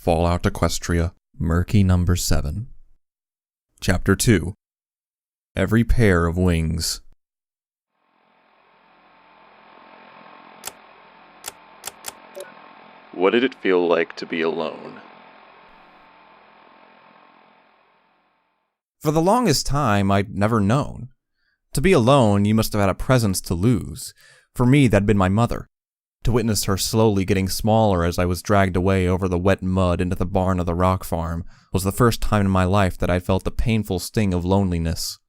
Fallout Equestria, Murky number 7. Chapter 2. Every Pair of Wings. What did it feel like to be alone? For the longest time, I'd never known. To be alone, you must have had a presence to lose. For me, that'd been my mother. To witness her slowly getting smaller as I was dragged away over the wet mud into the barn of the rock farm was the first time in my life that I felt the painful sting of loneliness.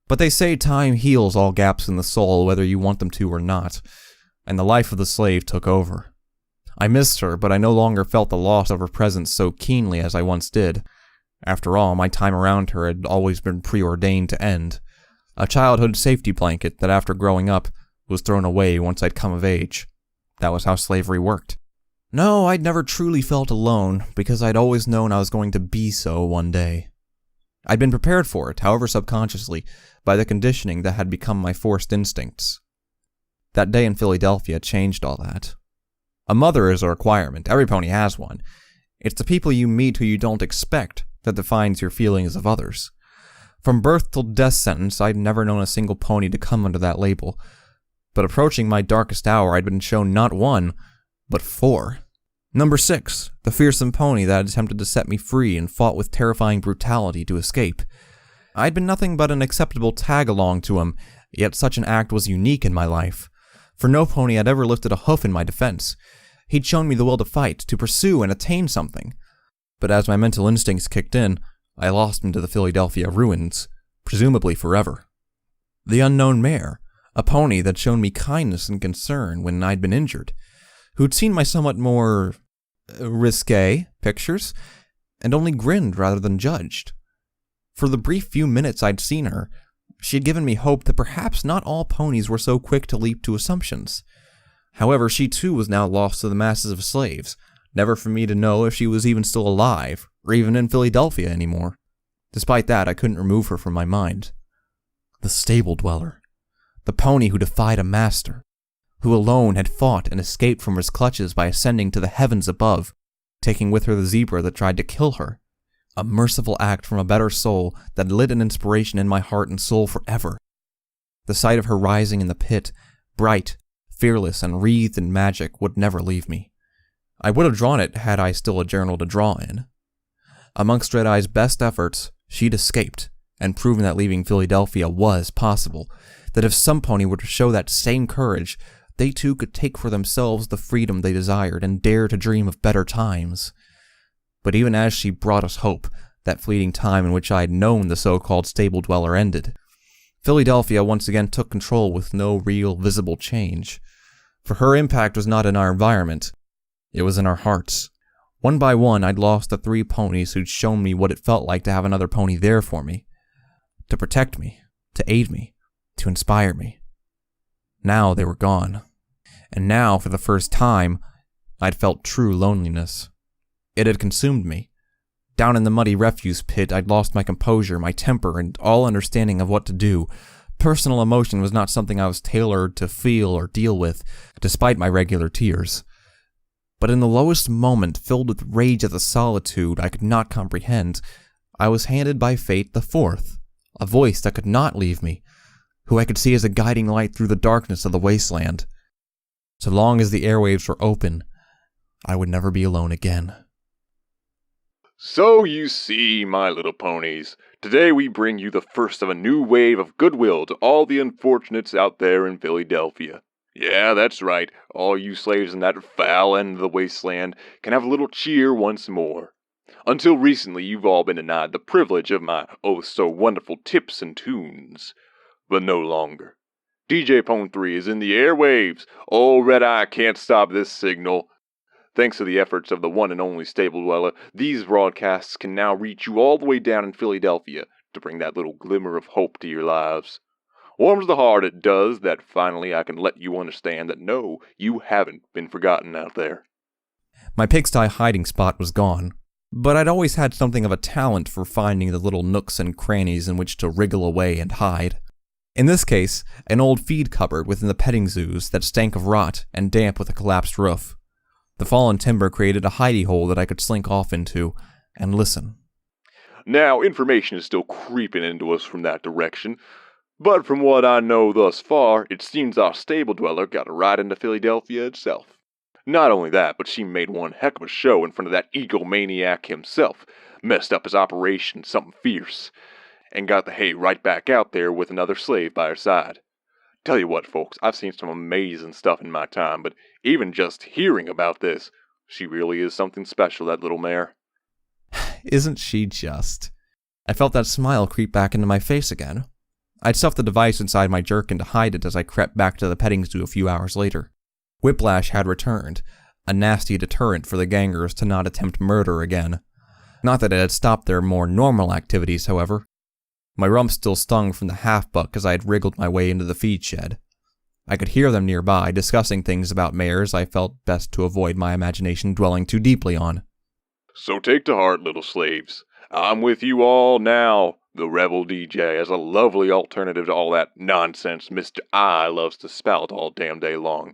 But they say time heals all gaps in the soul whether you want them to or not, and the life of the slave took over. I missed her, but I no longer felt the loss of her presence so keenly as I once did. After all, my time around her had always been preordained to end. A childhood safety blanket that after growing up was thrown away once I'd come of age. That was how slavery worked. No, I'd never truly felt alone, because I'd always known I was going to be so one day. I'd been prepared for it, however subconsciously, by the conditioning that had become my forced instincts. That day in Philadelphia changed all that. A mother is a requirement. Every pony has one. It's the people you meet who you don't expect that defines your feelings of others. From birth till death sentence, I'd never known a single pony to come under that label. But approaching my darkest hour, I'd been shown not one, but 4. Number 6, the fearsome pony that had attempted to set me free and fought with terrifying brutality to escape. I'd been nothing but an acceptable tag-along to him, yet such an act was unique in my life. For no pony had ever lifted a hoof in my defense. He'd shown me the will to fight, to pursue and attain something. But as my mental instincts kicked in, I lost him to the Philadelphia ruins, presumably forever. The unknown mare, a pony that'd shown me kindness and concern when I'd been injured, who'd seen my somewhat more risque pictures, and only grinned rather than judged. For the brief few minutes I'd seen her, she'd given me hope that perhaps not all ponies were so quick to leap to assumptions. However, she too was now lost to the masses of slaves, never for me to know if she was even still alive, or even in Philadelphia anymore. Despite that, I couldn't remove her from my mind. The stable dweller. The pony who defied a master, who alone had fought and escaped from his clutches by ascending to the heavens above, taking with her the zebra that tried to kill her. A merciful act from a better soul that lit an inspiration in my heart and soul forever. The sight of her rising in the pit, bright, fearless, and wreathed in magic, would never leave me. I would have drawn it had I still a journal to draw in. Amongst Red Eye's best efforts, she'd escaped, and proven that leaving Philadelphia was possible. That if some pony were to show that same courage, they too could take for themselves the freedom they desired and dare to dream of better times. But even as she brought us hope, that fleeting time in which I had known the so-called stable dweller ended. Philadelphia once again took control with no real visible change. For her impact was not in our environment, it was in our hearts. One by one, I'd lost the 3 ponies who'd shown me what it felt like to have another pony there for me. To protect me, to aid me, to inspire me. Now they were gone. And now, for the first time, I'd felt true loneliness. It had consumed me. Down in the muddy refuse pit, I'd lost my composure, my temper, and all understanding of what to do. Personal emotion was not something I was tailored to feel or deal with, despite my regular tears. But in the lowest moment, filled with rage at the solitude I could not comprehend, I was handed by fate the 4th, a voice that could not leave me, who I could see as a guiding light through the darkness of the wasteland. So long as the airwaves were open, I would never be alone again. So you see, my little ponies, today we bring you the first of a new wave of goodwill to all the unfortunates out there in Philadelphia. Yeah, that's right, all you slaves in that foul end of the wasteland can have a little cheer once more. Until recently, you've all been denied the privilege of my oh-so-wonderful tips and tunes. But no longer. DJ Pone 3 is in the airwaves. Oh, Red Eye can't stop this signal. Thanks to the efforts of the one and only stable dweller, these broadcasts can now reach you all the way down in Philadelphia to bring that little glimmer of hope to your lives. Warms the heart it does that finally I can let you understand that no, you haven't been forgotten out there. My pigsty hiding spot was gone, but I'd always had something of a talent for finding the little nooks and crannies in which to wriggle away and hide. In this case, an old feed cupboard within the petting zoos that stank of rot and damp with a collapsed roof. The fallen timber created a hidey hole that I could slink off into and listen. Now, information is still creeping into us from that direction, but from what I know thus far, it seems our stable dweller got a ride into Philadelphia itself. Not only that, but she made one heck of a show in front of that egomaniac himself, messed up his operation something fierce, and got the hay right back out there with another slave by her side. Tell you what, folks, I've seen some amazing stuff in my time, but even just hearing about this, she really is something special, that little mare. Isn't she just? I felt that smile creep back into my face again. I'd stuffed the device inside my jerkin to hide it as I crept back to the petting zoo a few hours later. Whiplash had returned, a nasty deterrent for the gangers to not attempt murder again. Not that it had stopped their more normal activities, however. My rump still stung from the half-buck as I had wriggled my way into the feed shed. I could hear them nearby, discussing things about mares I felt best to avoid my imagination dwelling too deeply on. So take to heart, little slaves. I'm with you all now. The Rebel DJ as a lovely alternative to all that nonsense Mr. I loves to spout all damn day long.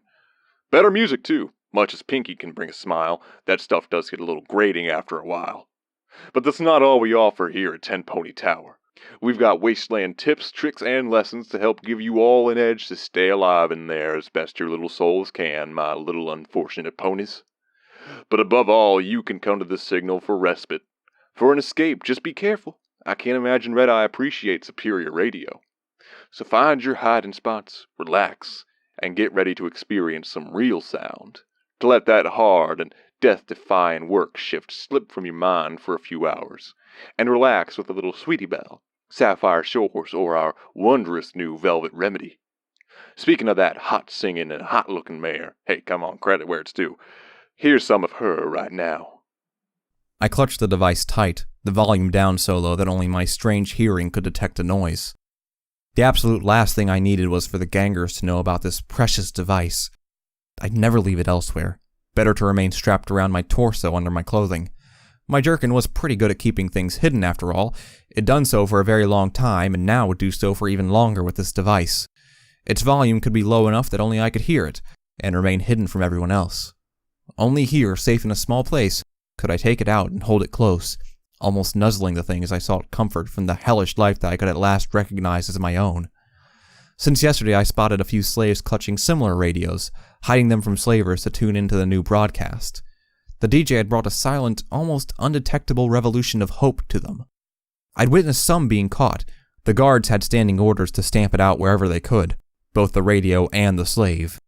Better music, too. Much as Pinky can bring a smile, that stuff does get a little grating after a while. But that's not all we offer here at Ten Pony Tower. We've got wasteland tips, tricks, and lessons to help give you all an edge to stay alive in there as best your little souls can, my little unfortunate ponies. But above all, you can come to this signal for respite. For an escape, just be careful. I can't imagine Red Eye appreciates superior radio. So find your hiding spots, relax, and get ready to experience some real sound. To let that hard and death-defying work shift slip from your mind for a few hours, and relax with a little Sweetie Belle, Sapphire Shores, or our wondrous new Velvet Remedy. Speaking of that hot-singing and hot-looking mare, hey, come on, credit where it's due. Here's some of her right now. I clutched the device tight, the volume down so low that only my strange hearing could detect a noise. The absolute last thing I needed was for the gangers to know about this precious device. I'd never leave it elsewhere. Better to remain strapped around my torso under my clothing. My jerkin was pretty good at keeping things hidden after all. It'd done so for a very long time, and now would do so for even longer with this device. Its volume could be low enough that only I could hear it, and remain hidden from everyone else. Only here, safe in a small place, could I take it out and hold it close, almost nuzzling the thing as I sought comfort from the hellish life that I could at last recognize as my own. Since yesterday I spotted a few slaves clutching similar radios, hiding them from slavers to tune into the new broadcast. The DJ had brought a silent, almost undetectable revolution of hope to them. I'd witnessed some being caught. The guards had standing orders to stamp it out wherever they could, both the radio and the slave.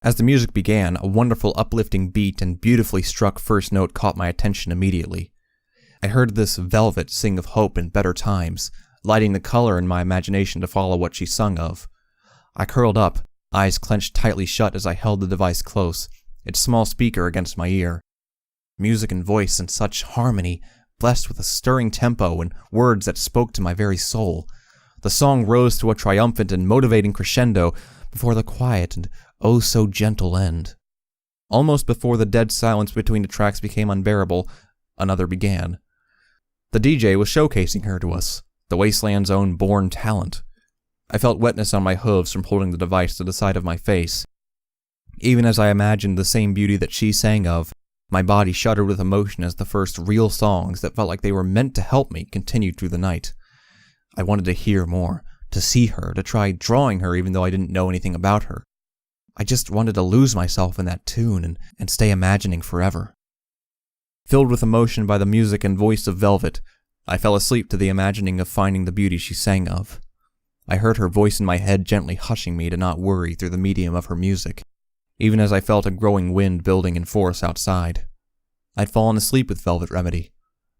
As the music began, a wonderful uplifting beat and beautifully struck first note caught my attention immediately. I heard this velvet sing of hope and better times, lighting the color in my imagination to follow what she sung of. I curled up, eyes clenched tightly shut as I held the device close, its small speaker against my ear. Music and voice in such harmony, blessed with a stirring tempo and words that spoke to my very soul. The song rose to a triumphant and motivating crescendo before the quiet and oh-so-gentle end. Almost before the dead silence between the tracks became unbearable, another began. The DJ was showcasing her to us, the wasteland's own born talent. I felt wetness on my hooves from holding the device to the side of my face. Even as I imagined the same beauty that she sang of, my body shuddered with emotion as the first real songs that felt like they were meant to help me continued through the night. I wanted to hear more, to see her, to try drawing her even though I didn't know anything about her. I just wanted to lose myself in that tune and stay imagining forever. Filled with emotion by the music and voice of Velvet, I fell asleep to the imagining of finding the beauty she sang of. I heard her voice in my head gently hushing me to not worry through the medium of her music, even as I felt a growing wind building in force outside. I'd fallen asleep with Velvet Remedy.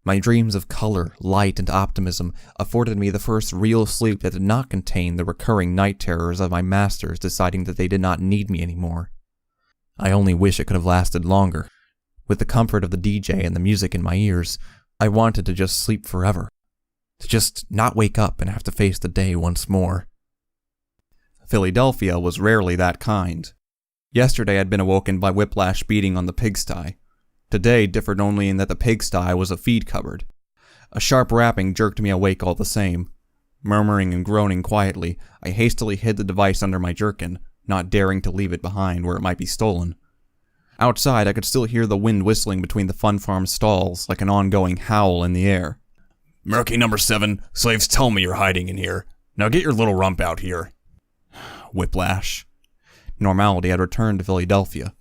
My dreams of color, light, and optimism afforded me the first real sleep that did not contain the recurring night terrors of my masters deciding that they did not need me anymore. I only wish it could have lasted longer. With the comfort of the DJ and the music in my ears, I wanted to just sleep forever. To just not wake up and have to face the day once more. Philadelphia was rarely that kind. Yesterday I'd been awoken by whiplash beating on the pigsty. Today differed only in that the pigsty was a feed cupboard. A sharp rapping jerked me awake all the same. Murmuring and groaning quietly, I hastily hid the device under my jerkin, not daring to leave it behind where it might be stolen. Outside, I could still hear the wind whistling between the Fun Farm stalls like an ongoing howl in the air. Murky number 7, slaves tell me you're hiding in here. Now get your little rump out here. Whiplash. Normality had returned to Philadelphia.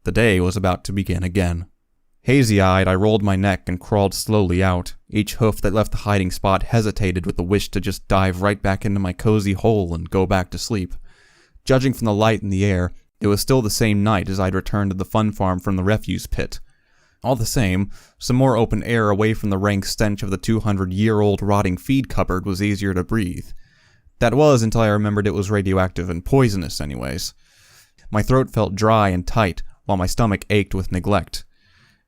The day was about to begin again. Hazy-eyed, I rolled my neck and crawled slowly out. Each hoof that left the hiding spot hesitated with the wish to just dive right back into my cozy hole and go back to sleep. Judging from the light in the air, it was still the same night as I'd returned to the Fun Farm from the refuse pit. All the same, some more open air away from the rank stench of the 200-year-old rotting feed cupboard was easier to breathe. That was until I remembered it was radioactive and poisonous anyways. My throat felt dry and tight, while my stomach ached with neglect.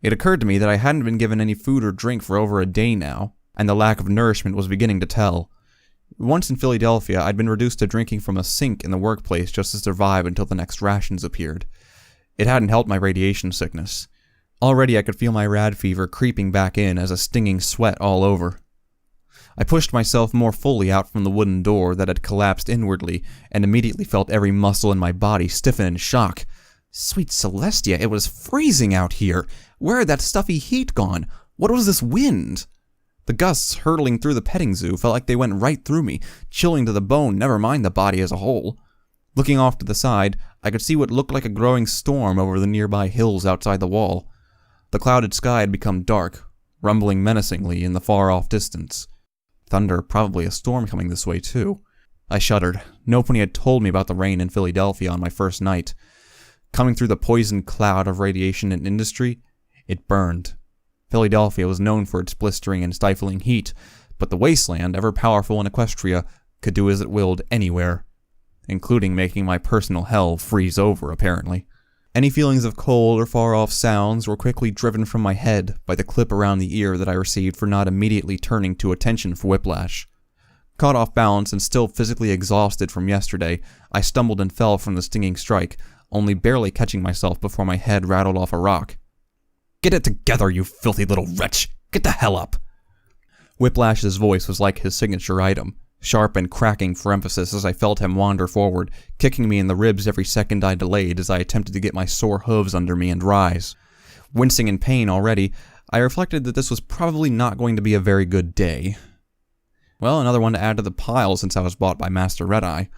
It occurred to me that I hadn't been given any food or drink for over a day now, and the lack of nourishment was beginning to tell. Once in Philadelphia, I'd been reduced to drinking from a sink in the workplace just to survive until the next rations appeared. It hadn't helped my radiation sickness. Already I could feel my rad fever creeping back in as a stinging sweat all over. I pushed myself more fully out from the wooden door that had collapsed inwardly and immediately felt every muscle in my body stiffen in shock. Sweet Celestia, it was freezing out here. Where had that stuffy heat gone? What was this wind? The gusts hurtling through the petting zoo felt like they went right through me, chilling to the bone, never mind the body as a whole. Looking off to the side, I could see what looked like a growing storm over the nearby hills outside the wall. The clouded sky had become dark, rumbling menacingly in the far-off distance. Thunder, probably a storm coming this way too. I shuddered. Nobody had told me about the rain in Philadelphia on my first night. Coming through the poisoned cloud of radiation and industry, it burned. Philadelphia was known for its blistering and stifling heat, but the wasteland, ever powerful in Equestria, could do as it willed anywhere, including making my personal hell freeze over, apparently. Any feelings of cold or far-off sounds were quickly driven from my head by the clip around the ear that I received for not immediately turning to attention for whiplash. Caught off balance and still physically exhausted from yesterday, I stumbled and fell from the stinging strike, only barely catching myself before my head rattled off a rock. Get it together, you filthy little wretch! Get the hell up! Whiplash's voice was like his signature item, sharp and cracking for emphasis as I felt him wander forward, kicking me in the ribs every second I delayed as I attempted to get my sore hooves under me and rise. Wincing in pain already, I reflected that this was probably not going to be a very good day. Well, another one to add to the pile since I was bought by Master Red-Eye.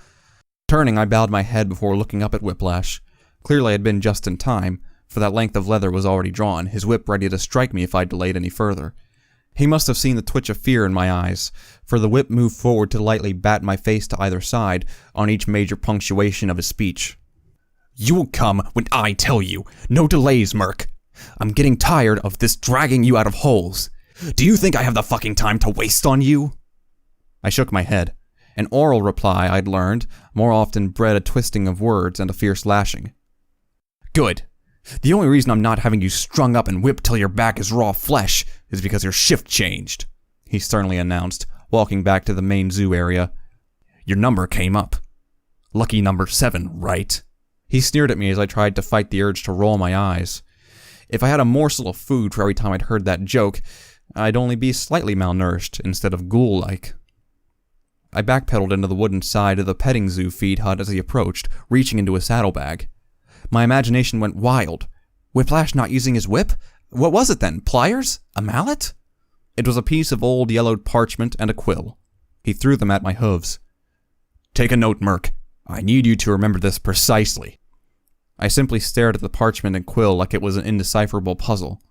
Turning, I bowed my head before looking up at Whiplash. Clearly I had been just in time, for that length of leather was already drawn, his whip ready to strike me if I delayed any further. He must have seen the twitch of fear in my eyes, for the whip moved forward to lightly bat my face to either side on each major punctuation of his speech. You will come when I tell you. No delays, Merc. I'm getting tired of this dragging you out of holes. Do you think I have the fucking time to waste on you? I shook my head. An oral reply, I'd learned, more often bred a twisting of words and a fierce lashing. Good. The only reason I'm not having you strung up and whipped till your back is raw flesh is because your shift changed, he sternly announced, walking back to the main zoo area. Your number came up. Lucky number 7, right? He sneered at me as I tried to fight the urge to roll my eyes. If I had a morsel of food for every time I'd heard that joke, I'd only be slightly malnourished instead of ghoul-like. I backpedaled into the wooden side of the petting zoo feed hut as he approached, reaching into his saddlebag. My imagination went wild. Whiplash not using his whip? What was it then? Pliers? A mallet? It was a piece of old yellowed parchment and a quill. He threw them at my hooves. Take a note, Merc. I need you to remember this precisely. I simply stared at the parchment and quill like it was an indecipherable puzzle.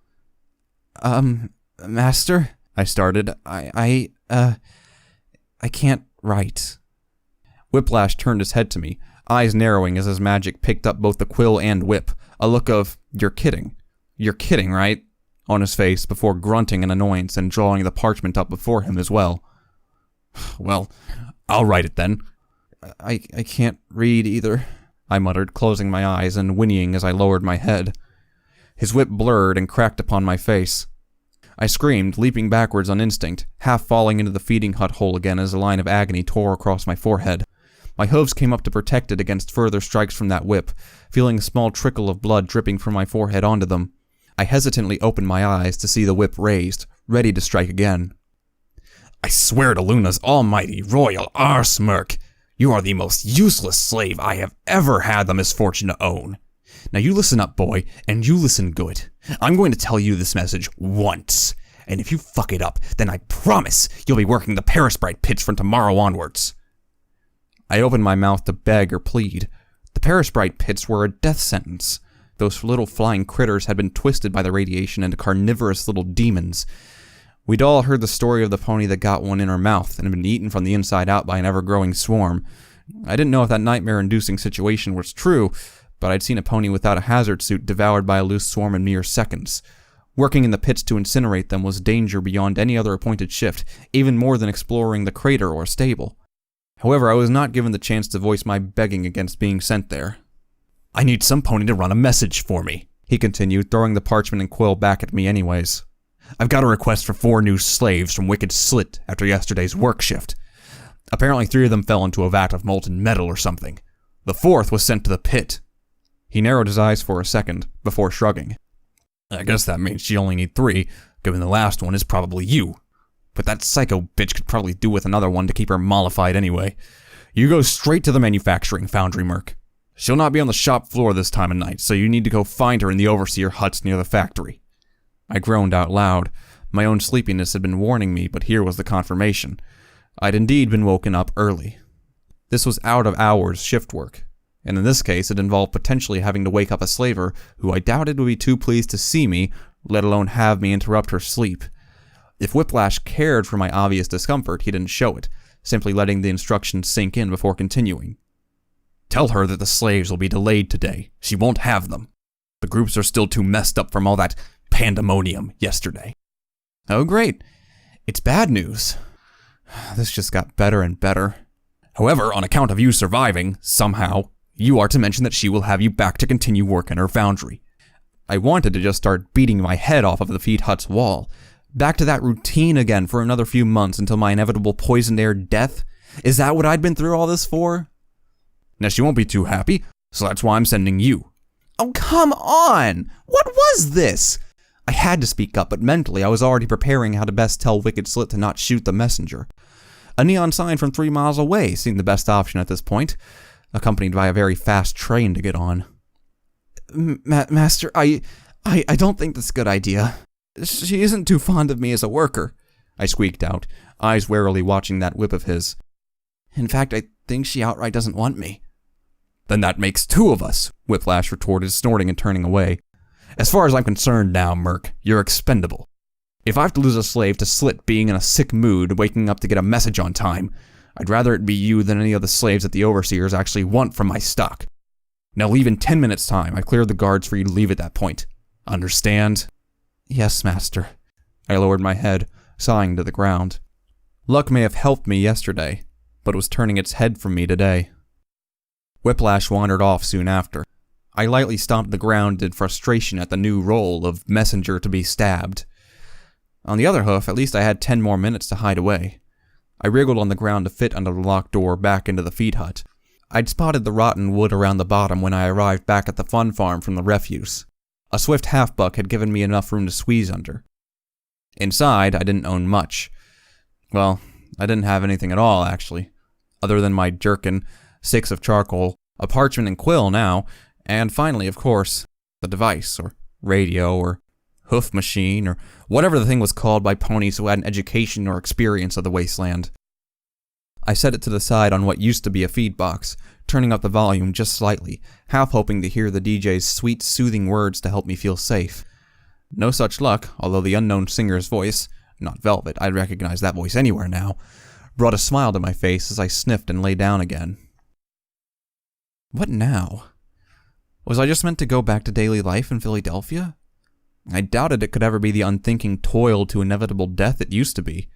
Master? I started. I can't write. Whiplash turned his head to me, eyes narrowing as his magic picked up both the quill and whip, a look of, "You're kidding. You're kidding, right?" on his face before grunting in annoyance and drawing the parchment up before him as well. Well, I'll write it then. I can't read either, I muttered, closing my eyes and whinnying as I lowered my head. His whip blurred and cracked upon my face. I screamed, leaping backwards on instinct, half falling into the feeding hut hole again as a line of agony tore across my forehead. My hooves came up to protect it against further strikes from that whip, feeling a small trickle of blood dripping from my forehead onto them. I hesitantly opened my eyes to see the whip raised, ready to strike again. I swear to Luna's almighty royal arse, Merc, you are the most useless slave I have ever had the misfortune to own. Now you listen up, boy, and you listen good. I'm going to tell you this message once. And if you fuck it up, then I promise you'll be working the Parasprite pits from tomorrow onwards. I opened my mouth to beg or plead. The Parasprite pits were a death sentence. Those little flying critters had been twisted by the radiation into carnivorous little demons. We'd all heard the story of the pony that got one in her mouth and had been eaten from the inside out by an ever-growing swarm. I didn't know if that nightmare-inducing situation was true, but I'd seen a pony without a hazard suit devoured by a loose swarm in mere seconds. Working in the pits to incinerate them was danger beyond any other appointed shift, even more than exploring the crater or stable. However, I was not given the chance to voice my begging against being sent there. "I need some pony to run a message for me," he continued, throwing the parchment and quill back at me anyways. "I've got a request for 4 new slaves from Wicked Slit after yesterday's work shift. Apparently 3 of them fell into a vat of molten metal or something. The 4th was sent to the pit." He narrowed his eyes for a second, before shrugging. "I guess that means you only need 3, given the last one is probably you. But that psycho bitch could probably do with another one to keep her mollified anyway. You go straight to the manufacturing foundry, Murk. She'll not be on the shop floor this time of night, so you need to go find her in the overseer huts near the factory." I groaned out loud. My own sleepiness had been warning me, but here was the confirmation. I'd indeed been woken up early. This was out-of-hours shift work, and in this case it involved potentially having to wake up a slaver who I doubted would be too pleased to see me, let alone have me interrupt her sleep. If Whiplash cared for my obvious discomfort, he didn't show it, simply letting the instructions sink in before continuing. "Tell her that the slaves will be delayed today. She won't have them. The groups are still too messed up from all that pandemonium yesterday." "Oh great. It's bad news." This just got better and better. "However, on account of you surviving, somehow, you are to mention that she will have you back to continue work in her foundry." I wanted to just start beating my head off of the feed hut's wall. Back to that routine again for another few months until my inevitable poisoned air death? Is that what I'd been through all this for? "Now she won't be too happy, so that's why I'm sending you." Oh, come on! What was this? I had to speak up, but mentally I was already preparing how to best tell Wicked Slit to not shoot the messenger. A neon sign from 3 miles away seemed the best option at this point, accompanied by a very fast train to get on. Master, I don't think that's a good idea. She isn't too fond of me as a worker," I squeaked out, eyes warily watching that whip of his. "In fact, I think she outright doesn't want me." "Then that makes 2 of us," Whiplash retorted, snorting and turning away. "As far as I'm concerned now, Murk, you're expendable. If I have to lose a slave to Slit being in a sick mood, waking up to get a message on time, I'd rather it be you than any of the slaves that the overseers actually want from my stock. Now leave in 10 minutes' time. I cleared the guards for you to leave at that point. Understand?" "Yes, Master." I lowered my head, sighing to the ground. Luck may have helped me yesterday, but it was turning its head from me today. Whiplash wandered off soon after. I lightly stomped the ground in frustration at the new role of messenger to be stabbed. On the other hoof, at least I had 10 more minutes to hide away. I wriggled on the ground to fit under the locked door back into the feed hut. I'd spotted the rotten wood around the bottom when I arrived back at the fun farm from the refuse. A swift half-buck had given me enough room to squeeze under. Inside, I didn't own much. Well, I didn't have anything at all, actually, other than my jerkin, sticks of charcoal, a parchment and quill now, and finally, of course, the device, or radio, or hoof machine, or whatever the thing was called by ponies who had an education or experience of the wasteland. I set it to the side on what used to be a feed box, turning up the volume just slightly, half hoping to hear the DJ's sweet, soothing words to help me feel safe. No such luck, although the unknown singer's voice, not Velvet, I'd recognize that voice anywhere now, brought a smile to my face as I sniffed and lay down again. What now? Was I just meant to go back to daily life in Philadelphia? I doubted it could ever be the unthinking toil to inevitable death it used to be.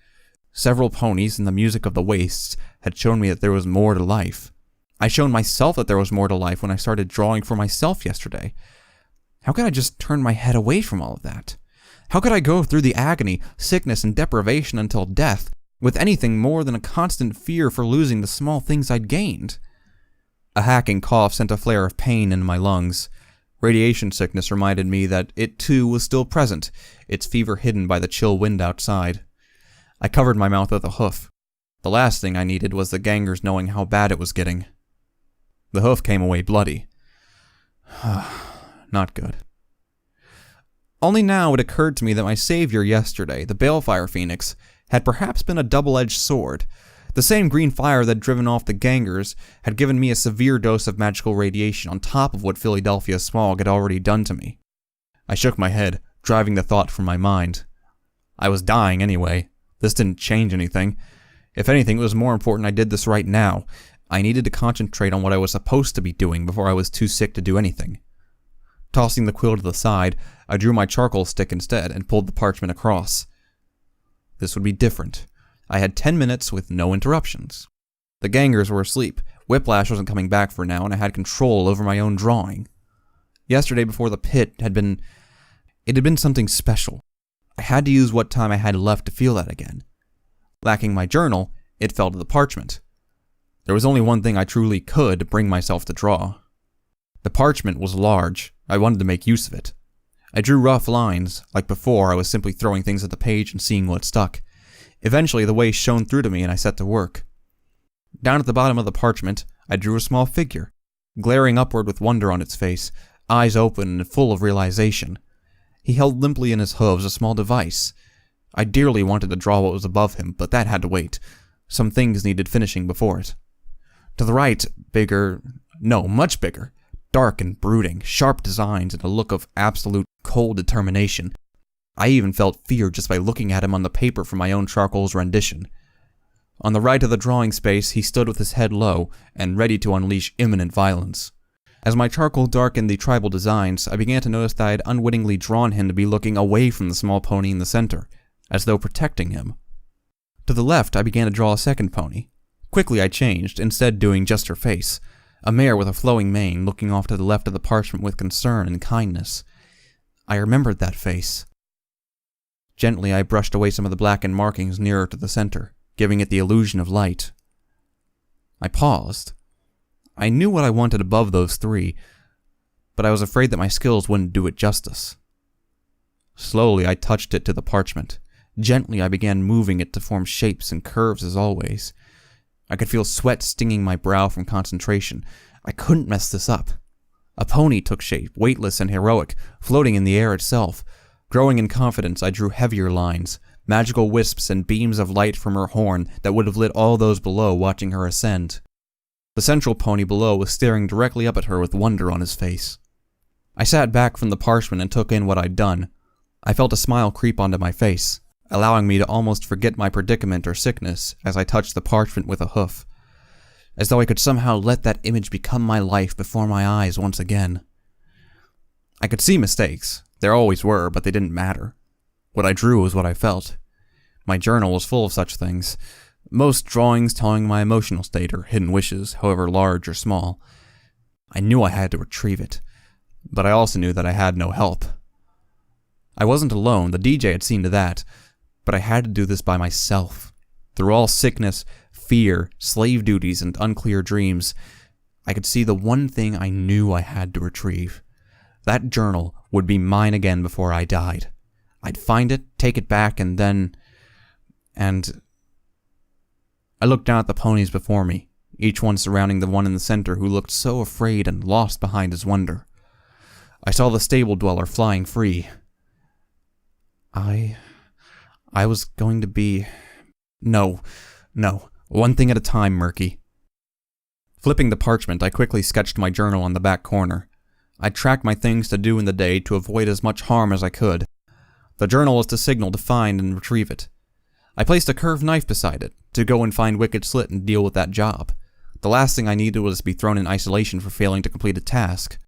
Several ponies and the music of the wastes had shown me that there was more to life. I shown myself that there was more to life when I started drawing for myself yesterday. How could I just turn my head away from all of that? How could I go through the agony, sickness, and deprivation until death, with anything more than a constant fear for losing the small things I'd gained? A hacking cough sent a flare of pain in my lungs. Radiation sickness reminded me that it too was still present, its fever hidden by the chill wind outside. I covered my mouth with a hoof. The last thing I needed was the gangers knowing how bad it was getting. The hoof came away bloody. Not good. Only now it occurred to me that my savior yesterday, the Balefire Phoenix, had perhaps been a double-edged sword. The same green fire that had driven off the gangers had given me a severe dose of magical radiation on top of what Philadelphia smog had already done to me. I shook my head, driving the thought from my mind. I was dying anyway. This didn't change anything. If anything, it was more important I did this right now. I needed to concentrate on what I was supposed to be doing before I was too sick to do anything. Tossing the quill to the side, I drew my charcoal stick instead and pulled the parchment across. This would be different. I had 10 minutes with no interruptions. The gangers were asleep, Whiplash wasn't coming back for now, and I had control over my own drawing. Yesterday before the pit it had been something special. I had to use what time I had left to feel that again. Lacking my journal, it fell to the parchment. There was only one thing I truly could bring myself to draw. The parchment was large. I wanted to make use of it. I drew rough lines. Like before, I was simply throwing things at the page and seeing what stuck. Eventually, the way shone through to me and I set to work. Down at the bottom of the parchment, I drew a small figure, glaring upward with wonder on its face, eyes open and full of realization. He held limply in his hooves a small device. I dearly wanted to draw what was above him, but that had to wait. Some things needed finishing before it. To the right, much bigger. Dark and brooding, sharp designs and a look of absolute cold determination. I even felt fear just by looking at him on the paper from my own charcoal's rendition. On the right of the drawing space, he stood with his head low and ready to unleash imminent violence. As my charcoal darkened the tribal designs, I began to notice that I had unwittingly drawn him to be looking away from the small pony in the center, as though protecting him. To the left, I began to draw a second pony. Quickly I changed, instead doing just her face. A mare with a flowing mane looking off to the left of the parchment with concern and kindness. I remembered that face. Gently I brushed away some of the blackened markings nearer to the center, giving it the illusion of light. I paused. I knew what I wanted above those three, but I was afraid that my skills wouldn't do it justice. Slowly I touched it to the parchment. Gently I began moving it to form shapes and curves as always. I could feel sweat stinging my brow from concentration. I couldn't mess this up. A pony took shape, weightless and heroic, floating in the air itself. Growing in confidence, I drew heavier lines, magical wisps and beams of light from her horn that would have lit all those below watching her ascend. The central pony below was staring directly up at her with wonder on his face. I sat back from the parchment and took in what I'd done. I felt a smile creep onto my face, allowing me to almost forget my predicament or sickness as I touched the parchment with a hoof, as though I could somehow let that image become my life before my eyes once again. I could see mistakes. There always were, but they didn't matter. What I drew was what I felt. My journal was full of such things. Most drawings telling my emotional state or hidden wishes, however large or small. I knew I had to retrieve it, but I also knew that I had no help. I wasn't alone, the DJ had seen to that, but I had to do this by myself. Through all sickness, fear, slave duties, and unclear dreams, I could see the one thing I knew I had to retrieve. That journal would be mine again before I died. I'd find it, take it back, and I looked down at the ponies before me, each one surrounding the one in the center who looked so afraid and lost behind his wonder. I saw the stable dweller flying free. I was going to be... No. One thing at a time, Murky. Flipping the parchment, I quickly sketched my journal on the back corner. I tracked my things to do in the day to avoid as much harm as I could. The journal was to signal to find and retrieve it. I placed a curved knife beside it, to go and find Wicked Slit and deal with that job. The last thing I needed was to be thrown in isolation for failing to complete a task.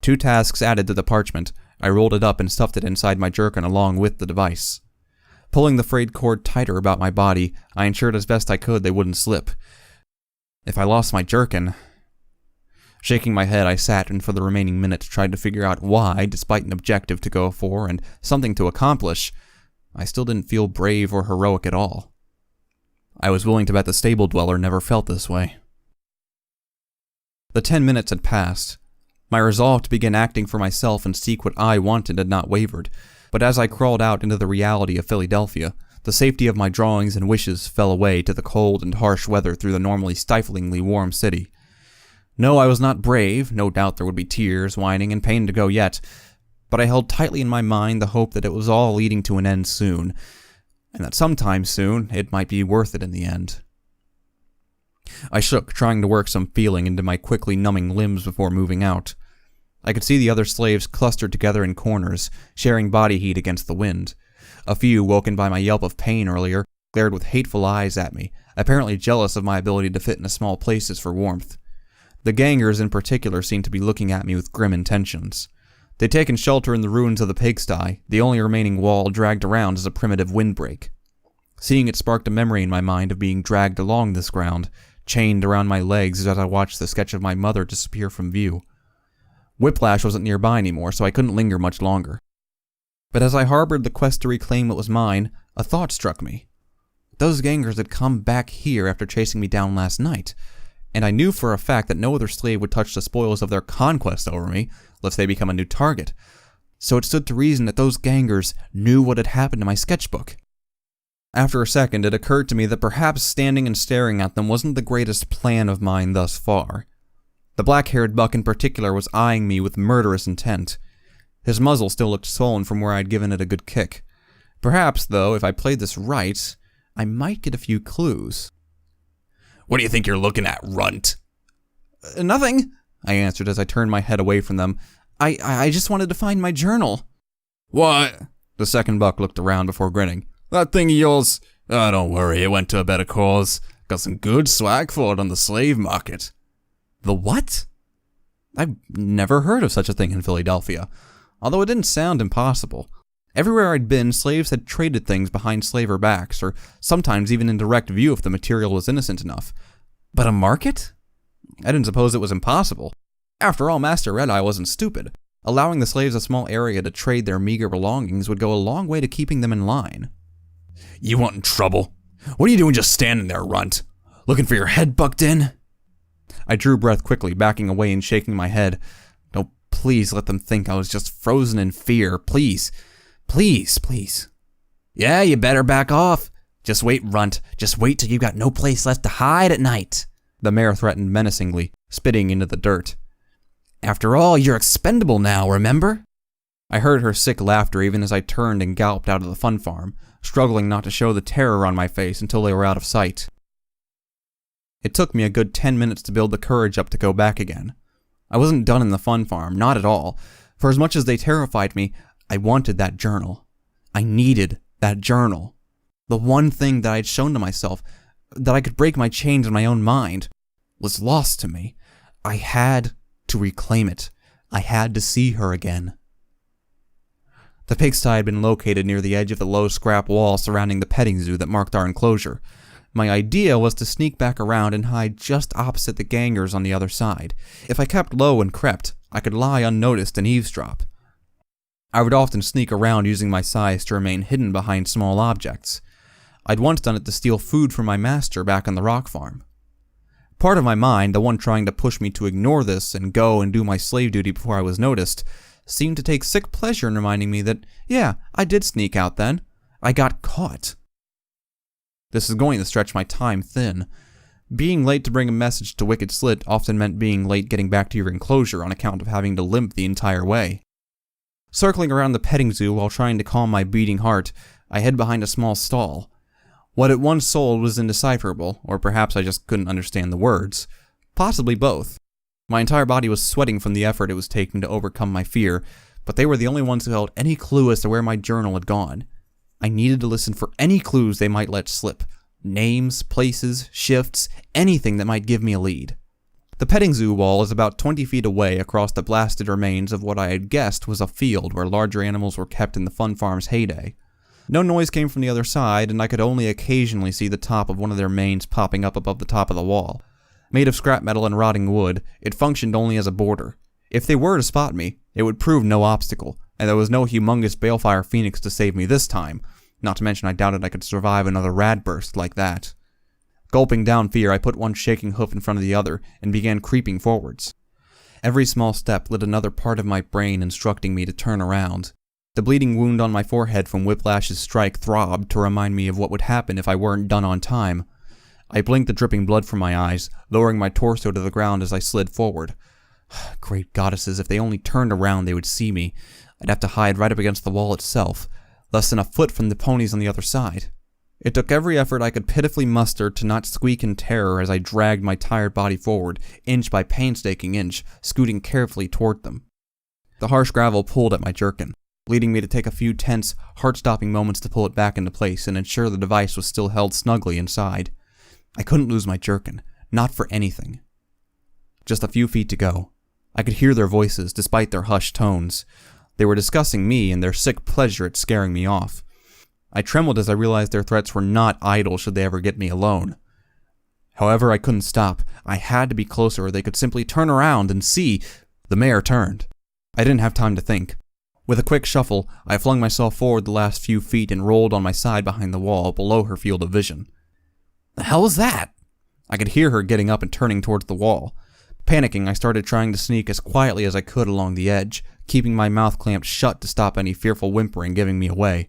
2 tasks added to the parchment, I rolled it up and stuffed it inside my jerkin along with the device. Pulling the frayed cord tighter about my body, I ensured as best I could they wouldn't slip. If I lost my jerkin... Shaking my head, I sat and for the remaining minute tried to figure out why, despite an objective to go for and something to accomplish, I still didn't feel brave or heroic at all. I was willing to bet the stable dweller never felt this way. The 10 minutes had passed. My resolve to begin acting for myself and seek what I wanted had not wavered, but as I crawled out into the reality of Philadelphia, the safety of my drawings and wishes fell away to the cold and harsh weather through the normally stiflingly warm city. No, I was not brave. No doubt there would be tears, whining, and pain to go yet. But I held tightly in my mind the hope that it was all leading to an end soon, and that sometime soon it might be worth it in the end. I shook, trying to work some feeling into my quickly numbing limbs before moving out. I could see the other slaves clustered together in corners, sharing body heat against the wind. A few, woken by my yelp of pain earlier, glared with hateful eyes at me, apparently jealous of my ability to fit into small places for warmth. The gangers in particular seemed to be looking at me with grim intentions. They'd taken shelter in the ruins of the pigsty, the only remaining wall dragged around as a primitive windbreak. Seeing it sparked a memory in my mind of being dragged along this ground, chained around my legs as I watched the sketch of my mother disappear from view. Whiplash wasn't nearby anymore, so I couldn't linger much longer. But as I harbored the quest to reclaim what was mine, a thought struck me. Those gangers had come back here after chasing me down last night, and I knew for a fact that no other slave would touch the spoils of their conquest over me, lest they become a new target. So it stood to reason that those gangers knew what had happened to my sketchbook. After a second, it occurred to me that perhaps standing and staring at them wasn't the greatest plan of mine thus far. The black-haired buck in particular was eyeing me with murderous intent. His muzzle still looked swollen from where I'd given it a good kick. Perhaps, though, if I played this right, I might get a few clues. "What do you think you're looking at, runt?" Nothing, I answered as I turned my head away from them. I just wanted to find my journal. "What?" The second buck looked around before grinning. "That thing of yours? Oh, don't worry, it went to a better cause. Got some good swag for it on the slave market." The what? I've never heard of such a thing in Philadelphia, although it didn't sound impossible. Everywhere I'd been, slaves had traded things behind slaver backs, or sometimes even in direct view if the material was innocent enough. But a market? I didn't suppose it was impossible. After all, Master Red Eye wasn't stupid. Allowing the slaves a small area to trade their meager belongings would go a long way to keeping them in line. "You wantin' trouble? What are you doing just standing there, runt? Looking for your head bucked in?" I drew breath quickly, backing away and shaking my head. No, please let them think I was just frozen in fear. Please. Please, please. "Yeah, you better back off. Just wait, runt. Just wait till you've got no place left to hide at night," the mare threatened menacingly, spitting into the dirt. "After all, you're expendable now, remember?" I heard her sick laughter even as I turned and galloped out of the fun farm, struggling not to show the terror on my face until they were out of sight. It took me a good 10 minutes to build the courage up to go back again. I wasn't done in the fun farm, not at all. For as much as they terrified me, I wanted that journal. I needed that journal. The one thing that I'd shown to myself, that I could break my chains in my own mind, was lost to me. I had to reclaim it. I had to see her again. The pigsty had been located near the edge of the low scrap wall surrounding the petting zoo that marked our enclosure. My idea was to sneak back around and hide just opposite the gangers on the other side. If I kept low and crept, I could lie unnoticed and eavesdrop. I would often sneak around using my size to remain hidden behind small objects. I'd once done it to steal food from my master back on the rock farm. Part of my mind, the one trying to push me to ignore this and go and do my slave duty before I was noticed, seemed to take sick pleasure in reminding me that, yeah, I did sneak out then. I got caught. This is going to stretch my time thin. Being late to bring a message to Wicked Slit often meant being late getting back to your enclosure on account of having to limp the entire way. Circling around the petting zoo while trying to calm my beating heart, I hid behind a small stall. What it once sold was indecipherable, or perhaps I just couldn't understand the words. Possibly both. My entire body was sweating from the effort it was taking to overcome my fear, but they were the only ones who held any clue as to where my journal had gone. I needed to listen for any clues they might let slip. Names, places, shifts, anything that might give me a lead. The petting zoo wall is about 20 feet away across the blasted remains of what I had guessed was a field where larger animals were kept in the fun farm's heyday. No noise came from the other side, and I could only occasionally see the top of one of their manes popping up above the top of the wall. Made of scrap metal and rotting wood, it functioned only as a border. If they were to spot me, it would prove no obstacle, and there was no humongous balefire phoenix to save me this time, not to mention I doubted I could survive another rad burst like that. Gulping down fear, I put one shaking hoof in front of the other and began creeping forwards. Every small step lit another part of my brain instructing me to turn around. The bleeding wound on my forehead from Whiplash's strike throbbed to remind me of what would happen if I weren't done on time. I blinked the dripping blood from my eyes, lowering my torso to the ground as I slid forward. Great goddesses, if they only turned around, they would see me. I'd have to hide right up against the wall itself, less than a foot from the ponies on the other side. It took every effort I could pitifully muster to not squeak in terror as I dragged my tired body forward, inch by painstaking inch, scooting carefully toward them. The harsh gravel pulled at my jerkin, leading me to take a few tense, heart-stopping moments to pull it back into place and ensure the device was still held snugly inside. I couldn't lose my jerkin, not for anything. Just a few feet to go. I could hear their voices, despite their hushed tones. They were discussing me and their sick pleasure at scaring me off. I trembled as I realized their threats were not idle should they ever get me alone. However, I couldn't stop. I had to be closer or they could simply turn around and see. The mare turned. I didn't have time to think. With a quick shuffle, I flung myself forward the last few feet and rolled on my side behind the wall below her field of vision. The hell was that? I could hear her getting up and turning towards the wall. Panicking, I started trying to sneak as quietly as I could along the edge, keeping my mouth clamped shut to stop any fearful whimpering giving me away.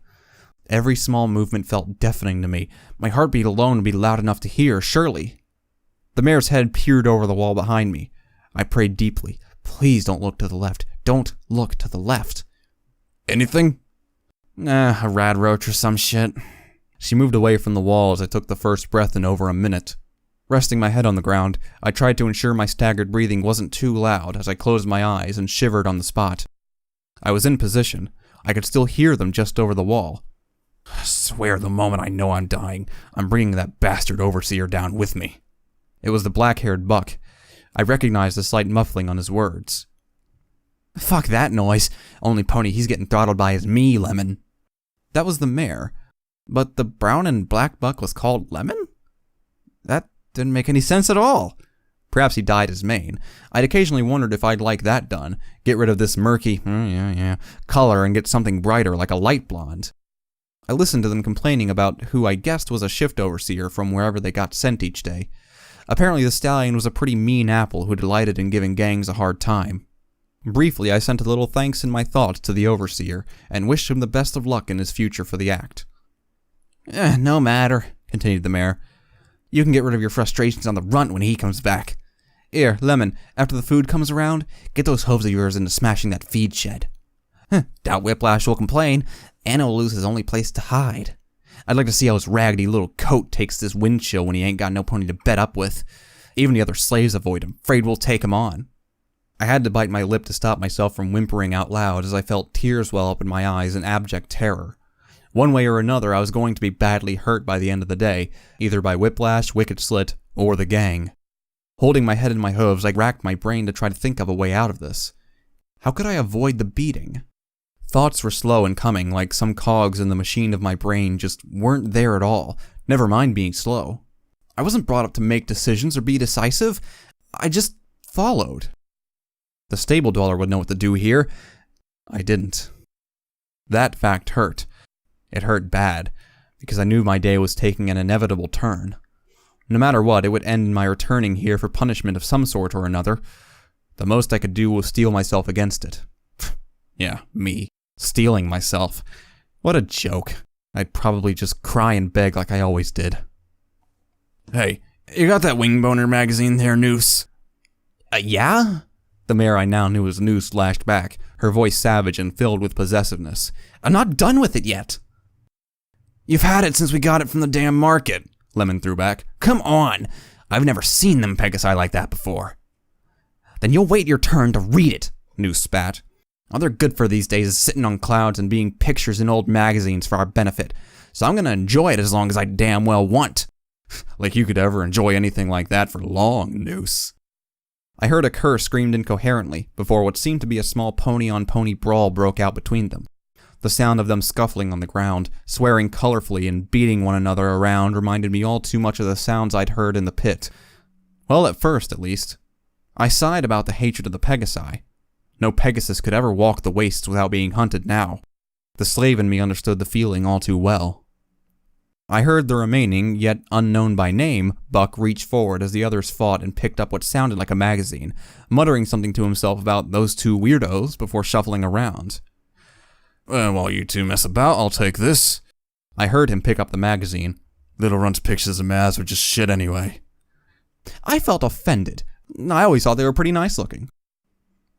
Every small movement felt deafening to me. My heartbeat alone would be loud enough to hear, surely. The mare's head peered over the wall behind me. I prayed deeply. Please don't look to the left. Don't look to the left. Anything? A rad roach or some shit. She moved away from the wall as I took the first breath in over a minute. Resting my head on the ground, I tried to ensure my staggered breathing wasn't too loud as I closed my eyes and shivered on the spot. I was in position. I could still hear them just over the wall. I swear the moment I know I'm dying, I'm bringing that bastard overseer down with me. It was the black-haired buck. I recognized the slight muffling on his words. Fuck that noise. Only pony he's getting throttled by is me, Lemon. That was the mare. But the brown and black buck was called Lemon? That didn't make any sense at all. Perhaps he dyed his mane. I'd occasionally wondered if I'd like that done. Get rid of this murky, color and get something brighter like a light blonde. I listened to them complaining about who I guessed was a shift overseer from wherever they got sent each day. Apparently the stallion was a pretty mean apple who delighted in giving gangs a hard time. Briefly, I sent a little thanks in my thoughts to the overseer and wished him the best of luck in his future for the act. No matter, continued the mare. You can get rid of your frustrations on the runt when he comes back. Here, Lemon, after the food comes around, get those hooves of yours into smashing that feed shed. Doubt Whiplash will complain. Anna will lose his only place to hide. I'd like to see how his raggedy little coat takes this wind chill when he ain't got no pony to bet up with. Even the other slaves avoid him, afraid we'll take him on. I had to bite my lip to stop myself from whimpering out loud as I felt tears well up in my eyes in abject terror. One way or another, I was going to be badly hurt by the end of the day, either by Whiplash, Wicked Slit, or the gang. Holding my head in my hooves, I racked my brain to try to think of a way out of this. How could I avoid the beating? Thoughts were slow in coming, like some cogs in the machine of my brain just weren't there at all, never mind being slow. I wasn't brought up to make decisions or be decisive. I just followed. The stable dweller would know what to do here. I didn't. That fact hurt. It hurt bad, because I knew my day was taking an inevitable turn. No matter what, it would end in my returning here for punishment of some sort or another. The most I could do was steel myself against it. Yeah, me. Steeling myself. What a joke. I'd probably just cry and beg like I always did. Hey, you got that Wing Boner magazine there, Noose? Yeah? The mare I now knew as Noose lashed back, her voice savage and filled with possessiveness. I'm not done with it yet. You've had it since we got it from the damn market, Lemon threw back. Come on! I've never seen them Pegasi like that before. Then you'll wait your turn to read it, Noose spat. All they're good for these days is sitting on clouds and being pictures in old magazines for our benefit, so I'm gonna enjoy it as long as I damn well want. Like you could ever enjoy anything like that for long, Noose. I heard a cur screamed incoherently before what seemed to be a small pony-on-pony brawl broke out between them. The sound of them scuffling on the ground, swearing colorfully and beating one another around reminded me all too much of the sounds I'd heard in the pit. Well, at first, at least. I sighed about the hatred of the Pegasi. No Pegasus could ever walk the wastes without being hunted now. The slave in me understood the feeling all too well. I heard the remaining, yet unknown by name, buck reach forward as the others fought and picked up what sounded like a magazine, muttering something to himself about those two weirdos before shuffling around. While you two mess about, I'll take this. I heard him pick up the magazine. Little Runt's pictures of Maz were just shit anyway. I felt offended. I always thought they were pretty nice looking.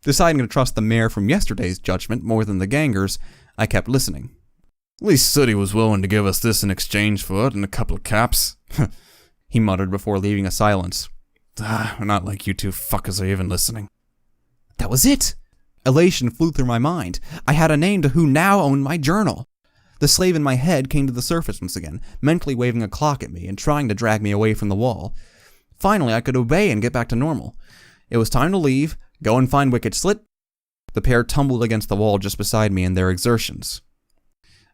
Deciding to trust the mayor from yesterday's judgment more than the gangers, I kept listening. At least Sooty was willing to give us this in exchange for it and a couple of caps. He muttered before leaving a silence. Not like you two fuckers are even listening. That was it! Elation flew through my mind. I had a name to who now owned my journal. The slave in my head came to the surface once again, mentally waving a clock at me and trying to drag me away from the wall. Finally, I could obey and get back to normal. It was time to leave, go and find Wicked Slit. The pair tumbled against the wall just beside me in their exertions.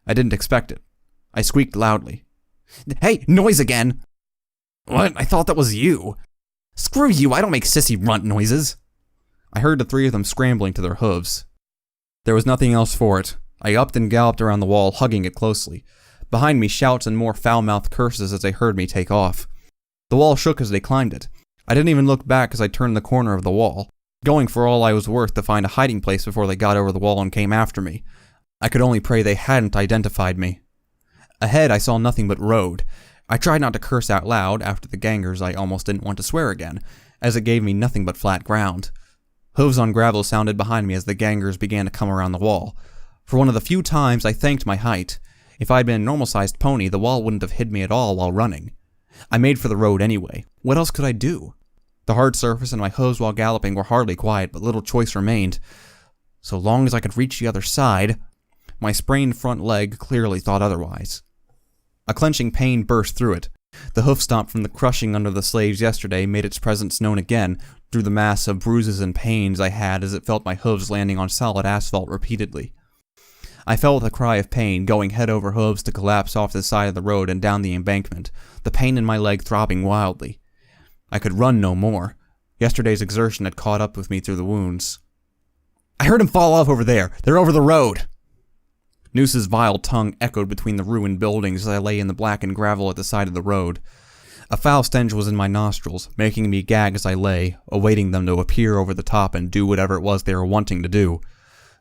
I didn't expect it. I squeaked loudly. Hey, noise again! What? I thought that was you. Screw you, I don't make sissy runt noises. I heard the three of them scrambling to their hooves. There was nothing else for it. I upped and galloped around the wall, hugging it closely. Behind me, shouts and more foul-mouthed curses as they heard me take off. The wall shook as they climbed it. I didn't even look back as I turned the corner of the wall, going for all I was worth to find a hiding place before they got over the wall and came after me. I could only pray they hadn't identified me. Ahead, I saw nothing but road. I tried not to curse out loud. After the gangers, I almost didn't want to swear again, as it gave me nothing but flat ground. Hooves on gravel sounded behind me as the gangers began to come around the wall. For one of the few times, I thanked my height. If I'd been a normal-sized pony, the wall wouldn't have hid me at all while running. I made for the road anyway. What else could I do? The hard surface and my hooves while galloping were hardly quiet, but little choice remained. So long as I could reach the other side, my sprained front leg clearly thought otherwise. A clenching pain burst through it. The hoof stomp from the crushing under the slaves yesterday made its presence known again through the mass of bruises and pains I had as it felt my hooves landing on solid asphalt repeatedly. I fell with a cry of pain, going head over hooves to collapse off the side of the road and down the embankment, the pain in my leg throbbing wildly. I could run no more. Yesterday's exertion had caught up with me through the wounds. I heard him fall off over there. They're over the road. Noose's vile tongue echoed between the ruined buildings as I lay in the blackened gravel at the side of the road. A foul stench was in my nostrils, making me gag as I lay, awaiting them to appear over the top and do whatever it was they were wanting to do.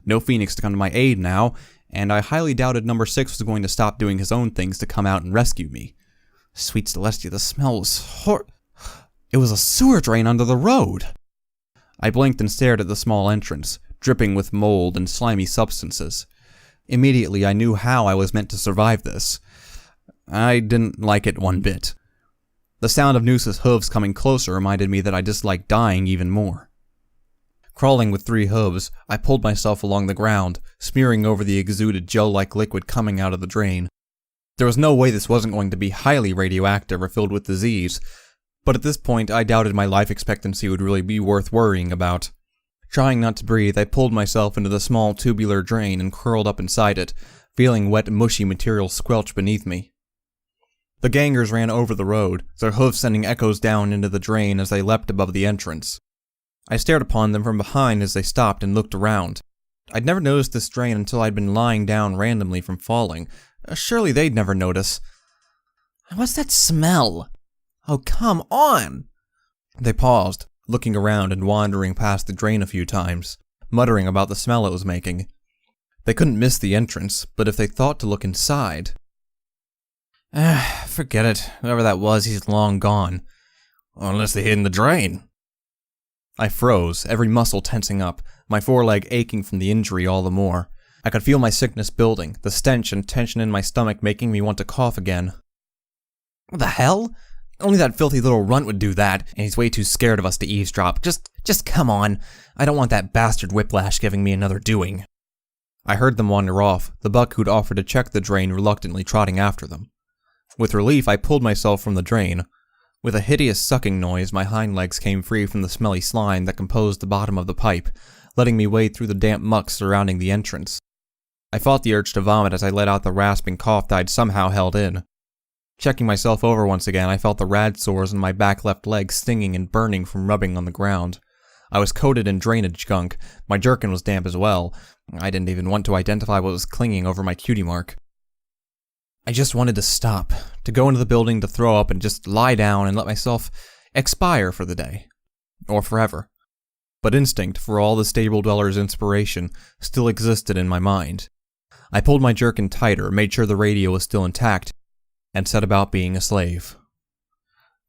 No Phoenix to come to my aid now, and I highly doubted number 6 was going to stop doing his own things to come out and rescue me. Sweet Celestia, the smell was It was a sewer drain under the road. I blinked and stared at the small entrance, dripping with mold and slimy substances. Immediately, I knew how I was meant to survive this. I didn't like it one bit. The sound of Noose's hooves coming closer reminded me that I disliked dying even more. Crawling with 3 hooves, I pulled myself along the ground, smearing over the exuded gel-like liquid coming out of the drain. There was no way this wasn't going to be highly radioactive or filled with disease, but at this point I doubted my life expectancy would really be worth worrying about. Trying not to breathe, I pulled myself into the small tubular drain and curled up inside it, feeling wet, mushy material squelch beneath me. The gangers ran over the road, their hooves sending echoes down into the drain as they leapt above the entrance. I stared upon them from behind as they stopped and looked around. I'd never noticed this drain until I'd been lying down randomly from falling. Surely they'd never notice. What's that smell? Oh, come on! They paused, looking around and wandering past the drain a few times, muttering about the smell it was making. They couldn't miss the entrance, but if they thought to look inside... Forget it. Whoever that was, he's long gone. Unless they hid in the drain. I froze, every muscle tensing up, my foreleg aching from the injury all the more. I could feel my sickness building, the stench and tension in my stomach making me want to cough again. What the hell? Only that filthy little runt would do that, and he's way too scared of us to eavesdrop. Just come on. I don't want that bastard Whiplash giving me another doing. I heard them wander off, the buck who'd offered to check the drain reluctantly trotting after them. With relief, I pulled myself from the drain. With a hideous sucking noise, my hind legs came free from the smelly slime that composed the bottom of the pipe, letting me wade through the damp muck surrounding the entrance. I fought the urge to vomit as I let out the rasping cough that I'd somehow held in. Checking myself over once again, I felt the rad sores in my back left leg stinging and burning from rubbing on the ground. I was coated in drainage gunk. My jerkin was damp as well. I didn't even want to identify what was clinging over my cutie mark. I just wanted to stop, to go into the building to throw up and just lie down and let myself expire for the day. Or forever. But instinct, for all the stable dweller's inspiration, still existed in my mind. I pulled my jerkin tighter, made sure the radio was still intact, and set about being a slave.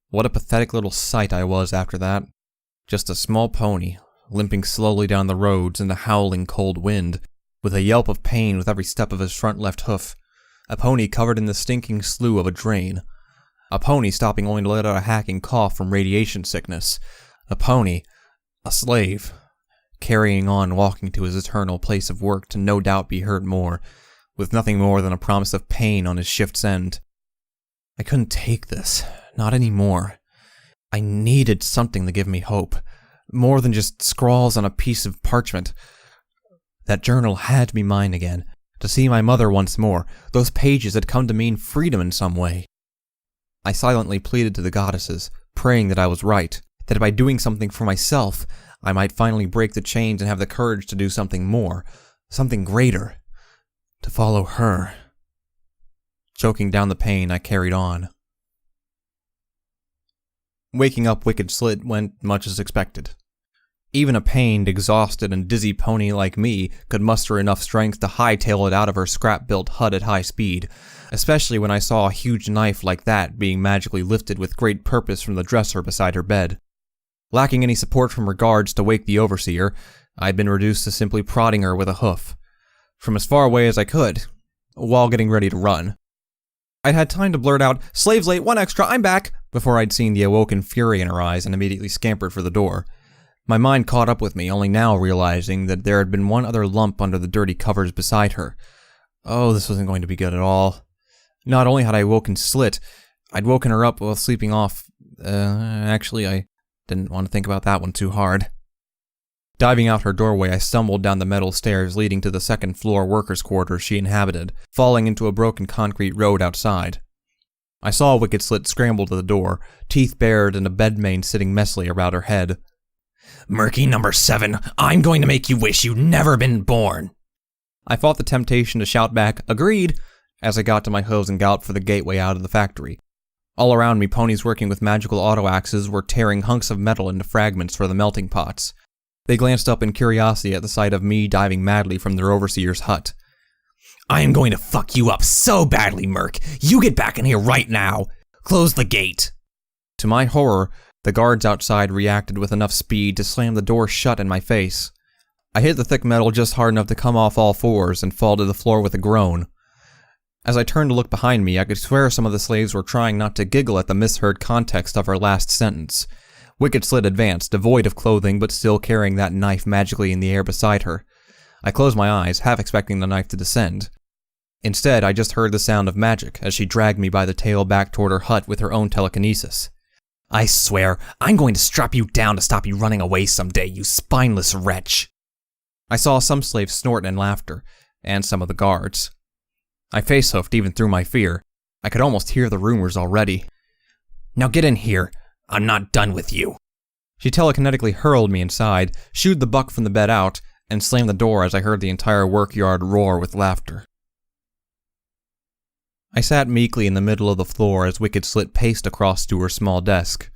What a pathetic little sight I was after that. Just a small pony, limping slowly down the roads in the howling cold wind, with a yelp of pain with every step of his front left hoof. A pony covered in the stinking slough of a drain. A pony stopping only to let out a hacking cough from radiation sickness. A pony, a slave, carrying on walking to his eternal place of work to no doubt be hurt more, with nothing more than a promise of pain on his shift's end. I couldn't take this, not anymore. I needed something to give me hope, more than just scrawls on a piece of parchment. That journal had to be mine again, to see my mother once more. Those pages had come to mean freedom in some way. I silently pleaded to the goddesses, praying that I was right, that by doing something for myself, I might finally break the chains and have the courage to do something more, something greater, to follow her. Choking down the pain, I carried on. Waking up Wicked Slit went much as expected. Even a pained, exhausted, and dizzy pony like me could muster enough strength to hightail it out of her scrap-built hut at high speed, especially when I saw a huge knife like that being magically lifted with great purpose from the dresser beside her bed. Lacking any support from her guards to wake the overseer, I had been reduced to simply prodding her with a hoof, from as far away as I could, while getting ready to run. I'd had time to blurt out, "Slaves late, 1 extra, I'm back," before I'd seen the awoken fury in her eyes and immediately scampered for the door. My mind caught up with me, only now realizing that there had been one other lump under the dirty covers beside her. Oh, this wasn't going to be good at all. Not only had I woken Slit, I'd woken her up while sleeping off. Actually, I didn't want to think about that one too hard. Diving out her doorway, I stumbled down the metal stairs leading to the second-floor workers' quarters she inhabited, falling into a broken concrete road outside. I saw Wicked Slit scramble to the door, teeth bared and a bed mane sitting messily around her head. "Murky number 7, I'm going to make you wish you'd never been born." I fought the temptation to shout back, "Agreed," as I got to my hooves and galloped for the gateway out of the factory. All around me, ponies working with magical auto-axes were tearing hunks of metal into fragments for the melting pots. They glanced up in curiosity at the sight of me diving madly from their overseer's hut. "I am going to fuck you up so badly, Murk. You get back in here right now. Close the gate." To my horror, the guards outside reacted with enough speed to slam the door shut in my face. I hit the thick metal just hard enough to come off all fours and fall to the floor with a groan. As I turned to look behind me, I could swear some of the slaves were trying not to giggle at the misheard context of her last sentence. Wicked Slit advanced, devoid of clothing but still carrying that knife magically in the air beside her. I closed my eyes, half expecting the knife to descend. Instead, I just heard the sound of magic as she dragged me by the tail back toward her hut with her own telekinesis. "I swear, I'm going to strap you down to stop you running away someday, you spineless wretch." I saw some slaves snort in laughter, and some of the guards. I face-hoofed even through my fear. I could almost hear the rumors already. "Now get in here. I'm not done with you." She telekinetically hurled me inside, shooed the buck from the bed out, and slammed the door as I heard the entire workyard roar with laughter. I sat meekly in the middle of the floor as Wicked Slit paced across to her small desk.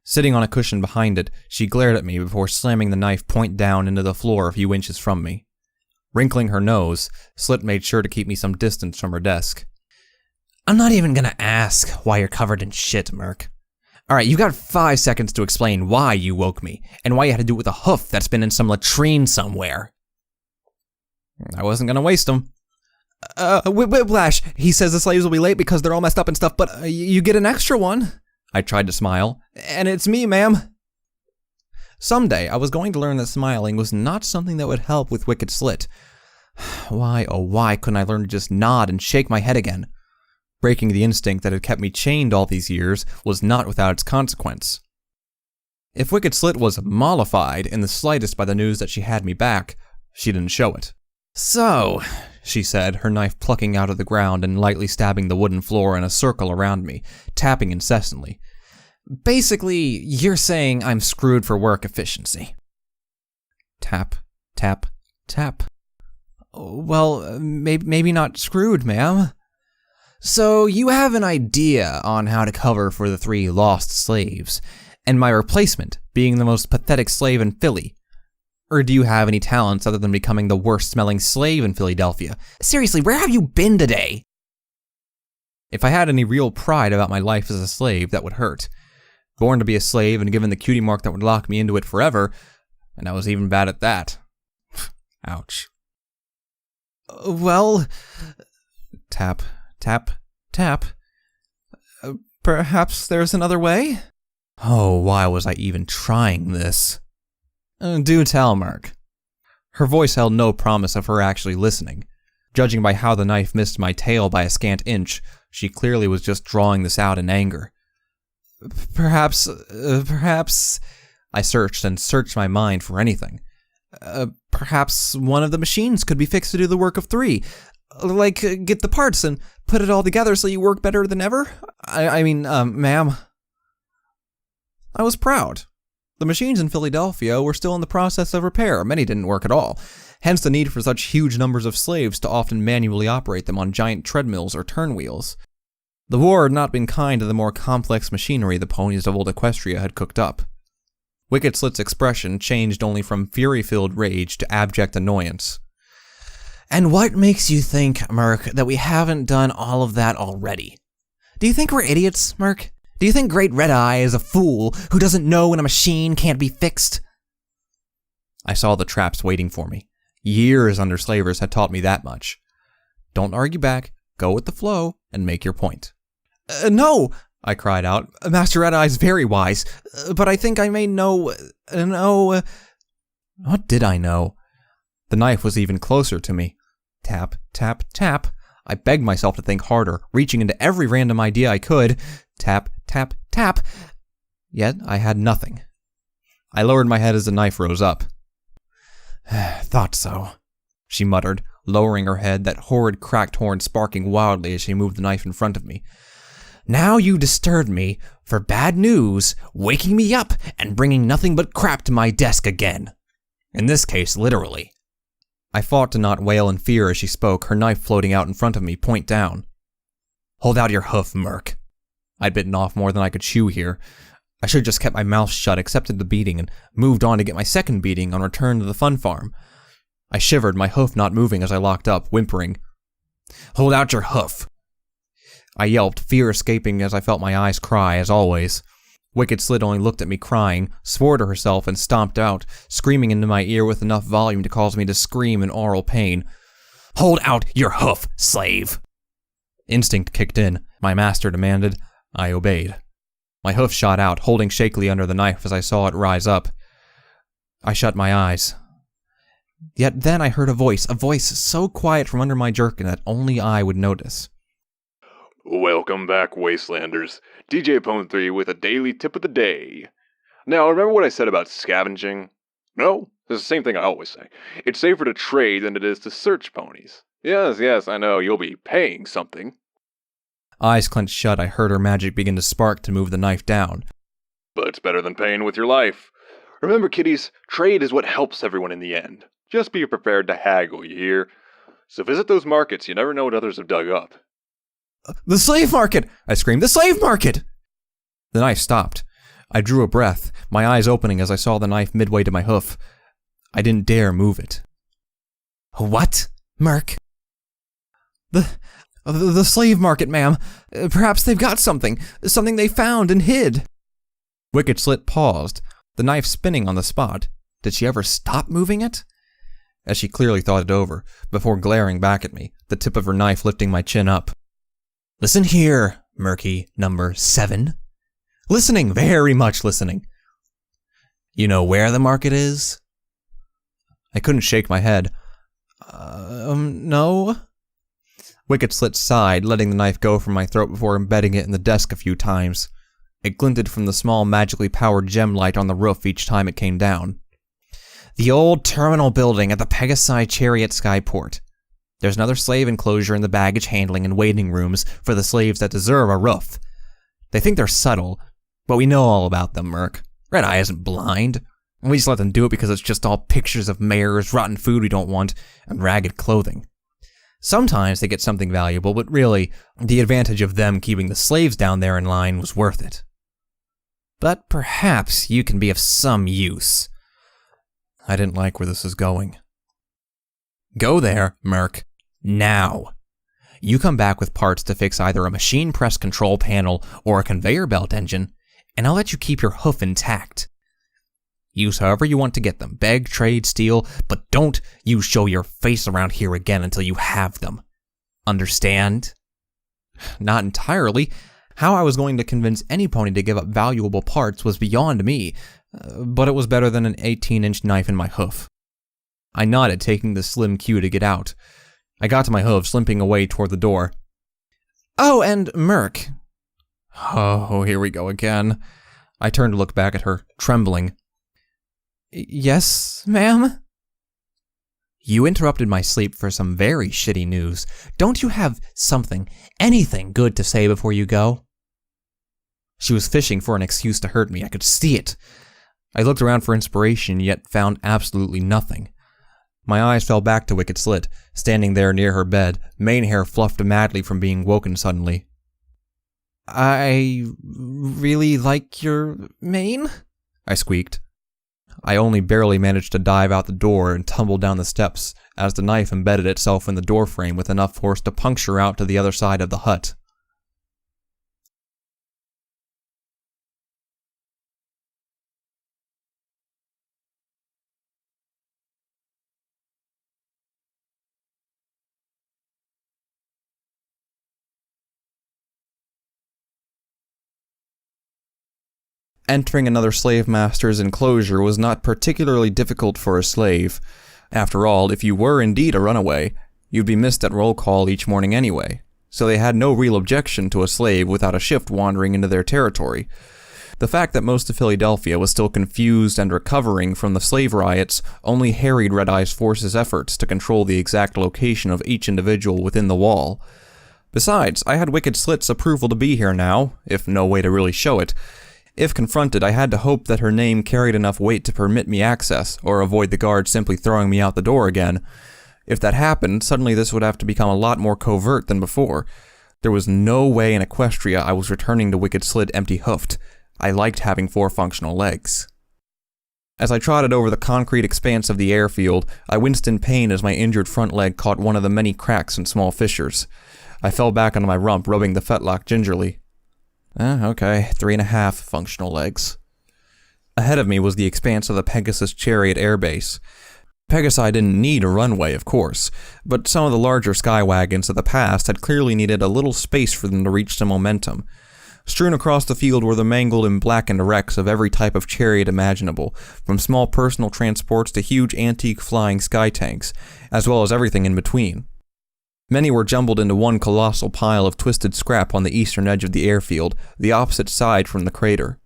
Sitting on a cushion behind it, she glared at me before slamming the knife point down into the floor a few inches from me. Wrinkling her nose, Slit made sure to keep me some distance from her desk. "I'm not even gonna ask why you're covered in shit, Murk. Alright, you got 5 seconds to explain why you woke me, and why you had to do it with a hoof that's been in some latrine somewhere." I wasn't gonna waste them. Whiplash, he says the slaves will be late because they're all messed up and stuff, but you get an extra one." I tried to smile. "And it's me, ma'am." Someday, I was going to learn that smiling was not something that would help with Wicked Slit. Why, oh why couldn't I learn to just nod and shake my head again? Breaking the instinct that had kept me chained all these years was not without its consequence. If Wicked Slit was mollified in the slightest by the news that she had me back, she didn't show it. "So," she said, her knife plucking out of the ground and lightly stabbing the wooden floor in a circle around me, tapping incessantly. "Basically, you're saying I'm screwed for work efficiency." Tap, tap, tap. "Well, maybe not screwed, ma'am." "So you have an idea on how to cover for the 3 lost slaves, and my replacement being the most pathetic slave in Philly. Or do you have any talents other than becoming the worst-smelling slave in Philadelphia? Seriously, where have you been today?" If I had any real pride about my life as a slave, that would hurt. Born to be a slave and given the cutie mark that would lock me into it forever, and I was even bad at that. Ouch. Well... Tap, tap, tap. Perhaps there's another way? Oh, why was I even trying this? Do tell, Murk. Her voice held no promise of her actually listening. Judging by how the knife missed my tail by a scant inch, she clearly was just drawing this out in anger. Perhaps... I searched and searched my mind for anything. Perhaps one of the machines could be fixed to do the work of 3. Like, get the parts and put it all together so you work better than ever? I mean, ma'am. I was proud. The machines in Philadelphia were still in the process of repair. Many didn't work at all. Hence the need for such huge numbers of slaves to often manually operate them on giant treadmills or turnwheels. The war had not been kind to the more complex machinery the ponies of old Equestria had cooked up. Wicked Slit's expression changed only from fury-filled rage to abject annoyance. And what makes you think, Murk, that we haven't done all of that already? Do you think we're idiots, Murk? Do you think Great Red Eye is a fool who doesn't know when a machine can't be fixed? I saw the traps waiting for me. Years under slavers had taught me that much. Don't argue back, go with the flow, and make your point. No, I cried out. Master Red Eye's very wise, but I think I may know... What did I know? The knife was even closer to me. Tap, tap, tap. I begged myself to think harder, reaching into every random idea I could. Tap, tap, tap. Yet I had nothing. I lowered my head as the knife rose up. Thought so, she muttered, lowering her head, that horrid cracked horn sparking wildly as she moved the knife in front of me. Now you disturbed me for bad news, waking me up and bringing nothing but crap to my desk again. In this case, literally. I fought to not wail in fear as she spoke, her knife floating out in front of me, point down. Hold out your hoof, Murk. I'd bitten off more than I could chew here. I should have just kept my mouth shut, accepted the beating, and moved on to get my second beating on return to the fun farm. I shivered, my hoof not moving as I locked up, whimpering. Hold out your hoof. I yelped, fear escaping as I felt my eyes cry, as always. Wicked Slit only looked at me crying, swore to herself, and stomped out, screaming into my ear with enough volume to cause me to scream in aural pain. Hold out your hoof, slave! Instinct kicked in. My master demanded. I obeyed. My hoof shot out, holding shakily under the knife as I saw it rise up. I shut my eyes. Yet then I heard a voice so quiet from under my jerkin that only I would notice. Welcome back, Wastelanders. DJ Pone 3 with a daily tip of the day. Now, remember what I said about scavenging? No, it's the same thing I always say. It's safer to trade than it is to search ponies. Yes, I know, you'll be paying something. Eyes clenched shut, I heard her magic begin to spark to move the knife down. But it's better than paying with your life. Remember, kiddies, trade is what helps everyone in the end. Just be prepared to haggle, you hear? So visit those markets, you never know what others have dug up. The slave market! I screamed, the slave market! The knife stopped. I drew a breath, my eyes opening as I saw the knife midway to my hoof. I didn't dare move it. What, Murk? The slave market, ma'am. Perhaps they've got something they found and hid. Wicked Slit paused, the knife spinning on the spot. Did she ever stop moving it? As she clearly thought it over, before glaring back at me, the tip of her knife lifting my chin up. Listen here, Murky number 7. Listening, very much listening. You know where the market is? I couldn't shake my head. No. Wicked Slit sighed, letting the knife go from my throat before embedding it in the desk a few times. It glinted from the small magically powered gem light on the roof each time it came down. The old terminal building at the Pegasi Chariot Skyport. There's another slave enclosure in the baggage handling and waiting rooms for the slaves that deserve a roof. They think they're subtle, but we know all about them, Murk. Red Eye isn't blind. We just let them do it because it's just all pictures of mares, rotten food we don't want, and ragged clothing. Sometimes they get something valuable, but really, the advantage of them keeping the slaves down there in line was worth it. But perhaps you can be of some use. I didn't like where this was going. Go there, Murk. Now. You come back with parts to fix either a machine press control panel or a conveyor belt engine, and I'll let you keep your hoof intact. Use however you want to get them, beg, trade, steal, but don't you show your face around here again until you have them. Understand? Not entirely. How I was going to convince any pony to give up valuable parts was beyond me, but it was better than an 18-inch knife in my hoof. I nodded, taking the slim cue to get out. I got to my hooves, limping away toward the door. Oh, and Murk. Oh, here we go again. I turned to look back at her, trembling. Yes, ma'am? You interrupted my sleep for some very shitty news. Don't you have something, anything good to say before you go? She was fishing for an excuse to hurt me. I could see it. I looked around for inspiration, yet found absolutely nothing. My eyes fell back to Wicked Slit, standing there near her bed, mane hair fluffed madly from being woken suddenly. I really like your mane? I squeaked. I only barely managed to dive out the door and tumble down the steps as the knife embedded itself in the doorframe with enough force to puncture out to the other side of the hut. Entering another slave master's enclosure was not particularly difficult for a slave. After all, if you were indeed a runaway, you'd be missed at roll call each morning anyway, so they had no real objection to a slave without a shift wandering into their territory. The fact that most of Philadelphia was still confused and recovering from the slave riots only harried Red Eye's force's efforts to control the exact location of each individual within the wall. Besides, I had Wicked Slit's approval to be here now, if no way to really show it. If confronted, I had to hope that her name carried enough weight to permit me access, or avoid the guards simply throwing me out the door again. If that happened, suddenly this would have to become a lot more covert than before. There was no way in Equestria I was returning to Wicked Slit empty-hoofed. I liked having 4 functional legs. As I trotted over the concrete expanse of the airfield, I winced in pain as my injured front leg caught one of the many cracks and small fissures. I fell back onto my rump, rubbing the fetlock gingerly. Okay, 3.5 functional legs. Ahead of me was the expanse of the Pegasus Chariot Airbase. Pegasi didn't need a runway, of course, but some of the larger skywagons of the past had clearly needed a little space for them to reach some momentum. Strewn across the field were the mangled and blackened wrecks of every type of chariot imaginable, from small personal transports to huge antique flying sky tanks, as well as everything in between. Many were jumbled into one colossal pile of twisted scrap on the eastern edge of the airfield, the opposite side from the crater.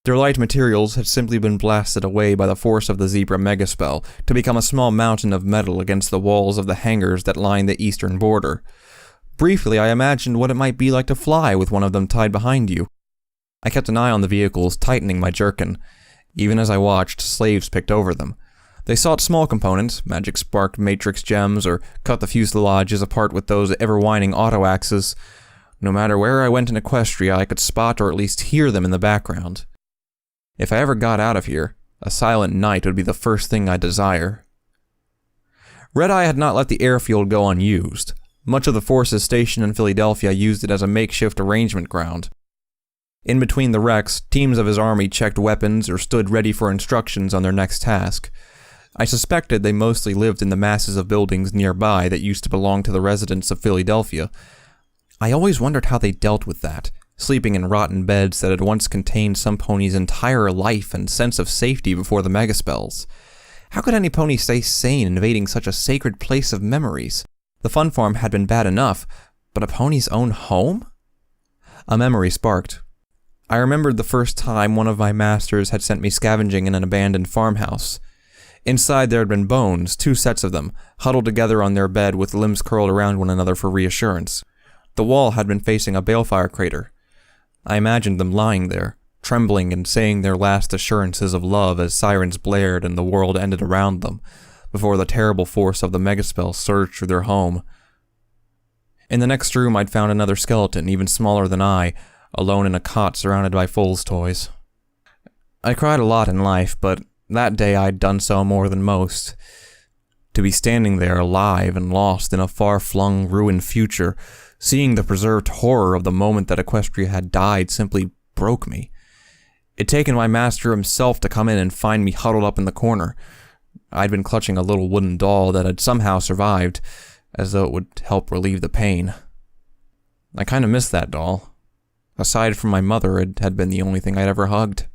Their light materials had simply been blasted away by the force of the Zebra Megaspell to become a small mountain of metal against the walls of the hangars that lined the eastern border. Briefly, I imagined what it might be like to fly with one of them tied behind you. I kept an eye on the vehicles, tightening my jerkin. Even as I watched, slaves picked over them. They sought small components, magic-sparked matrix gems, or cut the fuselages apart with those ever-whining auto-axes. No matter where I went in Equestria, I could spot or at least hear them in the background. If I ever got out of here, a silent night would be the first thing I'd desire. Red Eye had not let the airfield go unused. Much of the forces stationed in Philadelphia used it as a makeshift arrangement ground. In between the wrecks, teams of his army checked weapons or stood ready for instructions on their next task. I suspected they mostly lived in the masses of buildings nearby that used to belong to the residents of Philadelphia. I always wondered how they dealt with that, sleeping in rotten beds that had once contained some pony's entire life and sense of safety before the megaspells. How could any pony stay sane invading such a sacred place of memories? The fun farm had been bad enough, but a pony's own home? A memory sparked. I remembered the first time one of my masters had sent me scavenging in an abandoned farmhouse. Inside there had been bones, 2 sets of them, huddled together on their bed with limbs curled around one another for reassurance. The wall had been facing a balefire crater. I imagined them lying there, trembling and saying their last assurances of love as sirens blared and the world ended around them, before the terrible force of the megaspell surged through their home. In the next room I'd found another skeleton, even smaller than I, alone in a cot surrounded by fool's toys. I cried a lot in life, but that day I'd done so more than most. To be standing there alive and lost in a far-flung, ruined future, seeing the preserved horror of the moment that Equestria had died simply broke me. It'd taken my master himself to come in and find me huddled up in the corner. I'd been clutching a little wooden doll that had somehow survived, as though it would help relieve the pain. I kind of missed that doll. Aside from my mother, it had been the only thing I'd ever hugged.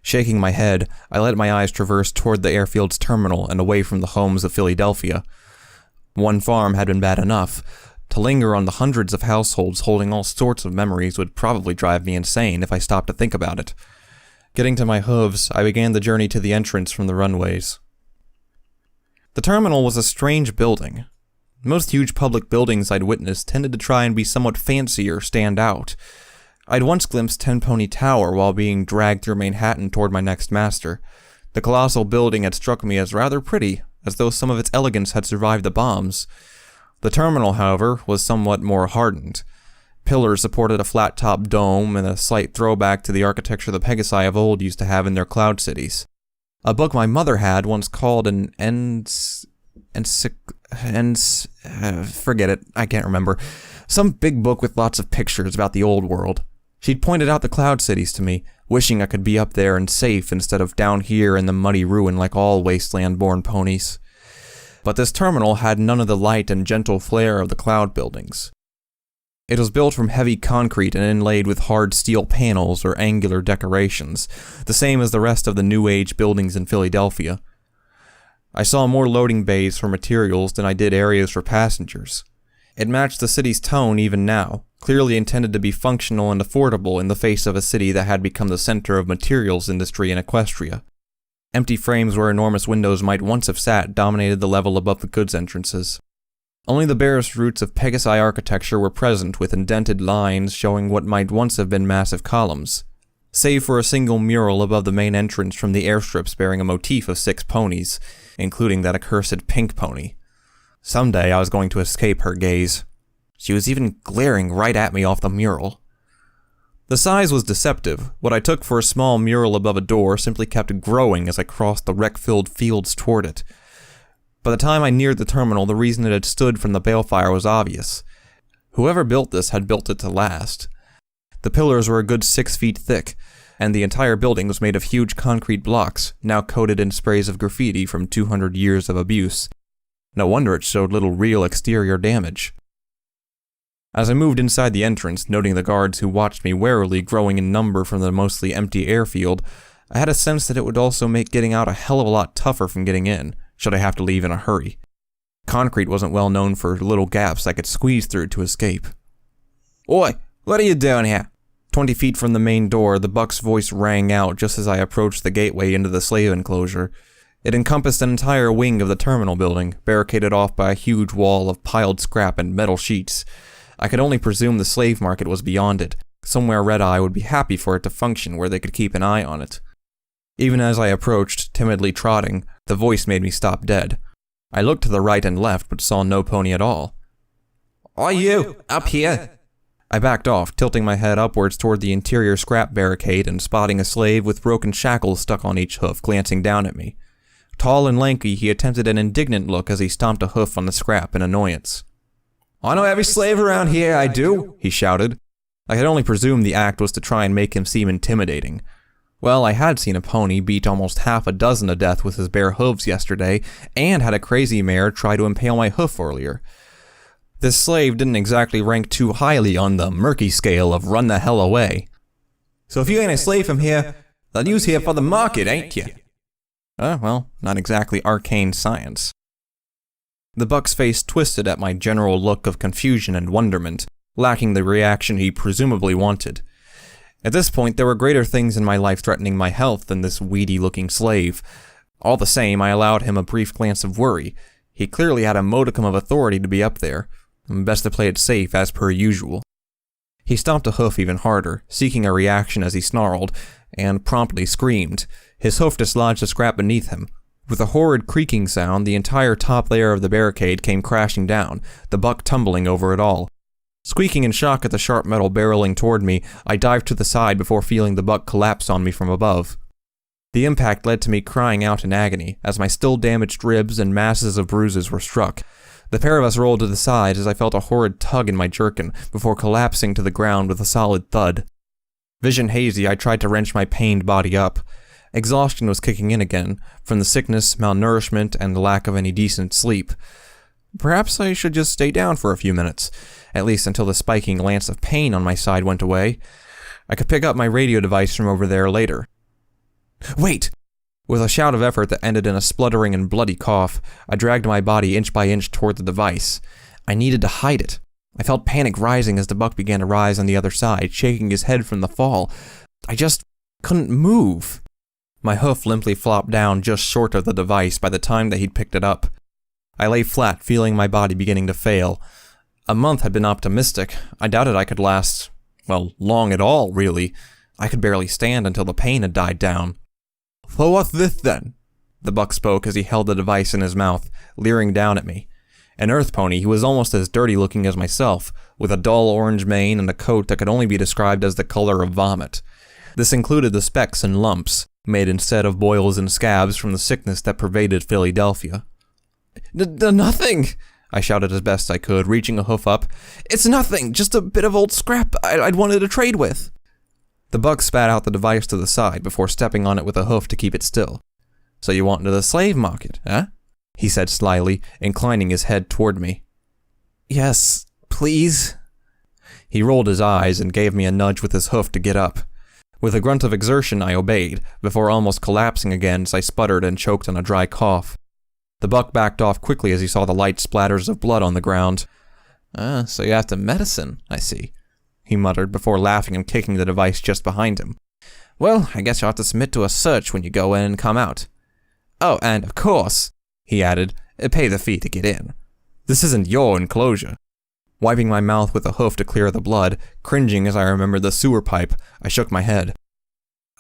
Shaking my head, I let my eyes traverse toward the airfield's terminal and away from the homes of Philadelphia. One farm had been bad enough. To linger on the hundreds of households holding all sorts of memories would probably drive me insane if I stopped to think about it. Getting to my hooves, I began the journey to the entrance from the runways. The terminal was a strange building. Most huge public buildings I'd witnessed tended to try and be somewhat fancy or stand out. I'd once glimpsed Ten Pony Tower while being dragged through Manhattan toward my next master. The colossal building had struck me as rather pretty, as though some of its elegance had survived the bombs. The terminal, however, was somewhat more hardened. Pillars supported a flat-top dome and a slight throwback to the architecture the Pegasi of old used to have in their cloud cities. A book my mother had once called an forget it, I can't remember. Some big book with lots of pictures about the old world. She'd pointed out the cloud cities to me, wishing I could be up there and safe instead of down here in the muddy ruin like all wasteland-born ponies. But this terminal had none of the light and gentle flair of the cloud buildings. It was built from heavy concrete and inlaid with hard steel panels or angular decorations, the same as the rest of the New Age buildings in Philadelphia. I saw more loading bays for materials than I did areas for passengers. It matched the city's tone even now, clearly intended to be functional and affordable in the face of a city that had become the center of materials industry in Equestria. Empty frames where enormous windows might once have sat dominated the level above the goods entrances. Only the barest roots of Pegasi architecture were present, with indented lines showing what might once have been massive columns. Save for a single mural above the main entrance from the airstrips bearing a motif of 6 ponies, including that accursed pink pony. Someday I was going to escape her gaze. She was even glaring right at me off the mural. The size was deceptive. What I took for a small mural above a door simply kept growing as I crossed the wreck-filled fields toward it. By the time I neared the terminal, the reason it had stood from the balefire was obvious. Whoever built this had built it to last. The pillars were a good 6 feet thick, and the entire building was made of huge concrete blocks, now coated in sprays of graffiti from 200 years of abuse. No wonder it showed little real exterior damage. As I moved inside the entrance, noting the guards who watched me warily growing in number from the mostly empty airfield, I had a sense that it would also make getting out a hell of a lot tougher from getting in, should I have to leave in a hurry. Concrete wasn't well known for little gaps I could squeeze through to escape. "Oi, what are you doing here?" 20 feet from the main door, the buck's voice rang out just as I approached the gateway into the slave enclosure. It encompassed an entire wing of the terminal building, barricaded off by a huge wall of piled scrap and metal sheets. I could only presume the slave market was beyond it. Somewhere Red-Eye would be happy for it to function where they could keep an eye on it. Even as I approached, timidly trotting, the voice made me stop dead. I looked to the right and left, but saw no pony at all. "Are you up here?" I backed off, tilting my head upwards toward the interior scrap barricade and spotting a slave with broken shackles stuck on each hoof glancing down at me. Tall and lanky, he attempted an indignant look as he stomped a hoof on the scrap in annoyance. "I know every slave around here, I do," he shouted. I had only presumed the act was to try and make him seem intimidating. Well, I had seen a pony beat almost half a dozen to death with his bare hooves yesterday, and had a crazy mare try to impale my hoof earlier. This slave didn't exactly rank too highly on the Murky scale of run the hell away. "So if you ain't a slave from here, then you's here for the market, ain't you?" Well, not exactly arcane science. The buck's face twisted at my general look of confusion and wonderment, lacking the reaction he presumably wanted. At this point, there were greater things in my life threatening my health than this weedy-looking slave. All the same, I allowed him a brief glance of worry. He clearly had a modicum of authority to be up there. Best to play it safe, as per usual. He stomped a hoof even harder, seeking a reaction as he snarled, and promptly screamed. His hoof dislodged a scrap beneath him. With a horrid creaking sound, the entire top layer of the barricade came crashing down, the buck tumbling over it all. Squeaking in shock at the sharp metal barreling toward me, I dived to the side before feeling the buck collapse on me from above. The impact led to me crying out in agony as my still damaged ribs and masses of bruises were struck. The pair of us rolled to the side as I felt a horrid tug in my jerkin before collapsing to the ground with a solid thud. Vision hazy, I tried to wrench my pained body up. Exhaustion was kicking in again, from the sickness, malnourishment, and the lack of any decent sleep. Perhaps I should just stay down for a few minutes, at least until the spiking lance of pain on my side went away. I could pick up my radio device from over there later. Wait! With a shout of effort that ended in a spluttering and bloody cough, I dragged my body inch by inch toward the device. I needed to hide it. I felt panic rising as the buck began to rise on the other side, shaking his head from the fall. I just couldn't move. My hoof limply flopped down just short of the device by the time that he'd picked it up. I lay flat, feeling my body beginning to fail. A month had been optimistic. I doubted I could last, well, long at all, really. I could barely stand until the pain had died down. "So what's this, then?" The buck spoke as he held the device in his mouth, leering down at me. An earth pony who was almost as dirty-looking as myself, with a dull orange mane and a coat that could only be described as the color of vomit. This included the specks and lumps, made instead of boils and scabs from the sickness that pervaded Philadelphia. Nothing!" I shouted as best I could, reaching a hoof up. "It's nothing! Just a bit of old scrap I'd wanted to trade with." The buck spat out the device to the side before stepping on it with a hoof to keep it still. "So you want into the slave market, eh?" he said slyly, inclining his head toward me. "Yes, please." He rolled his eyes and gave me a nudge with his hoof to get up. With a grunt of exertion, I obeyed, before almost collapsing again as I sputtered and choked on a dry cough. The buck backed off quickly as he saw the light splatters of blood on the ground. So you're after medicine, I see," he muttered before laughing and kicking the device just behind him. "Well, I guess you'll have to submit to a search when you go in and come out. Oh, and of course," he added, "pay the fee to get in. This isn't your enclosure." Wiping my mouth with a hoof to clear the blood, cringing as I remembered the sewer pipe, I shook my head.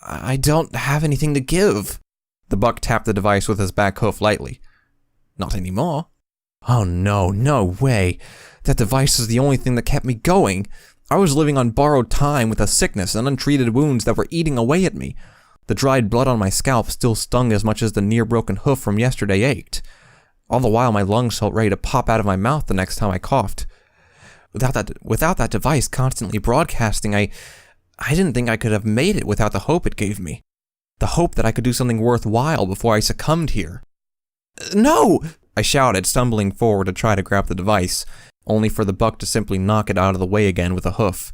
"I don't have anything to give." The buck tapped the device with his back hoof lightly. "Not anymore." "Oh no way. That device is the only thing that kept me going. I was living on borrowed time with a sickness and untreated wounds that were eating away at me. The dried blood on my scalp still stung as much as the near-broken hoof from yesterday ached. All the while my lungs felt ready to pop out of my mouth the next time I coughed. Without that device constantly broadcasting, I didn't think I could have made it without the hope it gave me. The hope that I could do something worthwhile before I succumbed here." "No!" I shouted, stumbling forward to try to grab the device, only for the buck to simply knock it out of the way again with a hoof.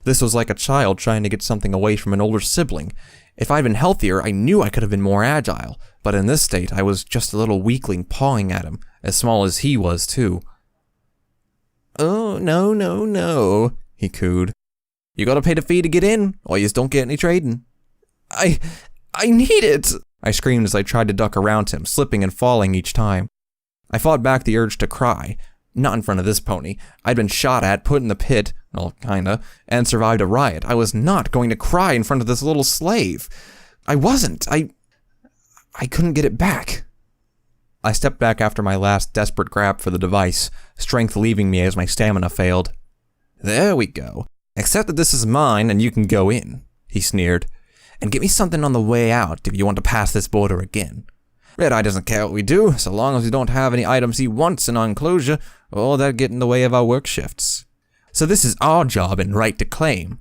This was like a child trying to get something away from an older sibling. If I'd been healthier, I knew I could have been more agile, but in this state, I was just a little weakling pawing at him, as small as he was, too. "Oh, no, he cooed. "You gotta pay the fee to get in, or you just don't get any trading." I need it!" I screamed as I tried to duck around him, slipping and falling each time. I fought back the urge to cry. Not in front of this pony. I'd been shot at, put in the pit, well, kinda, and survived a riot. I was not going to cry in front of this little slave. I wasn't. I couldn't get it back. I stepped back after my last desperate grab for the device, strength leaving me as my stamina failed. "There we go. Accept that this is mine and you can go in," he sneered. "And get me something on the way out if you want to pass this border again. Red Eye doesn't care what we do, so long as we don't have any items he wants in our enclosure, or that get in the way of our work shifts. So this is our job and right to claim."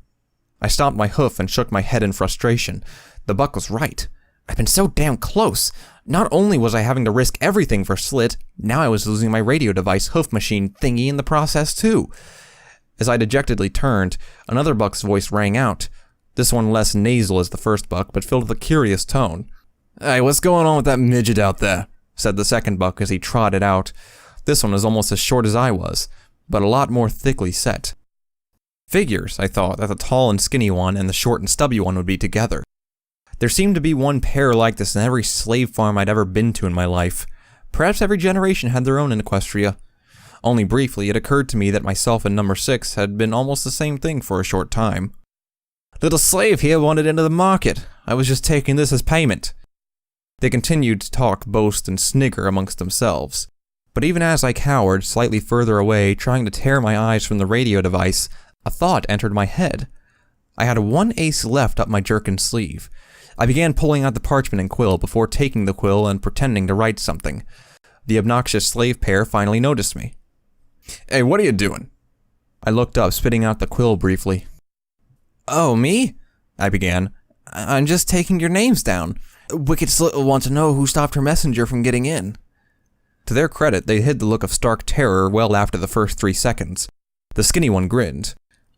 I stomped my hoof and shook my head in frustration. The buck was right. I'd been so damn close. Not only was I having to risk everything for Slit, now I was losing my radio device hoof machine thingy in the process too. As I dejectedly turned, another buck's voice rang out. This one less nasal as the first buck, but filled with a curious tone. "Hey, what's going on with that midget out there?" said the second buck as he trotted out. This one was almost as short as I was, but a lot more thickly set. Figures, I thought, that the tall and skinny one and the short and stubby one would be together. There seemed to be one pair like this in every slave farm I'd ever been to in my life. Perhaps every generation had their own in Equestria. Only briefly, it occurred to me that myself and number 6 had been almost the same thing for a short time. "Little slave here wanted into the market. I was just taking this as payment." They continued to talk, boast, and snigger amongst themselves. But even as I cowered, slightly further away, trying to tear my eyes from the radio device, a thought entered my head. I had one ace left up my jerkin sleeve. I began pulling out the parchment and quill before taking the quill and pretending to write something. The obnoxious slave pair finally noticed me. Hey, what are you doing? I looked up, spitting out the quill briefly. Oh, me? I began. I'm just taking your names down. Wicked Slit will want to know who stopped her messenger from getting in. To their credit, they hid the look of stark terror well after the first 3 seconds. The skinny one grinned.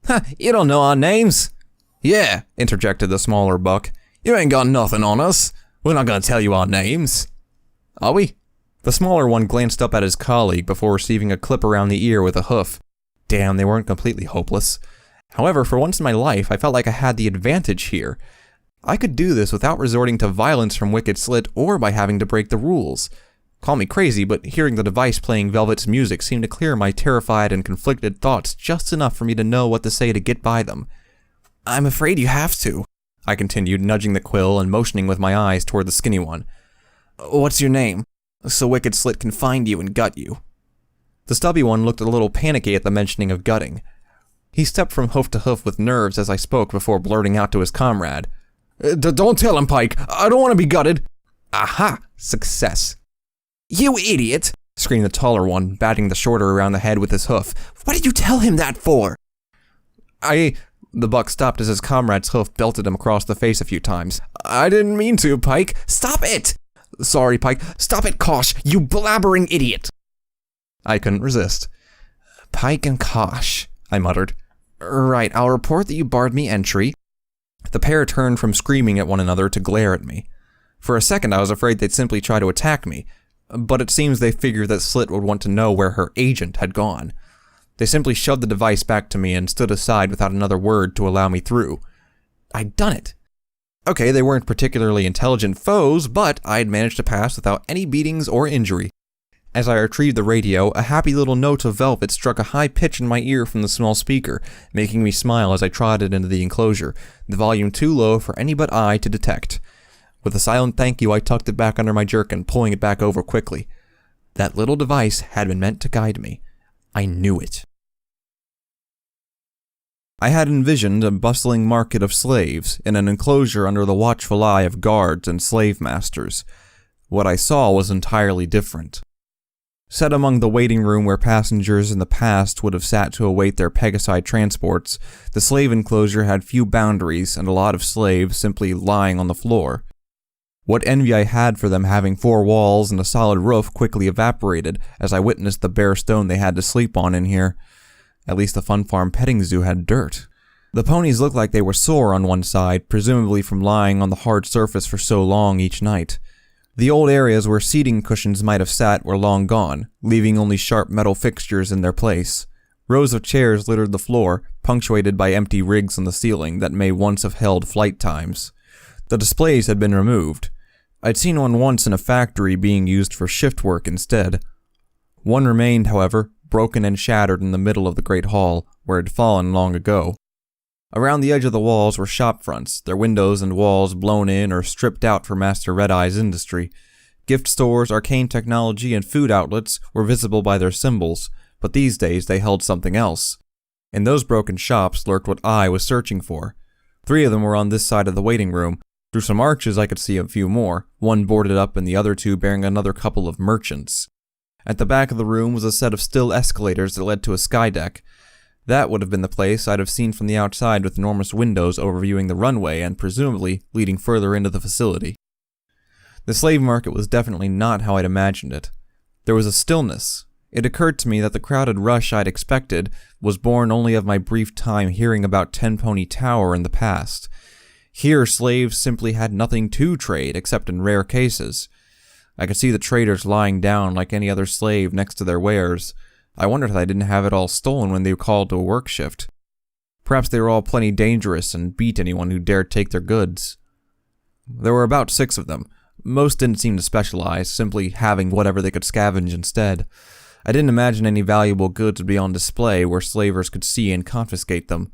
"Ha, you don't know our names." "Yeah," interjected the smaller buck. "You ain't got nothing on us. We're not gonna tell you our names." "Are we?" The smaller one glanced up at his colleague before receiving a clip around the ear with a hoof. Damn, they weren't completely hopeless. However, for once in my life, I felt like I had the advantage here. I could do this without resorting to violence from Wicked Slit or by having to break the rules. Call me crazy, but hearing the device playing Velvet's music seemed to clear my terrified and conflicted thoughts just enough for me to know what to say to get by them. "I'm afraid you have to," I continued, nudging the quill and motioning with my eyes toward the skinny one. "What's your name? So Wicked Slit can find you and gut you." The stubby one looked a little panicky at the mentioning of gutting. He stepped from hoof to hoof with nerves as I spoke before blurting out to his comrade. Don't tell him, Pike. I don't want to be gutted." Aha! Success. "You idiot!" screamed the taller one, batting the shorter around the head with his hoof. "What did you tell him that for?" The buck stopped as his comrade's hoof belted him across the face a few times. "I didn't mean to, Pike." "Stop it!" "Sorry, Pike." "Stop it, Kosh, you blabbering idiot!" I couldn't resist. "Pike and Kosh," I muttered. "Right, I'll report that you barred me entry." The pair turned from screaming at one another to glare at me. For a second I was afraid they'd simply try to attack me, but it seems they figured that Slit would want to know where her agent had gone. They simply shoved the device back to me and stood aside without another word to allow me through. I'd done it. Okay, they weren't particularly intelligent foes, but I'd managed to pass without any beatings or injury. As I retrieved the radio, a happy little note of Velvet struck a high pitch in my ear from the small speaker, making me smile as I trotted into the enclosure, the volume too low for any but I to detect. With a silent thank you, I tucked it back under my jerkin, pulling it back over quickly. That little device had been meant to guide me. I knew it. I had envisioned a bustling market of slaves in an enclosure under the watchful eye of guards and slave masters. What I saw was entirely different. Set among the waiting room where passengers in the past would have sat to await their Pegasi transports, the slave enclosure had few boundaries and a lot of slaves simply lying on the floor. What envy I had for them having 4 walls and a solid roof quickly evaporated as I witnessed the bare stone they had to sleep on in here. At least the Fun Farm petting zoo had dirt. The ponies looked like they were sore on one side, presumably from lying on the hard surface for so long each night. The old areas where seating cushions might have sat were long gone, leaving only sharp metal fixtures in their place. Rows of chairs littered the floor, punctuated by empty rigs on the ceiling that may once have held flight times. The displays had been removed. I'd seen one once in a factory being used for shift work instead. One remained, however, broken and shattered in the middle of the great hall, where it had fallen long ago. Around the edge of the walls were shop fronts, their windows and walls blown in or stripped out for Master Red-Eye's industry. Gift stores, arcane technology, and food outlets were visible by their symbols, but these days they held something else. In those broken shops lurked what I was searching for. 3 of them were on this side of the waiting room. Through some arches I could see a few more, one boarded up and the other 2 bearing another couple of merchants. At the back of the room was a set of steel escalators that led to a skydeck. That would have been the place I'd have seen from the outside with enormous windows overviewing the runway and presumably leading further into the facility. The slave market was definitely not how I'd imagined it. There was a stillness. It occurred to me that the crowded rush I'd expected was born only of my brief time hearing about Ten Pony Tower in the past. Here slaves simply had nothing to trade except in rare cases. I could see the traders lying down like any other slave next to their wares. I wondered if I didn't have it all stolen when they were called to a work shift. Perhaps they were all plenty dangerous and beat anyone who dared take their goods. There were about 6 of them. Most didn't seem to specialize, simply having whatever they could scavenge instead. I didn't imagine any valuable goods would be on display where slavers could see and confiscate them.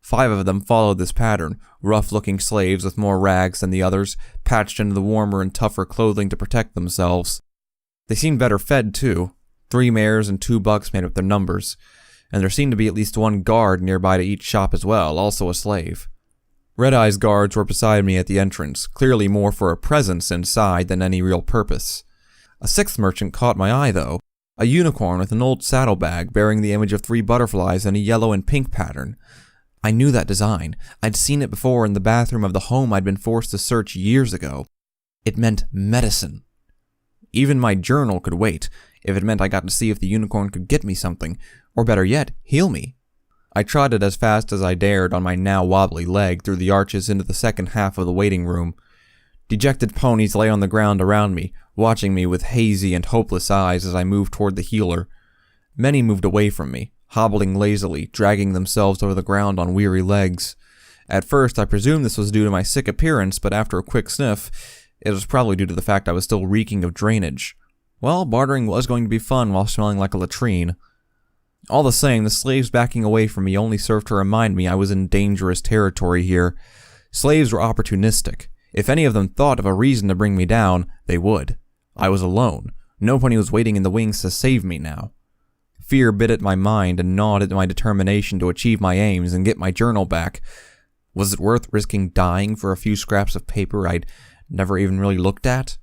5 of them followed this pattern, rough-looking slaves with more rags than the others, patched into the warmer and tougher clothing to protect themselves. They seemed better fed, too. 3 mares and 2 bucks made up their numbers. and there seemed to be at least one guard nearby to each shop as well, also a slave. Red Eye's guards were beside me at the entrance, clearly more for a presence inside than any real purpose. A sixth merchant caught my eye, though. A unicorn with an old saddlebag bearing the image of 3 butterflies in a yellow and pink pattern. I knew that design. I'd seen it before in the bathroom of the home I'd been forced to search years ago. It meant medicine. Even my journal could wait, if it meant I got to see if the unicorn could get me something, or better yet, heal me. I trotted as fast as I dared on my now wobbly leg through the arches into the second half of the waiting room. Dejected ponies lay on the ground around me, watching me with hazy and hopeless eyes as I moved toward the healer. Many moved away from me, hobbling lazily, dragging themselves over the ground on weary legs. At first, I presumed this was due to my sick appearance, but after a quick sniff, it was probably due to the fact I was still reeking of drainage. Well, bartering was going to be fun while smelling like a latrine. All the same, the slaves backing away from me only served to remind me I was in dangerous territory here. Slaves were opportunistic. If any of them thought of a reason to bring me down, they would. I was alone. Nobody was waiting in the wings to save me now. Fear bit at my mind and gnawed at my determination to achieve my aims and get my journal back. Was it worth risking dying for a few scraps of paper I'd never even really looked at?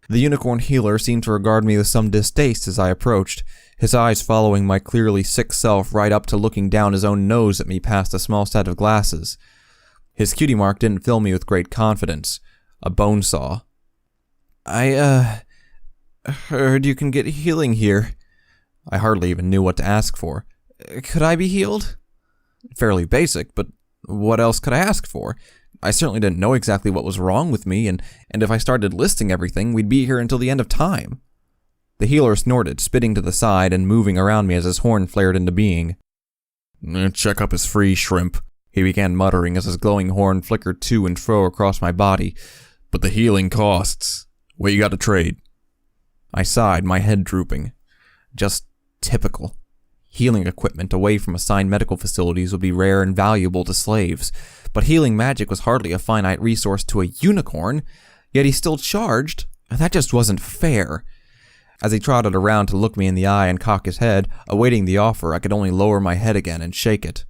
The unicorn healer seemed to regard me with some distaste as I approached, his eyes following my clearly sick self right up to looking down his own nose at me past a small set of glasses. His cutie mark didn't fill me with great confidence. A bone saw. I heard you can get healing here. I hardly even knew what to ask for. Could I be healed? Fairly basic, but what else could I ask for? I certainly didn't know exactly what was wrong with me, and if I started listing everything, we'd be here until the end of time. The healer snorted, spitting to the side and moving around me as his horn flared into being. Check up is free, shrimp, he began muttering as his glowing horn flickered to and fro across my body. But the healing costs. What you got to trade? I sighed, my head drooping. Just typical. Healing equipment away from assigned medical facilities would be rare and valuable to slaves, but healing magic was hardly a finite resource to a unicorn, yet he still charged. That just wasn't fair. As he trotted around to look me in the eye and cock his head, awaiting the offer, I could only lower my head again and shake it.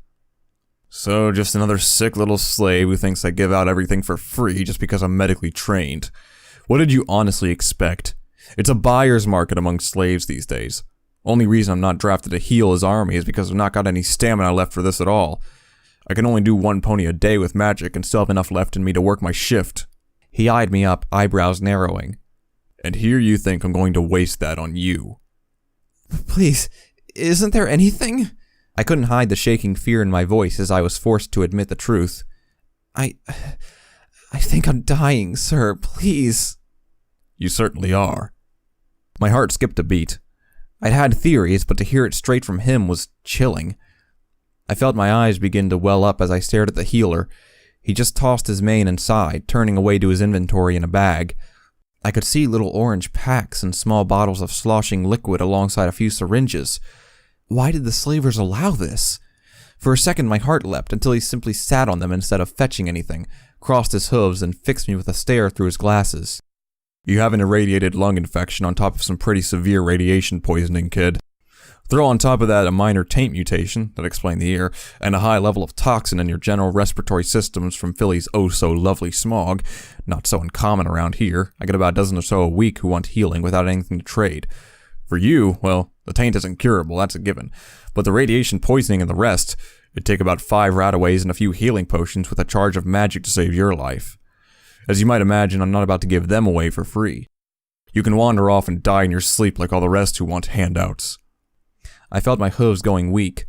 So, just another sick little slave who thinks I give out everything for free just because I'm medically trained. What did you honestly expect? It's a buyer's market among slaves these days. Only reason I'm not drafted to heal his army is because I've not got any stamina left for this at all. I can only do 1 pony a day with magic and still have enough left in me to work my shift. He eyed me up, eyebrows narrowing. And here you think I'm going to waste that on you. Please, isn't there anything? I couldn't hide the shaking fear in my voice as I was forced to admit the truth. I think I'm dying, sir, please. You certainly are. My heart skipped a beat. I'd had theories, but to hear it straight from him was chilling. I felt my eyes begin to well up as I stared at the healer. He just tossed his mane and sighed, turning away to his inventory in a bag. I could see little orange packs and small bottles of sloshing liquid alongside a few syringes. Why did the slavers allow this? For a second my heart leapt until he simply sat on them instead of fetching anything, crossed his hooves and fixed me with a stare through his glasses. You have an irradiated lung infection on top of some pretty severe radiation poisoning, kid. Throw on top of that a minor taint mutation, that explained the ear, and a high level of toxin in your general respiratory systems from Philly's oh-so-lovely smog. Not so uncommon around here. I get about a dozen or so a week who want healing without anything to trade. For you, well, the taint isn't curable, that's a given. But the radiation poisoning and the rest, it'd take about 5 rataways and a few healing potions with a charge of magic to save your life. As you might imagine, I'm not about to give them away for free. You can wander off and die in your sleep like all the rest who want handouts. I felt my hooves going weak.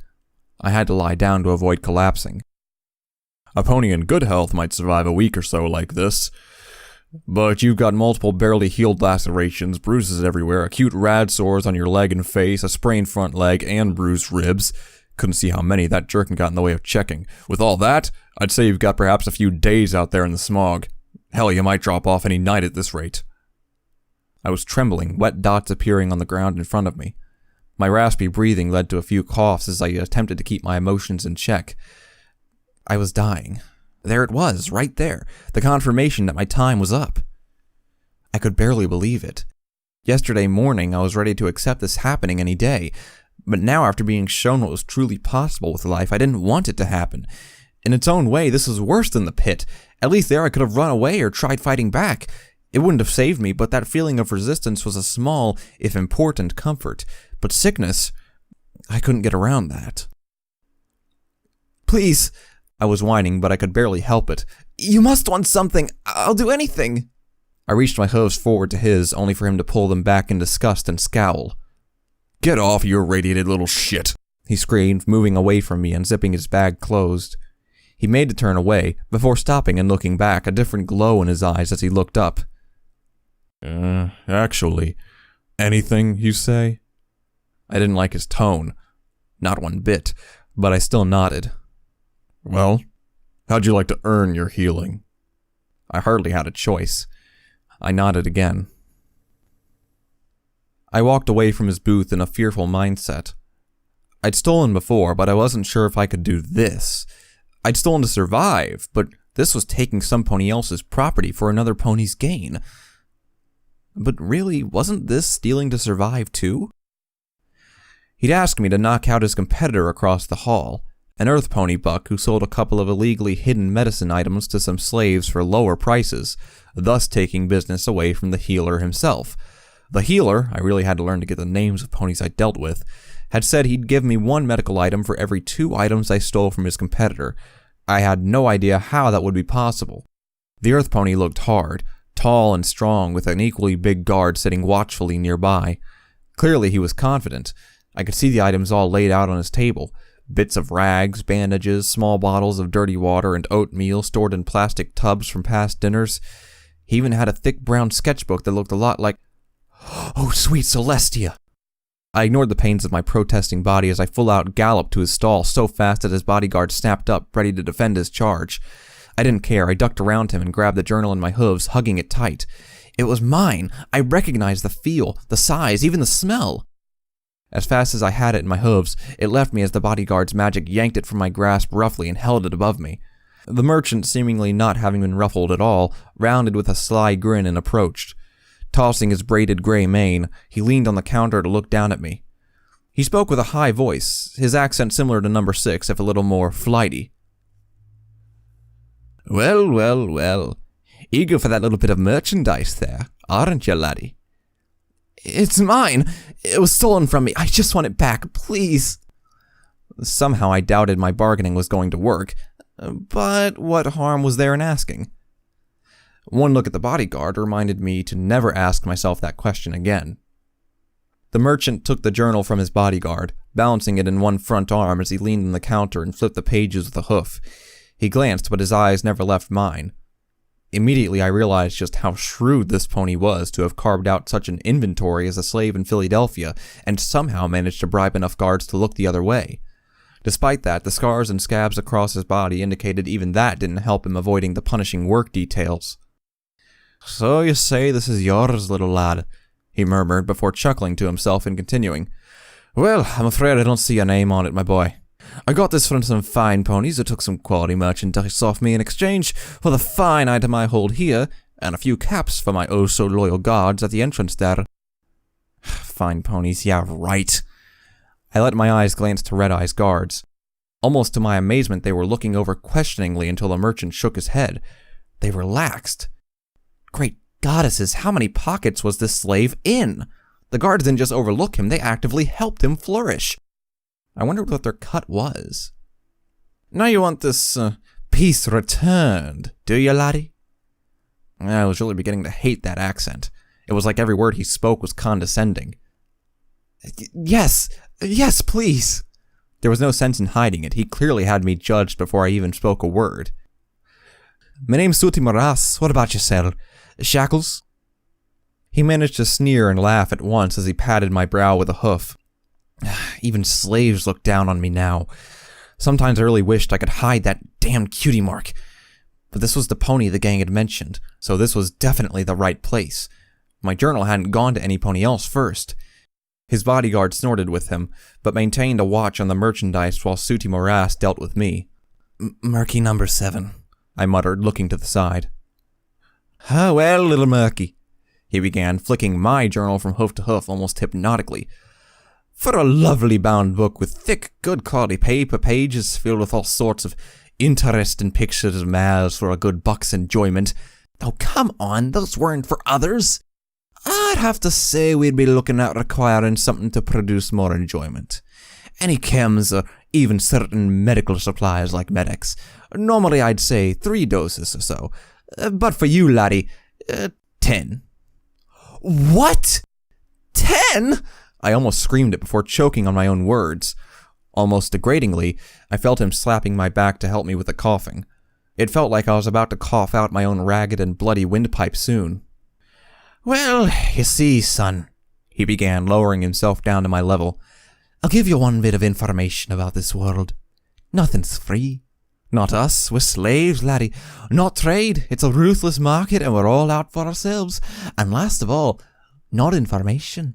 I had to lie down to avoid collapsing. A pony in good health might survive a week or so like this. But you've got multiple barely healed lacerations, bruises everywhere, acute rad sores on your leg and face, a sprained front leg, and bruised ribs. Couldn't see how many that jerkin got in the way of checking. With all that, I'd say you've got perhaps a few days out there in the smog. Hell, you might drop off any night at this rate. I was trembling, wet dots appearing on the ground in front of me. My raspy breathing led to a few coughs as I attempted to keep my emotions in check. I was dying. There it was, right there, the confirmation that my time was up. I could barely believe it. Yesterday morning I was ready to accept this happening any day, But now, after being shown what was truly possible with life, I didn't want it to happen. In its own way, this was worse than the pit. At least there I could have run away or tried fighting back. It wouldn't have saved me, but that feeling of resistance was a small, if important, comfort. But sickness, I couldn't get around that. "Please," I was whining, but I could barely help it. "You must want something. I'll do anything." I reached my hooves forward to his, only for him to pull them back in disgust and scowl. "Get off, you irradiated little shit," he screamed, moving away from me and zipping his bag closed. He made to turn away, before stopping and looking back, a different glow in his eyes as he looked up. Actually, anything you say?" I didn't like his tone. Not one bit, but I still nodded. "Well, how'd you like to earn your healing?" I hardly had a choice. I nodded again. I walked away from his booth in a fearful mindset. I'd stolen before, but I wasn't sure if I could do this. I'd stolen to survive, but this was taking some pony else's property for another pony's gain. But really, wasn't this stealing to survive too? He'd asked me to knock out his competitor across the hall, an earth pony buck who sold a couple of illegally hidden medicine items to some slaves for lower prices, thus taking business away from the healer himself. The healer, I really had to learn to get the names of ponies I dealt with, had said he'd give me one medical item for every 2 items I stole from his competitor. I had no idea how that would be possible. The earth pony looked hard, tall and strong, with an equally big guard sitting watchfully nearby. Clearly he was confident. I could see the items all laid out on his table. Bits of rags, bandages, small bottles of dirty water, and oatmeal stored in plastic tubs from past dinners. He even had a thick brown sketchbook that looked a lot like... Oh, sweet Celestia! I ignored the pains of my protesting body as I full-out galloped to his stall so fast that his bodyguard snapped up, ready to defend his charge. I didn't care. I ducked around him and grabbed the journal in my hooves, hugging it tight. It was mine. I recognized the feel, the size, even the smell. As fast as I had it in my hooves, it left me as the bodyguard's magic yanked it from my grasp roughly and held it above me. The merchant, seemingly not having been ruffled at all, rounded with a sly grin and approached. Tossing his braided gray mane, he leaned on the counter to look down at me. He spoke with a high voice, his accent similar to number 6, if a little more flighty. "Well, well, well. Eager for that little bit of merchandise there, aren't you, laddie?" "It's mine. It was stolen from me. I just want it back, please." Somehow I doubted my bargaining was going to work, but what harm was there in asking? One look at the bodyguard reminded me to never ask myself that question again. The merchant took the journal from his bodyguard, balancing it in one front arm as he leaned on the counter and flipped the pages with a hoof. He glanced, but his eyes never left mine. Immediately I realized just how shrewd this pony was to have carved out such an inventory as a slave in Philadelphia, and somehow managed to bribe enough guards to look the other way. Despite that, the scars and scabs across his body indicated even that didn't help him avoiding the punishing work details. "So you say this is yours, little lad," he murmured before chuckling to himself and continuing. "Well, I'm afraid I don't see your name on it, my boy. I got this from some fine ponies who took some quality merchandise off me in exchange for the fine item I hold here, and a few caps for my oh-so-loyal guards at the entrance there." Fine ponies, yeah, right. I let my eyes glance to Red Eye's guards. Almost to my amazement, they were looking over questioningly until the merchant shook his head. They relaxed. Great goddesses, how many pockets was this slave in? The guards didn't just overlook him, they actively helped him flourish. I wondered what their cut was. "Now you want this, piece returned, do you, laddie?" I was really beginning to hate that accent. It was like every word he spoke was condescending. Yes, please." There was no sense in hiding it. He clearly had me judged before I even spoke a word. "My name's Suti Moras. What about yourself? Shackles?" He managed to sneer and laugh at once as he patted my brow with a hoof. Even slaves looked down on me now. Sometimes I really wished I could hide that damned cutie mark. But this was the pony the gang had mentioned, so this was definitely the right place. My journal hadn't gone to any pony else first. His bodyguard snorted with him, but maintained a watch on the merchandise while Suti Moras dealt with me. "Murky number 7, I muttered, looking to the side. "Ah, well, little Murky," he began, flicking my journal from hoof to hoof almost hypnotically. For a lovely bound book with thick, good quality paper pages filled with all sorts of interesting pictures of males for a good buck's enjoyment. Oh, come on, those weren't for others. I'd have to say we'd be looking at requiring something to produce more enjoyment. Any chems or even certain medical supplies like Medex. Normally I'd say 3 doses or so. But for you, laddie, 10. What? 10? I almost screamed it before choking on my own words. Almost degradingly, I felt him slapping my back to help me with the coughing. It felt like I was about to cough out my own ragged and bloody windpipe soon. Well, you see, son, he began, lowering himself down to my level. I'll give you one bit of information about this world. Nothing's free. Not us, we're slaves, laddie. Not trade, it's a ruthless market and we're all out for ourselves. And last of all, not information.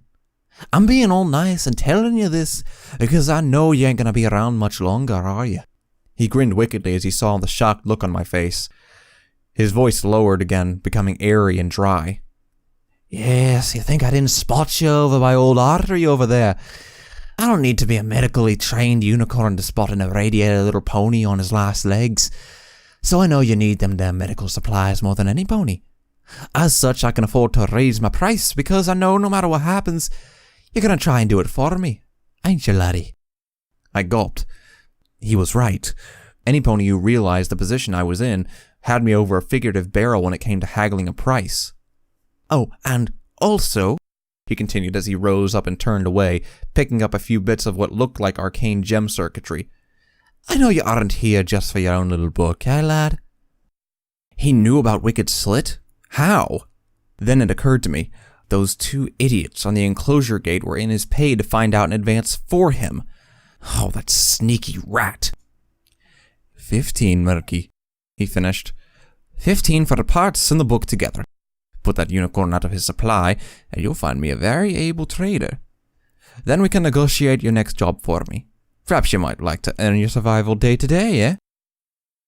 I'm being all nice and telling you this because I know you ain't gonna be around much longer, are you? He grinned wickedly as he saw the shocked look on my face. His voice lowered again, becoming airy and dry. Yes, you think I didn't spot you over by old artery over there? I don't need to be a medically trained unicorn to spot an irradiated little pony on his last legs. So I know you need them damn medical supplies more than any pony. As such, I can afford to raise my price because I know no matter what happens, you're gonna try and do it for me. Ain't you, laddie? I gulped. He was right. Any pony who realized the position I was in had me over a figurative barrel when it came to haggling a price. Oh, and also, he continued as he rose up and turned away, picking up a few bits of what looked like arcane gem circuitry. I know you aren't here just for your own little book, eh, lad? He knew about Wicked Slit? How? Then it occurred to me, those 2 idiots on the enclosure gate were in his pay to find out in advance for him. Oh, that sneaky rat. 15, Murky, he finished. 15 for the parts and the book together. Put that unicorn out of his supply, and you'll find me a very able trader. Then we can negotiate your next job for me. Perhaps you might like to earn your survival day to day, eh?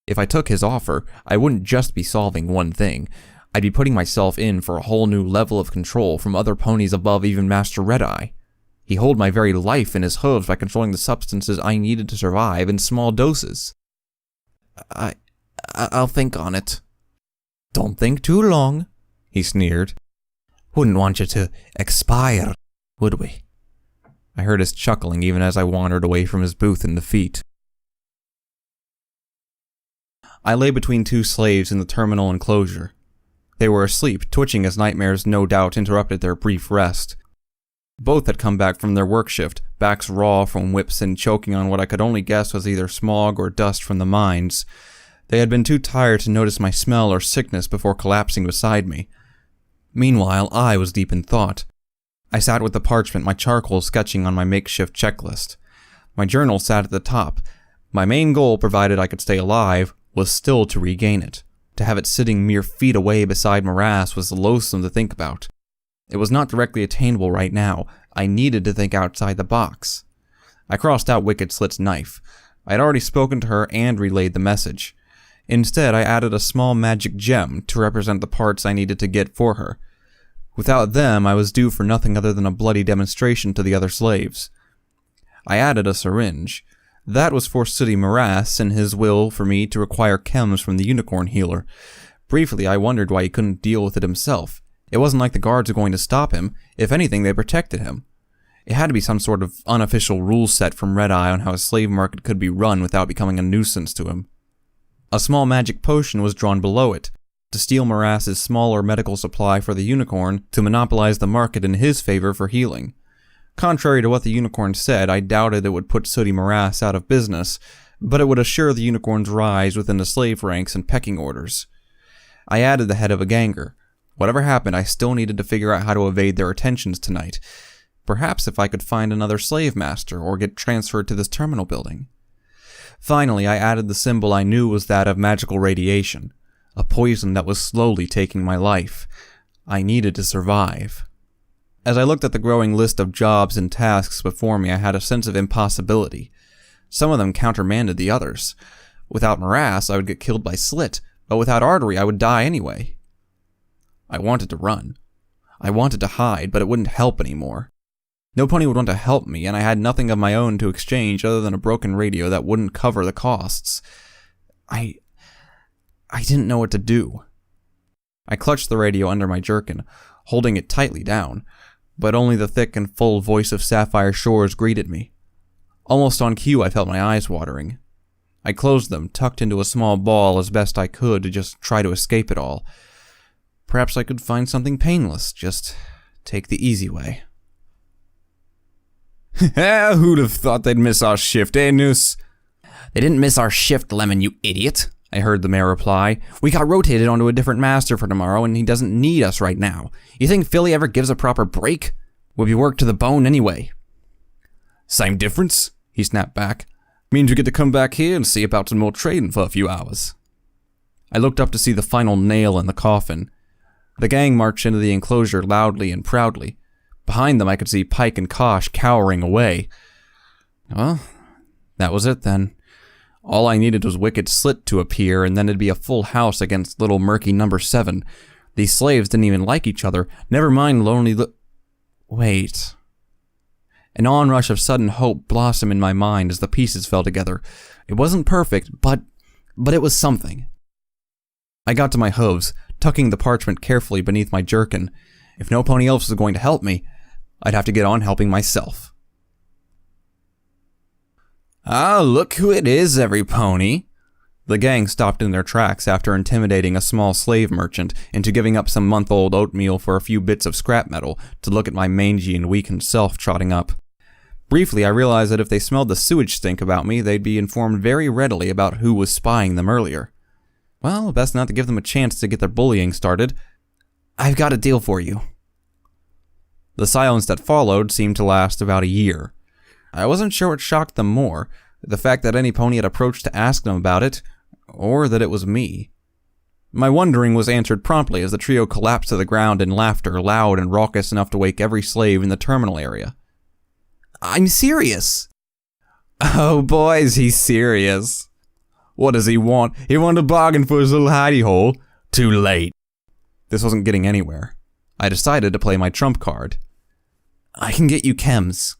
If I took his offer, I wouldn't just be solving one thing. I'd be putting myself in for a whole new level of control from other ponies above even Master Red-Eye. He held my very life in his hooves by controlling the substances I needed to survive in small doses. I'll think on it. Don't think too long, he sneered. Wouldn't want you to expire, would we? I heard his chuckling even as I wandered away from his booth in defeat. I lay between 2 slaves in the terminal enclosure. They were asleep, twitching as nightmares no doubt interrupted their brief rest. Both had come back from their work shift, backs raw from whips and choking on what I could only guess was either smog or dust from the mines. They had been too tired to notice my smell or sickness before collapsing beside me. Meanwhile, I was deep in thought. I sat with the parchment, my charcoal sketching on my makeshift checklist. My journal sat at the top. My main goal, provided I could stay alive, was still to regain it. To have it sitting mere feet away beside morass was loathsome to think about. It was not directly attainable right now. I needed to think outside the box. I crossed out Wicked Slit's knife. I had already spoken to her and relayed the message. Instead, I added a small magic gem to represent the parts I needed to get for her. Without them, I was due for nothing other than a bloody demonstration to the other slaves. I added a syringe. That was for Sooty Morass and his will for me to require chems from the unicorn healer. Briefly, I wondered why he couldn't deal with it himself. It wasn't like the guards were going to stop him. If anything, they protected him. It had to be some sort of unofficial rule set from Red-Eye on how a slave market could be run without becoming a nuisance to him. A small magic potion was drawn below it, to steal Morass's smaller medical supply for the unicorn to monopolize the market in his favor for healing. Contrary to what the unicorn said, I doubted it would put Sooty Morass out of business, but it would assure the unicorn's rise within the slave ranks and pecking orders. I added the head of a ganger. Whatever happened, I still needed to figure out how to evade their attentions tonight. Perhaps if I could find another slave master or get transferred to this terminal building. Finally, I added the symbol I knew was that of magical radiation, a poison that was slowly taking my life. I needed to survive. As I looked at the growing list of jobs and tasks before me, I had a sense of impossibility. Some of them countermanded the others. Without Morass, I would get killed by Slit, but without Artery, I would die anyway. I wanted to run. I wanted to hide, but it wouldn't help anymore. No pony would want to help me, and I had nothing of my own to exchange other than a broken radio that wouldn't cover the costs. I didn't know what to do. I clutched the radio under my jerkin, holding it tightly down, but only the thick and full voice of Sapphire Shores greeted me. Almost on cue, I felt my eyes watering. I closed them, tucked into a small ball as best I could to just try to escape it all. Perhaps I could find something painless, just take the easy way. Who'd have thought they'd miss our shift, eh, Noose? They didn't miss our shift, Lemon, you idiot, I heard the mayor reply. We got rotated onto a different master for tomorrow, and he doesn't need us right now. You think Philly ever gives a proper break? We'll be worked to the bone anyway. Same difference, he snapped back. Means we get to come back here and see about some more trading for a few hours. I looked up to see the final nail in the coffin. The gang marched into the enclosure loudly and proudly. Behind them I could see Pike and Kosh cowering away. Well, that was it then. All I needed was Wicked Slit to appear, and then it'd be a full house against little Murky number 7. These slaves didn't even like each other, never mind lonely Wait. An onrush of sudden hope blossomed in my mind as the pieces fell together. It wasn't perfect, but it was something. I got to my hooves, tucking the parchment carefully beneath my jerkin. If no pony else was going to help me, I'd have to get on helping myself. Ah, look who it is, every pony. The gang stopped in their tracks after intimidating a small slave merchant into giving up some month-old oatmeal for a few bits of scrap metal to look at my mangy and weakened self trotting up. Briefly, I realized that if they smelled the sewage stink about me, they'd be informed very readily about who was spying them earlier. Well, best not to give them a chance to get their bullying started. I've got a deal for you. The silence that followed seemed to last about a year. I wasn't sure what shocked them more, the fact that any pony had approached to ask them about it, or that it was me. My wondering was answered promptly as the trio collapsed to the ground in laughter loud and raucous enough to wake every slave in the terminal area. I'm serious! Oh, boys, he's serious. What does he want? He wanted a bargain for his little hidey hole. Too late. This wasn't getting anywhere. I decided to play my trump card. I can get you chems.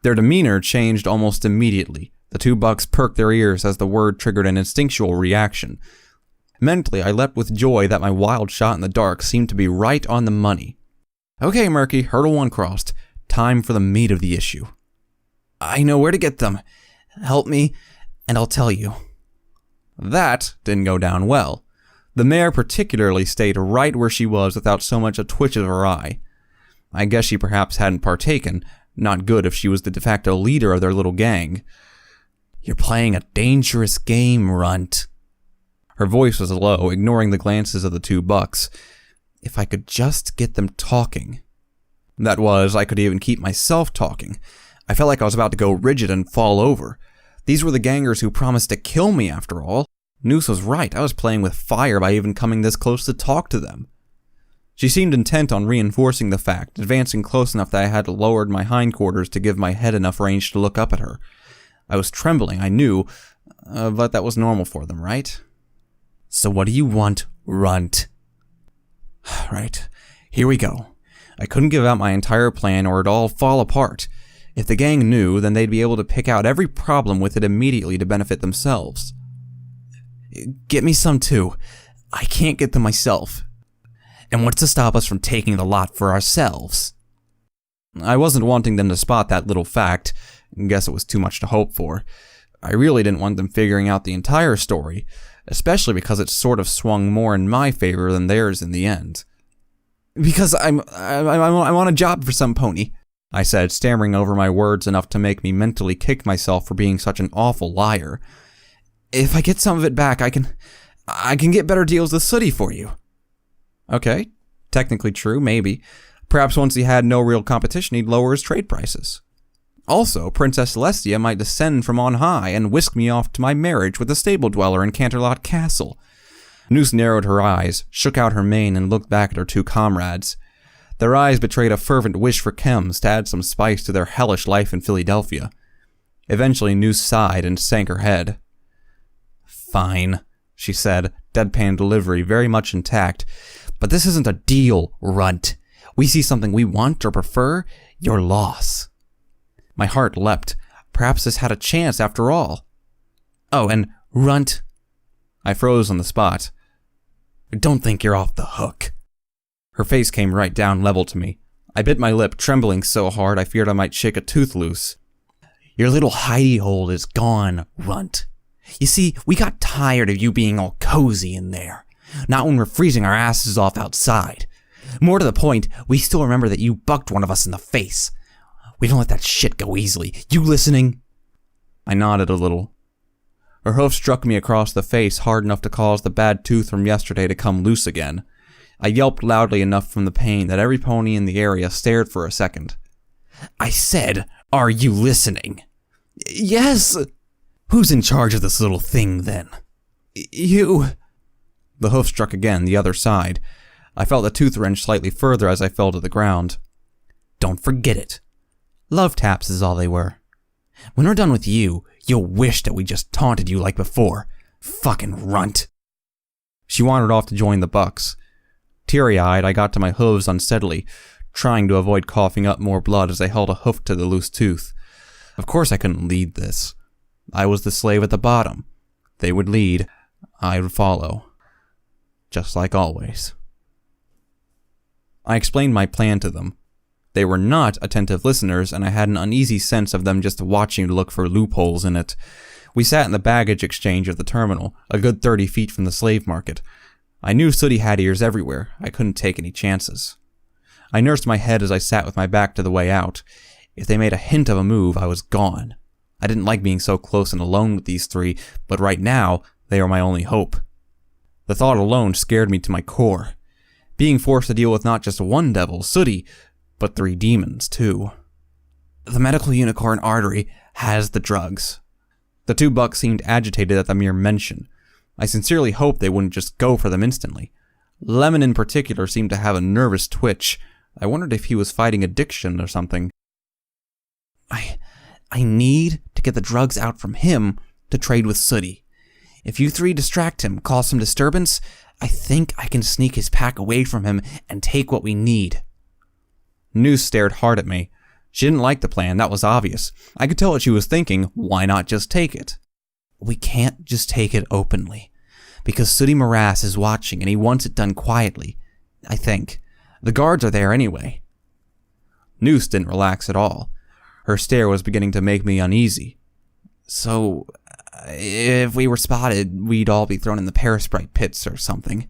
Their demeanor changed almost immediately. The two bucks perked their ears as the word triggered an instinctual reaction. Mentally, I leapt with joy that my wild shot in the dark seemed to be right on the money. Okay, Murky, hurdle one crossed. Time for the meat of the issue. I know where to get them. Help me, and I'll tell you. That didn't go down well. The mare particularly stayed right where she was without so much a twitch of her eye. I guess she perhaps hadn't partaken. Not good if she was the de facto leader of their little gang. You're playing a dangerous game, runt. Her voice was low, ignoring the glances of the two bucks. If I could just get them talking. That was, I could even keep myself talking. I felt like I was about to go rigid and fall over. These were the gangers who promised to kill me after all. Noose was right, I was playing with fire by even coming this close to talk to them. She seemed intent on reinforcing the fact, advancing close enough that I had lowered my hindquarters to give my head enough range to look up at her. I was trembling, I knew, but that was normal for them, right? So what do you want, runt? Right, here we go. I couldn't give out my entire plan or it'd all fall apart. If the gang knew, then they'd be able to pick out every problem with it immediately to benefit themselves. Get me some too. I can't get them myself. And what's to stop us from taking the lot for ourselves? I wasn't wanting them to spot that little fact. Guess it was too much to hope for. I really didn't want them figuring out the entire story, especially because it sort of swung more in my favor than theirs in the end. Because I want a job for some pony, I said, stammering over my words enough to make me mentally kick myself for being such an awful liar. If I get some of it back, I can get better deals with Sooty for you. Okay, technically true, maybe. Perhaps once he had no real competition, he'd lower his trade prices. Also, Princess Celestia might descend from on high and whisk me off to my marriage with a stable dweller in Canterlot Castle. Noose narrowed her eyes, shook out her mane, and looked back at her two comrades. Their eyes betrayed a fervent wish for chems to add some spice to their hellish life in Philadelphia. Eventually, Noose sighed and sank her head. Fine, she said, deadpan delivery very much intact. But this isn't a deal, runt. We see something we want or prefer, your loss. My heart leapt. Perhaps this had a chance after all. Oh, and Runt. I froze on the spot. Don't think you're off the hook. Her face came right down level to me. I bit my lip, trembling so hard I feared I might shake a tooth loose. Your little hidey hole is gone, Runt. You see, we got tired of you being all cozy in there. Not when we're freezing our asses off outside. More to the point, we still remember that you bucked one of us in the face. We don't let that shit go easily. You listening? I nodded a little. Her hoof struck me across the face hard enough to cause the bad tooth from yesterday to come loose again. I yelped loudly enough from the pain that every pony in the area stared for a second. I said, are you listening? Yes! Who's in charge of this little thing, then? You. The hoof struck again, the other side. I felt the tooth wrench slightly further as I fell to the ground. Don't forget it. Love taps is all they were. When we're done with you, you'll wish that we just taunted you like before. Fucking runt. She wandered off to join the bucks. Teary-eyed, I got to my hooves unsteadily, trying to avoid coughing up more blood as I held a hoof to the loose tooth. Of course I couldn't lead this. I was the slave at the bottom. They would lead. I would follow. Just like always. I explained my plan to them. They were not attentive listeners, and I had an uneasy sense of them just watching to look for loopholes in it. We sat in the baggage exchange of the terminal, a good 30 feet from the slave market. I knew Sooty had ears everywhere. I couldn't take any chances. I nursed my head as I sat with my back to the way out. If they made a hint of a move, I was gone. I didn't like being so close and alone with these three, but right now, they were my only hope. The thought alone scared me to my core. Being forced to deal with not just one devil, Sooty, but 3 demons, too. The medical unicorn Artery has the drugs. The 2 bucks seemed agitated at the mere mention. I sincerely hoped they wouldn't just go for them instantly. Lemon in particular seemed to have a nervous twitch. I wondered if he was fighting addiction or something. I need to get the drugs out from him to trade with Sooty. If you 3 distract him, cause some disturbance, I think I can sneak his pack away from him and take what we need. Noose stared hard at me. She didn't like the plan, that was obvious. I could tell what she was thinking, why not just take it? We can't just take it openly. Because Sooty Morass is watching and he wants it done quietly. I think. The guards are there anyway. Noose didn't relax at all. Her stare was beginning to make me uneasy. So, if we were spotted, we'd all be thrown in the Parasprite pits or something.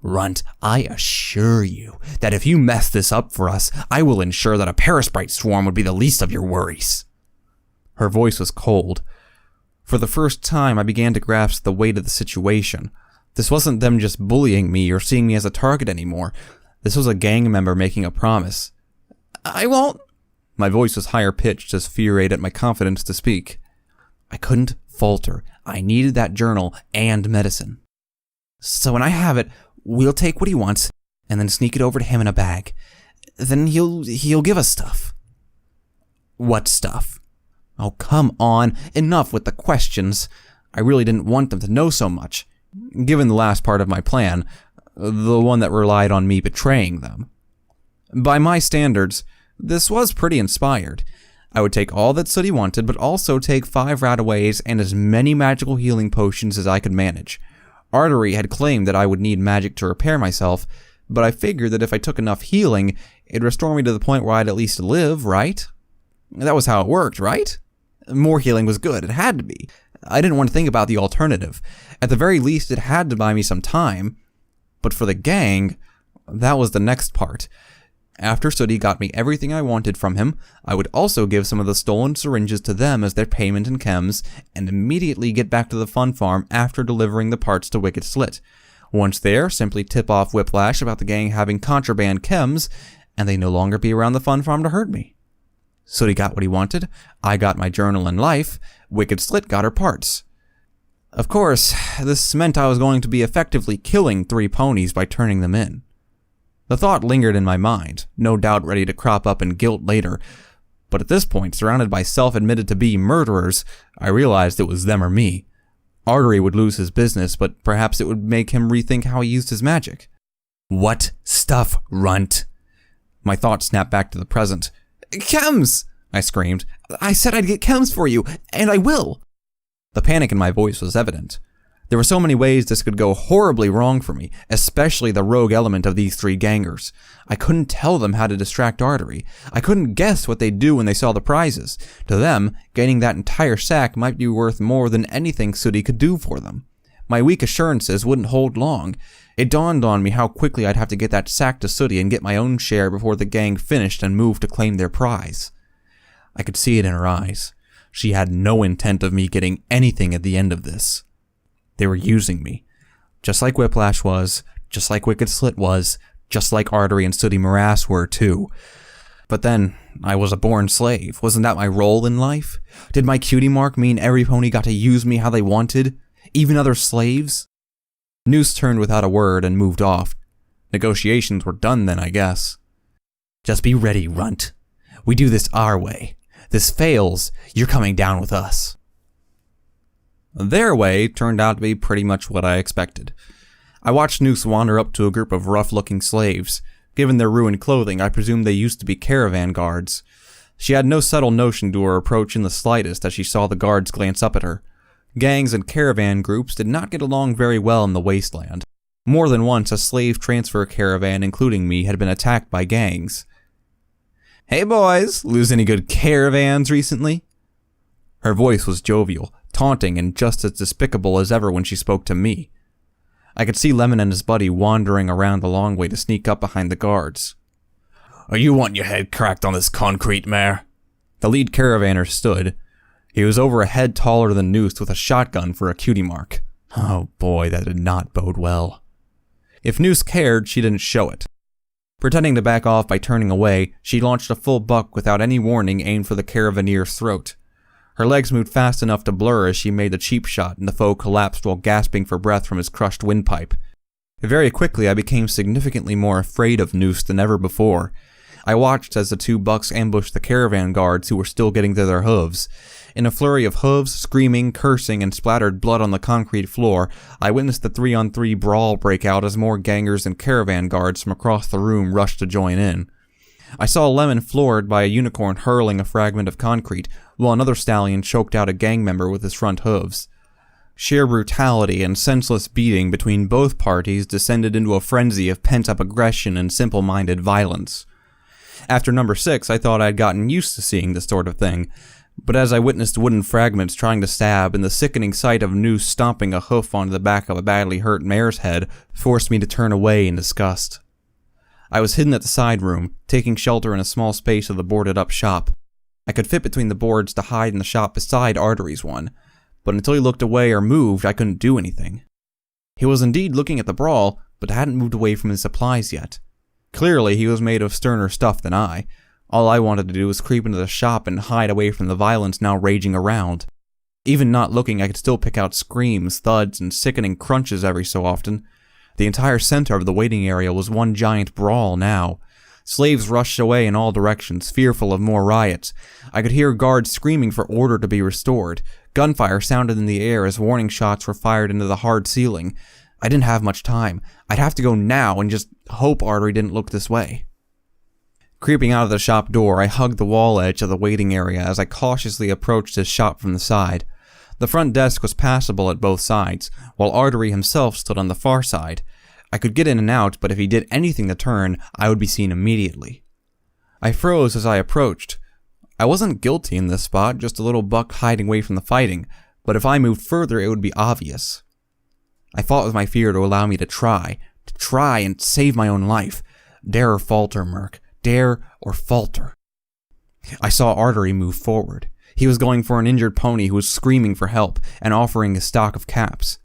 Runt, I assure you that if you mess this up for us, I will ensure that a Parasprite swarm would be the least of your worries. Her voice was cold. For the first time, I began to grasp the weight of the situation. This wasn't them just bullying me or seeing me as a target anymore. This was a gang member making a promise. I won't. My voice was higher pitched as fear ate at my confidence to speak. I couldn't falter. I needed that journal and medicine. So when I have it, we'll take what he wants and then sneak it over to him in a bag. Then he'll give us stuff. What stuff? Oh, come on. Enough with the questions. I really didn't want them to know so much, given the last part of my plan, the one that relied on me betraying them. By my standards, this was pretty inspired. I would take all that Sooty wanted, but also take 5 Rataways and as many magical healing potions as I could manage. Artery had claimed that I would need magic to repair myself, but I figured that if I took enough healing, it'd restore me to the point where I'd at least live, right? That was how it worked, right? More healing was good, it had to be. I didn't want to think about the alternative. At the very least, it had to buy me some time. But for the gang, that was the next part. After Sooty got me everything I wanted from him, I would also give some of the stolen syringes to them as their payment in chems, and immediately get back to the fun farm after delivering the parts to Wicked Slit. Once there, simply tip off Whiplash about the gang having contraband chems, and they'd no longer be around the fun farm to hurt me. Sooty got what he wanted, I got my journal and life, Wicked Slit got her parts. Of course, this meant I was going to be effectively killing 3 ponies by turning them in. The thought lingered in my mind, no doubt ready to crop up in guilt later, but at this point, surrounded by self-admitted to be murderers, I realized it was them or me. Artery would lose his business, but perhaps it would make him rethink how he used his magic. What stuff, Runt? My thoughts snapped back to the present. "Chems!" I screamed. "I said I'd get chems for you, and I will!" The panic in my voice was evident. There were so many ways this could go horribly wrong for me, especially the rogue element of these three gangers. I couldn't tell them how to distract Artery. I couldn't guess what they'd do when they saw the prizes. To them, gaining that entire sack might be worth more than anything Sooty could do for them. My weak assurances wouldn't hold long. It dawned on me how quickly I'd have to get that sack to Sooty and get my own share before the gang finished and moved to claim their prize. I could see it in her eyes. She had no intent of me getting anything at the end of this. They were using me. Just like Whiplash was, just like Wicked Slit was, just like Artery and Sooty Morass were too. But then, I was a born slave. Wasn't that my role in life? Did my cutie mark mean every pony got to use me how they wanted? Even other slaves? Noose turned without a word and moved off. Negotiations were done then, I guess. "Just be ready, runt. We do this our way. This fails, you're coming down with us." Their way turned out to be pretty much what I expected. I watched Noose wander up to a group of rough-looking slaves. Given their ruined clothing, I presumed they used to be caravan guards. She had no subtle notion to her approach in the slightest as she saw the guards glance up at her. Gangs and caravan groups did not get along very well in the wasteland. More than once, a slave transfer caravan, including me, had been attacked by gangs. "Hey boys, lose any good caravans recently?" Her voice was jovial, taunting, and just as despicable as ever when she spoke to me. I could see Lemon and his buddy wandering around the long way to sneak up behind the guards. "Are you wanting your head cracked on this concrete, mare?" The lead caravaner stood. He was over a head taller than Noose with a shotgun for a cutie mark. Oh boy, that did not bode well. If Noose cared, she didn't show it. Pretending to back off by turning away, she launched a full buck without any warning aimed for the caravaneer's throat. Her legs moved fast enough to blur as she made the cheap shot, and the foe collapsed while gasping for breath from his crushed windpipe. Very quickly, I became significantly more afraid of Noose than ever before. I watched as the two bucks ambushed the caravan guards who were still getting to their hooves. In a flurry of hooves, screaming, cursing, and splattered blood on the concrete floor, I witnessed the 3-on-3 brawl break out as more gangers and caravan guards from across the room rushed to join in. I saw Lemon floored by a unicorn hurling a fragment of concrete, while another stallion choked out a gang member with his front hooves. Sheer brutality and senseless beating between both parties descended into a frenzy of pent-up aggression and simple-minded violence. After number 6, I thought I'd gotten used to seeing this sort of thing, but as I witnessed wooden fragments trying to stab and the sickening sight of Noose stomping a hoof onto the back of a badly hurt mare's head forced me to turn away in disgust. I was hidden at the side room, taking shelter in a small space of the boarded-up shop. I could fit between the boards to hide in the shop beside Artery's one, but until he looked away or moved, I couldn't do anything. He was indeed looking at the brawl, but hadn't moved away from his supplies yet. Clearly, he was made of sterner stuff than I. All I wanted to do was creep into the shop and hide away from the violence now raging around. Even not looking, I could still pick out screams, thuds, and sickening crunches every so often. The entire center of the waiting area was one giant brawl now. Slaves rushed away in all directions, fearful of more riots. I could hear guards screaming for order to be restored. Gunfire sounded in the air as warning shots were fired into the hard ceiling. I didn't have much time. I'd have to go now and just hope Artery didn't look this way. Creeping out of the shop door, I hugged the wall edge of the waiting area as I cautiously approached his shop from the side. The front desk was passable at both sides, while Artery himself stood on the far side. I could get in and out, but if he did anything to turn, I would be seen immediately. I froze as I approached. I wasn't guilty in this spot, just a little buck hiding away from the fighting, but if I moved further, it would be obvious. I fought with my fear to allow me to try and save my own life. Dare or falter, Murk. Dare or falter. I saw Artery move forward. He was going for an injured pony who was screaming for help and offering a stock of caps.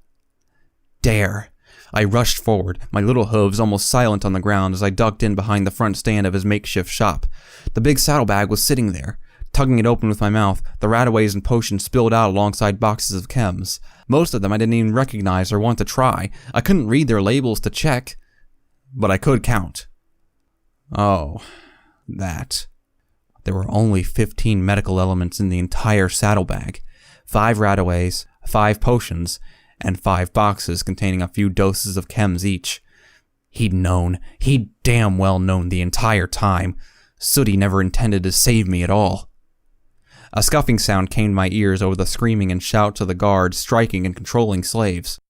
Dare. I rushed forward, my little hooves almost silent on the ground as I ducked in behind the front stand of his makeshift shop. The big saddlebag was sitting there. Tugging it open with my mouth, the rataways and potions spilled out alongside boxes of chems. Most of them I didn't even recognize or want to try. I couldn't read their labels to check, but I could count. Oh, that. There were only 15 medical elements in the entire saddlebag. 5 rataways, 5 potions, and 5 boxes containing a few doses of chems each. He'd known. He'd damn well known the entire time. Sooty never intended to save me at all. A scuffing sound came to my ears over the screaming and shouts of the guards striking and controlling slaves.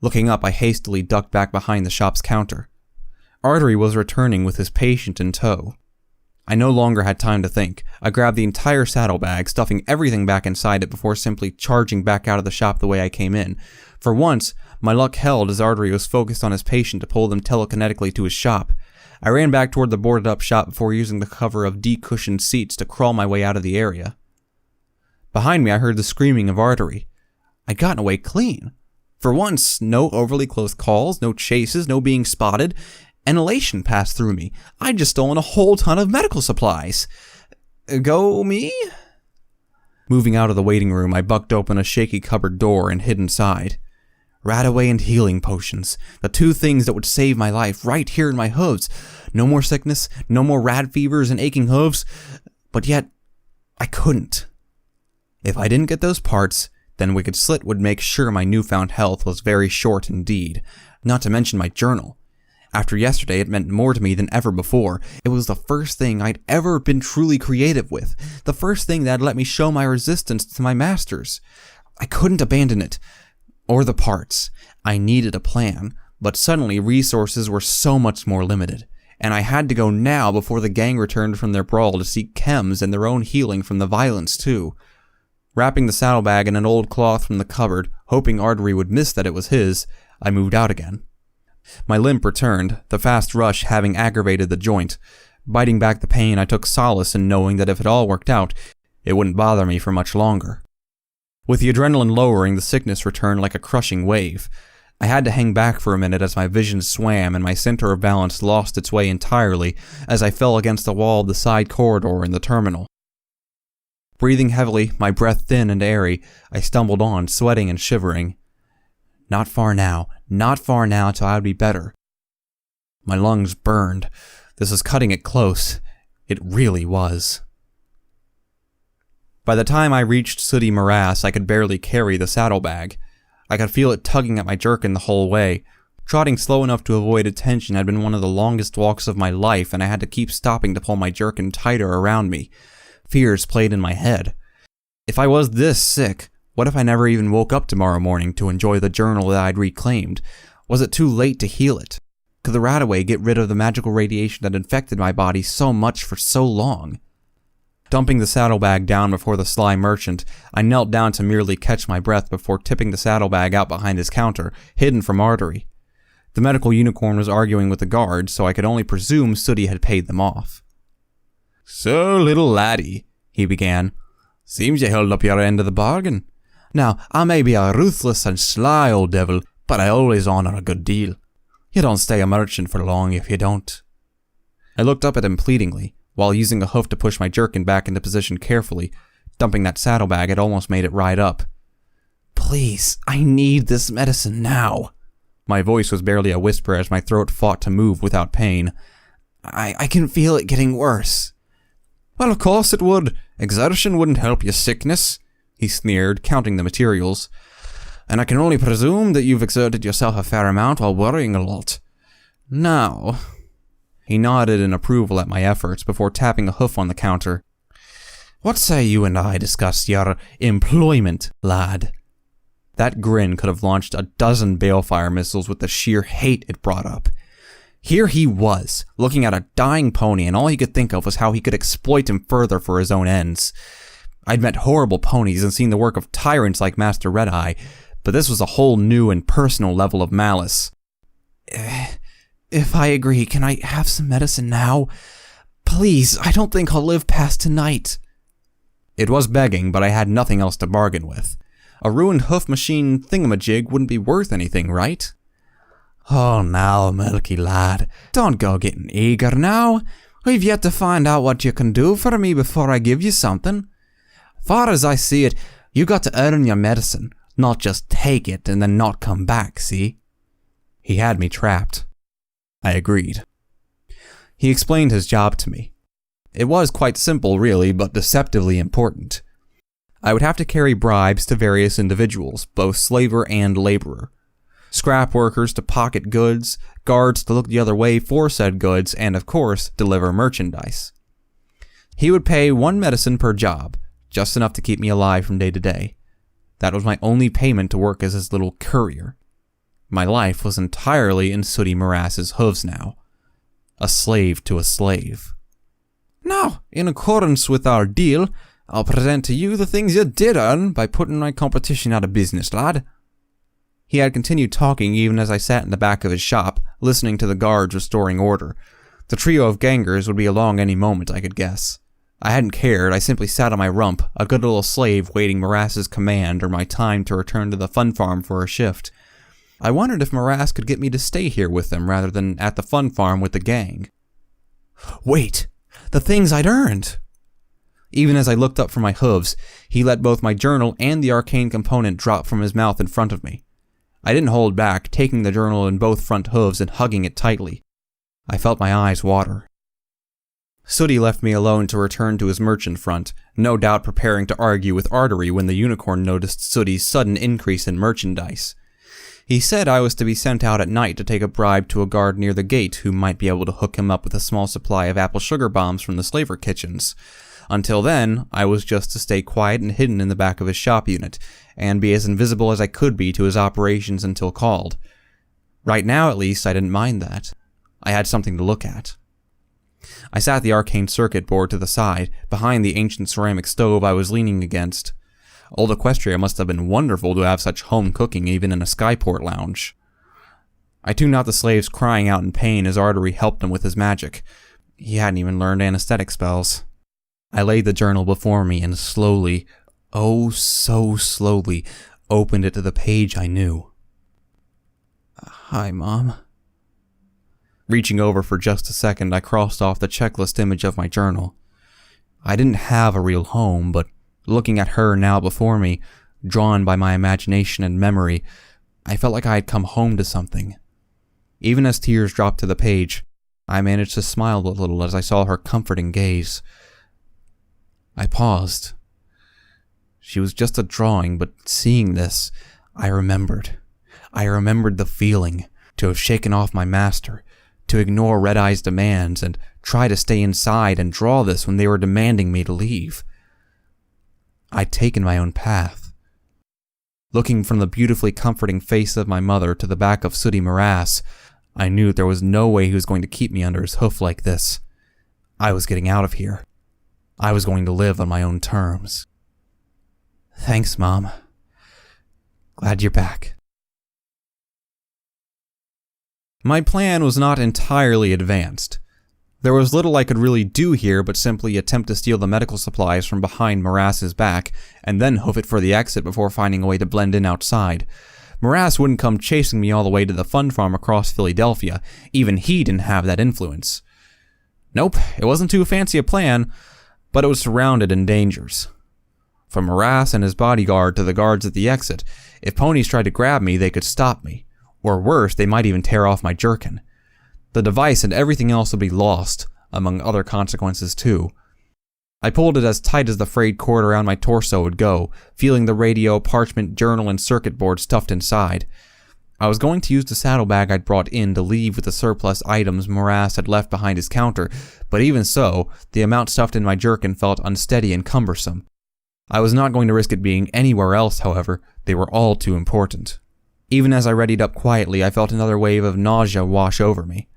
Looking up, I hastily ducked back behind the shop's counter. Artery was returning with his patient in tow. I no longer had time to think. I grabbed the entire saddlebag, stuffing everything back inside it before simply charging back out of the shop the way I came in. For once, my luck held as Artery was focused on his patient to pull them telekinetically to his shop. I ran back toward the boarded-up shop before using the cover of decushioned seats to crawl my way out of the area. Behind me, I heard the screaming of Artery. I'd gotten away clean. For once, no overly close calls, no chases, no being spotted. An elation passed through me. I'd just stolen a whole ton of medical supplies. Go me? Moving out of the waiting room, I bucked open a shaky cupboard door and hid inside. Radaway and healing potions, the two things that would save my life right here in my hooves. No more sickness, no more rad fevers and aching hooves. But yet, I couldn't. If I didn't get those parts, then Wicked Slit would make sure my newfound health was very short indeed, not to mention my journal. After yesterday, it meant more to me than ever before. It was the first thing I'd ever been truly creative with, the first thing that let me show my resistance to my masters. I couldn't abandon it, or the parts. I needed a plan, but suddenly resources were so much more limited, and I had to go now before the gang returned from their brawl to seek chems and their own healing from the violence too. Wrapping the saddlebag in an old cloth from the cupboard, hoping Artery would miss that it was his, I moved out again. My limp returned, the fast rush having aggravated the joint. Biting back the pain, I took solace in knowing that if it all worked out, it wouldn't bother me for much longer. With the adrenaline lowering, the sickness returned like a crushing wave. I had to hang back for a minute as my vision swam and my center of balance lost its way entirely as I fell against the wall of the side corridor in the terminal. Breathing heavily, my breath thin and airy, I stumbled on, sweating and shivering. Not far now till I would be better. My lungs burned. This was cutting it close. It really was. By the time I reached Sooty Morass, I could barely carry the saddlebag. I could feel it tugging at my jerkin the whole way. Trotting slow enough to avoid attention had been one of the longest walks of my life, and I had to keep stopping to pull my jerkin tighter around me. Fears played in my head. If I was this sick, what if I never even woke up tomorrow morning to enjoy the journal that I'd reclaimed? Was it too late to heal it? Could the Radaway get rid of the magical radiation that infected my body so much for so long? Dumping the saddlebag down before the sly merchant, I knelt down to merely catch my breath before tipping the saddlebag out behind his counter, hidden from Artery. The medical unicorn was arguing with the guards, so I could only presume Sooty had paid them off. "So, little laddie," he began, "seems you held up your end of the bargain. Now, I may be a ruthless and sly old devil, but I always honor a good deal. You don't stay a merchant for long if you don't." I looked up at him pleadingly, while using a hoof to push my jerkin back into position carefully. Dumping that saddlebag had almost made it right up. "Please, I need this medicine now." My voice was barely a whisper as my throat fought to move without pain. I can feel it getting worse." "Well, of course it would. Exertion wouldn't help your sickness," he sneered, counting the materials. "And I can only presume that you've exerted yourself a fair amount while worrying a lot. Now..." He nodded in approval at my efforts before tapping a hoof on the counter. "What say you and I discuss your employment, lad?" That grin could have launched a dozen balefire missiles with the sheer hate it brought up. Here he was, looking at a dying pony, and all he could think of was how he could exploit him further for his own ends. I'd met horrible ponies and seen the work of tyrants like Master Red-Eye, but this was a whole new and personal level of malice. "If I agree, can I have some medicine now? Please, I don't think I'll live past tonight." It was begging, but I had nothing else to bargain with. A ruined hoof machine thingamajig wouldn't be worth anything, right? "Oh, now, Murky lad, don't go getting eager now. We've yet to find out what you can do for me before I give you something. Far as I see it, you got to earn your medicine, not just take it and then not come back, see?" He had me trapped. I agreed. He explained his job to me. It was quite simple, really, but deceptively important. I would have to carry bribes to various individuals, both slaver and laborer. scrap workers to pocket goods, guards to look the other way for said goods, and of course, deliver merchandise. He would pay 1 medicine per job, just enough to keep me alive from day to day. That was my only payment to work as his little courier. My life was entirely in Sooty Morass's hooves now. A slave to a slave. Now, in accordance with our deal, I'll present to you the things you did earn by putting my competition out of business, lad. He had continued talking even as I sat in the back of his shop, listening to the guards restoring order. The trio of gangers would be along any moment, I could guess. I hadn't cared, I simply sat on my rump, a good little slave waiting Morass's command or my time to return to the fun farm for a shift. I wondered if Morass could get me to stay here with them rather than at the fun farm with the gang. Wait! The things I'd earned! Even as I looked up from my hooves, he let both my journal and the arcane component drop from his mouth in front of me. I didn't hold back, taking the journal in both front hooves and hugging it tightly. I felt my eyes water. Sooty left me alone to return to his merchant front, no doubt preparing to argue with Artery when the unicorn noticed Sooty's sudden increase in merchandise. He said I was to be sent out at night to take a bribe to a guard near the gate who might be able to hook him up with a small supply of apple sugar bombs from the slaver kitchens. Until then, I was just to stay quiet and hidden in the back of his shop unit, and be as invisible as I could be to his operations until called. Right now, at least, I didn't mind that. I had something to look at. I sat the arcane circuit board to the side, behind the ancient ceramic stove I was leaning against. Old Equestria must have been wonderful to have such home cooking even in a skyport lounge. I tuned out the slaves crying out in pain as Artery helped him with his magic. He hadn't even learned anesthetic spells. I laid the journal before me and slowly, oh so slowly, opened it to the page I knew. Hi, Mom. Reaching over for just a second, I crossed off the checklist image of my journal. I didn't have a real home, but looking at her now before me, drawn by my imagination and memory, I felt like I had come home to something. Even as tears dropped to the page, I managed to smile a little as I saw her comforting gaze. I paused. She was just a drawing, but seeing this, I remembered. I remembered the feeling, to have shaken off my master, to ignore Red Eye's demands and try to stay inside and draw this when they were demanding me to leave. I'd taken my own path. Looking from the beautifully comforting face of my mother to the back of Sooty Morass, I knew there was no way he was going to keep me under his hoof like this. I was getting out of here. I was going to live on my own terms. Thanks, Mom. Glad you're back. My plan was not entirely advanced. There was little I could really do here but simply attempt to steal the medical supplies from behind Morass's back, and then hoof it for the exit before finding a way to blend in outside. Morass wouldn't come chasing me all the way to the fun farm across Philadelphia. Even he didn't have that influence. Nope, it wasn't too fancy a plan, but it was surrounded in dangers. From Morass and his bodyguard to the guards at the exit, if ponies tried to grab me, they could stop me. Or worse, they might even tear off my jerkin. The device and everything else would be lost, among other consequences too. I pulled it as tight as the frayed cord around my torso would go, feeling the radio, parchment, journal, and circuit board stuffed inside. I was going to use the saddlebag I'd brought in to leave with the surplus items Morass had left behind his counter, but even so, the amount stuffed in my jerkin felt unsteady and cumbersome. I was not going to risk it being anywhere else, however. They were all too important. Even as I readied up quietly, I felt another wave of nausea wash over me.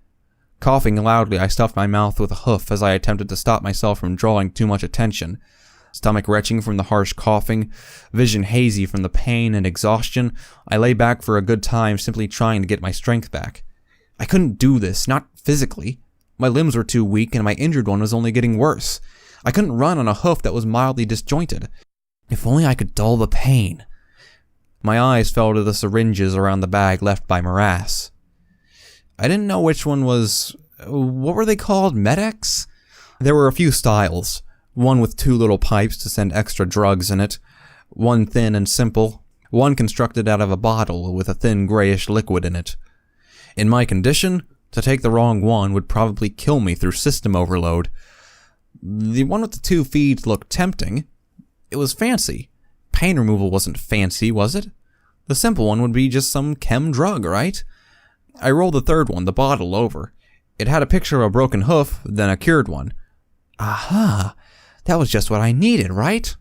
Coughing loudly, I stuffed my mouth with a hoof as I attempted to stop myself from drawing too much attention. Stomach retching from the harsh coughing, vision hazy from the pain and exhaustion, I lay back for a good time simply trying to get my strength back. I couldn't do this, not physically. My limbs were too weak and my injured one was only getting worse. I couldn't run on a hoof that was mildly disjointed. If only I could dull the pain. My eyes fell to the syringes around the bag left by Morass. I didn't know which one was... what were they called? Med-X? There were a few styles. One with 2 little pipes to send extra drugs in it. One thin and simple. One constructed out of a bottle with a thin grayish liquid in it. In my condition, to take the wrong one would probably kill me through system overload. The one with the 2 feeds looked tempting. It was fancy. Pain removal wasn't fancy, was it? The simple one would be just some chem drug, right? I rolled the third one, the bottle, over. It had a picture of a broken hoof, then a cured one. Aha! That was just what I needed, right?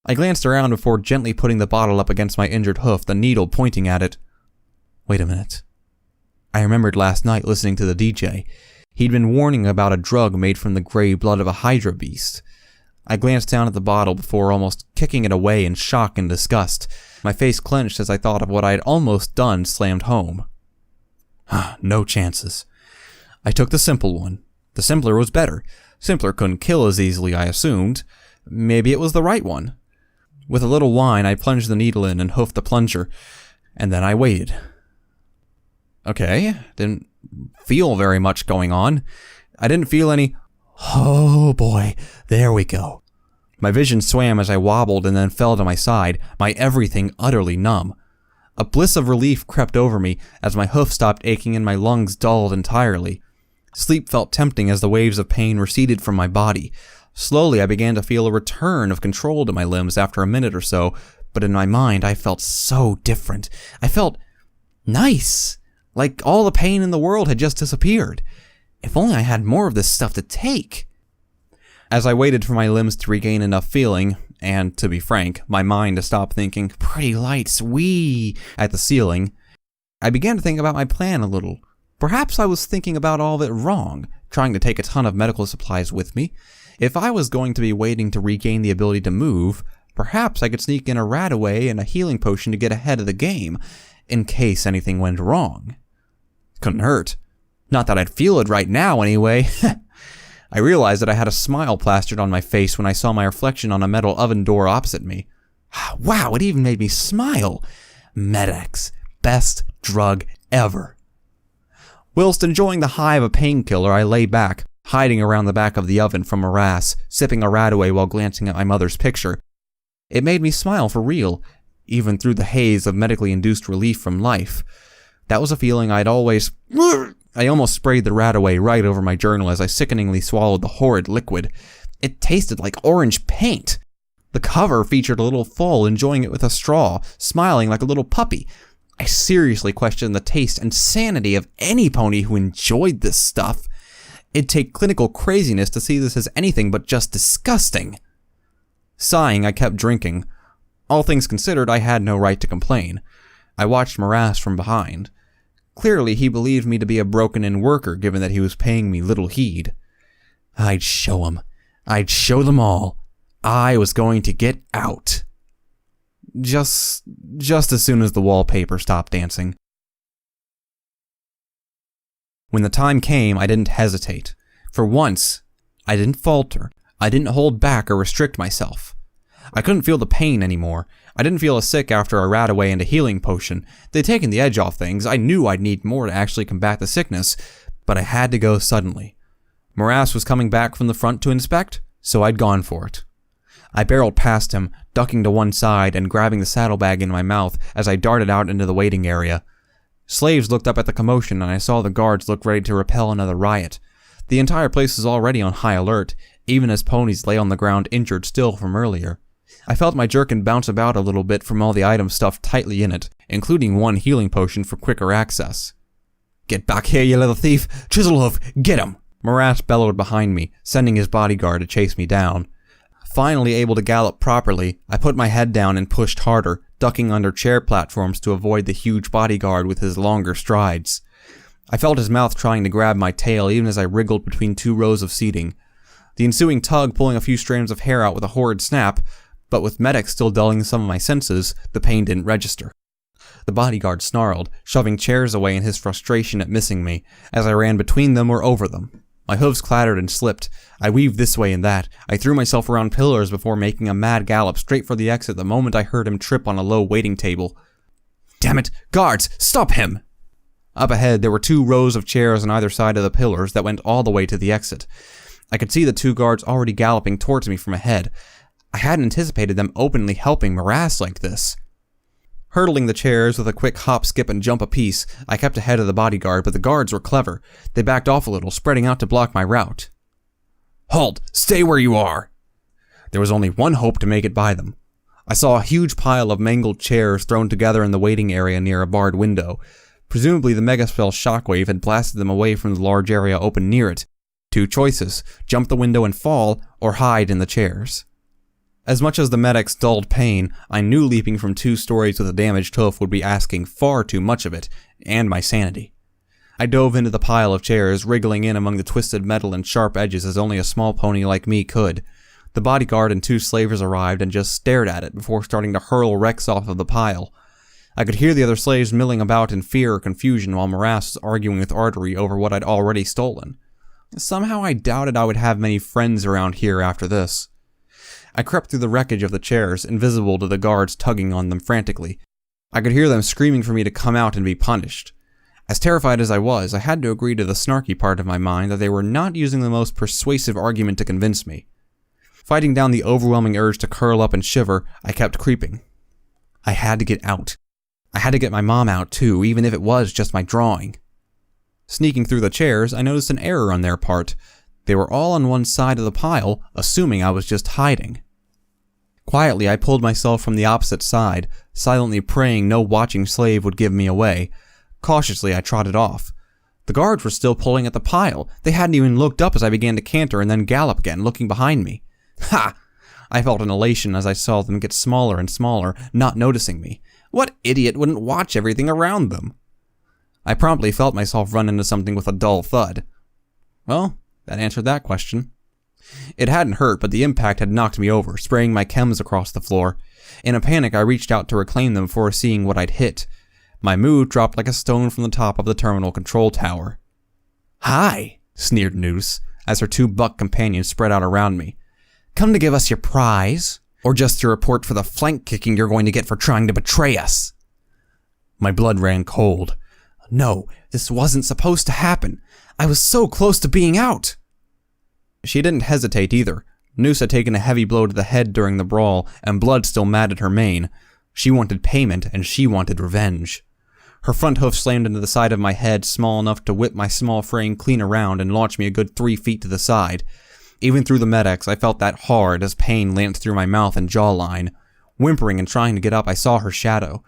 I glanced around before gently putting the bottle up against my injured hoof, the needle pointing at it. Wait a minute. I remembered last night listening to the DJ. He'd been warning about a drug made from the gray blood of a Hydra beast. I glanced down at the bottle before almost kicking it away in shock and disgust. My face clenched as I thought of what I had almost done slammed home. No chances. I took the simple one. The simpler was better. Simpler couldn't kill as easily, I assumed. Maybe it was the right one. With a little whine, I plunged the needle in and hoofed the plunger, and then I waited. Okay, didn't feel very much going on. I didn't feel any, oh boy, there we go. My vision swam as I wobbled and then fell to my side, my everything utterly numb. A bliss of relief crept over me as my hoof stopped aching and my lungs dulled entirely. Sleep felt tempting as the waves of pain receded from my body. Slowly, I began to feel a return of control to my limbs after a minute or so, but in my mind, I felt so different. I felt nice, like all the pain in the world had just disappeared. If only I had more of this stuff to take. As I waited for my limbs to regain enough feeling, and, to be frank, my mind to stop thinking, pretty lights, wee, at the ceiling, I began to think about my plan a little. Perhaps I was thinking about all of it wrong, trying to take a ton of medical supplies with me. If I was going to be waiting to regain the ability to move, perhaps I could sneak in a rat-away and a healing potion to get ahead of the game, in case anything went wrong. Couldn't hurt. Not that I'd feel it right now, anyway. I realized that I had a smile plastered on my face when I saw my reflection on a metal oven door opposite me. Wow, it even made me smile. Med-X. Best drug ever. Whilst enjoying the high of a painkiller, I lay back, hiding around the back of the oven from Morass, sipping a rat-away while glancing at my mother's picture. It made me smile for real, even through the haze of medically induced relief from life. That was a feeling I'd always... I almost sprayed the rat-away right over my journal as I sickeningly swallowed the horrid liquid. It tasted like orange paint. The cover featured a little foal enjoying it with a straw, smiling like a little puppy. I seriously questioned the taste and sanity of any pony who enjoyed this stuff. It'd take clinical craziness to see this as anything but just disgusting. Sighing, I kept drinking. All things considered, I had no right to complain. I watched Morass from behind. Clearly, he believed me to be a broken-in worker, given that he was paying me little heed. I'd show him. I'd show them all. I was going to get out. Just as soon as the wallpaper stopped dancing. When the time came, I didn't hesitate. For once, I didn't falter. I didn't hold back or restrict myself. I couldn't feel the pain anymore. I didn't feel as sick after a rat-away and a healing potion. They'd taken the edge off things. I knew I'd need more to actually combat the sickness, but I had to go suddenly. Morass was coming back from the front to inspect, so I'd gone for it. I barreled past him, ducking to one side and grabbing the saddlebag in my mouth as I darted out into the waiting area. Slaves looked up at the commotion and I saw the guards look ready to repel another riot. The entire place was already on high alert, even as ponies lay on the ground injured still from earlier. I felt my jerkin bounce about a little bit from all the items stuffed tightly in it, including one healing potion for quicker access. Get back here, you little thief! Chiselhoof, get him! Morass bellowed behind me, sending his bodyguard to chase me down. Finally able to gallop properly, I put my head down and pushed harder, ducking under chair platforms to avoid the huge bodyguard with his longer strides. I felt his mouth trying to grab my tail even as I wriggled between two rows of seating. The ensuing tug pulling a few strands of hair out with a horrid snap, but with Med-X still dulling some of my senses, the pain didn't register. The bodyguard snarled, shoving chairs away in his frustration at missing me, as I ran between them or over them. My hooves clattered and slipped. I weaved this way and that. I threw myself around pillars before making a mad gallop straight for the exit the moment I heard him trip on a low waiting table. Damn it! Guards! Stop him! Up ahead, there were 2 rows of chairs on either side of the pillars that went all the way to the exit. I could see the 2 guards already galloping towards me from ahead. I hadn't anticipated them openly helping Morass like this. Hurdling the chairs with a quick hop, skip, and jump apiece, I kept ahead of the bodyguard, but the guards were clever. They backed off a little, spreading out to block my route. Halt! Stay where you are! There was only one hope to make it by them. I saw a huge pile of mangled chairs thrown together in the waiting area near a barred window. Presumably the Megaspell shockwave had blasted them away from the large area open near it. 2 choices: jump the window and fall, or hide in the chairs. As much as the medics dulled pain, I knew leaping from 2 stories with a damaged hoof would be asking far too much of it, and my sanity. I dove into the pile of chairs, wriggling in among the twisted metal and sharp edges as only a small pony like me could. The bodyguard and 2 slavers arrived and just stared at it before starting to hurl wrecks off of the pile. I could hear the other slaves milling about in fear or confusion while Morass was arguing with Artery over what I'd already stolen. Somehow I doubted I would have many friends around here after this. I crept through the wreckage of the chairs, invisible to the guards tugging on them frantically. I could hear them screaming for me to come out and be punished. As terrified as I was, I had to agree to the snarky part of my mind that they were not using the most persuasive argument to convince me. Fighting down the overwhelming urge to curl up and shiver, I kept creeping. I had to get out. I had to get my mom out too, even if it was just my drawing. Sneaking through the chairs, I noticed an error on their part. They were all on one side of the pile, assuming I was just hiding. Quietly, I pulled myself from the opposite side, silently praying no watching slave would give me away. Cautiously, I trotted off. The guards were still pulling at the pile. They hadn't even looked up as I began to canter and then gallop again, looking behind me. Ha! I felt an elation as I saw them get smaller and smaller, not noticing me. What idiot wouldn't watch everything around them? I promptly felt myself run into something with a dull thud. Well, that answered that question. It hadn't hurt, but the impact had knocked me over, spraying my chems across the floor. In a panic, I reached out to reclaim them before seeing what I'd hit. My mood dropped like a stone from the top of the terminal control tower. "Hi," sneered Noose, as her 2 buck companions spread out around me. "Come to give us your prize? Or just to report for the flank kicking you're going to get for trying to betray us?" My blood ran cold. No, this wasn't supposed to happen. I was so close to being out. She didn't hesitate either. Noose had taken a heavy blow to the head during the brawl, and blood still matted her mane. She wanted payment, and she wanted revenge. Her front hoof slammed into the side of my head, small enough to whip my small frame clean around and launch me a good 3 feet to the side. Even through the medics, I felt that hard as pain lanced through my mouth and jawline. Whimpering and trying to get up, I saw her shadow.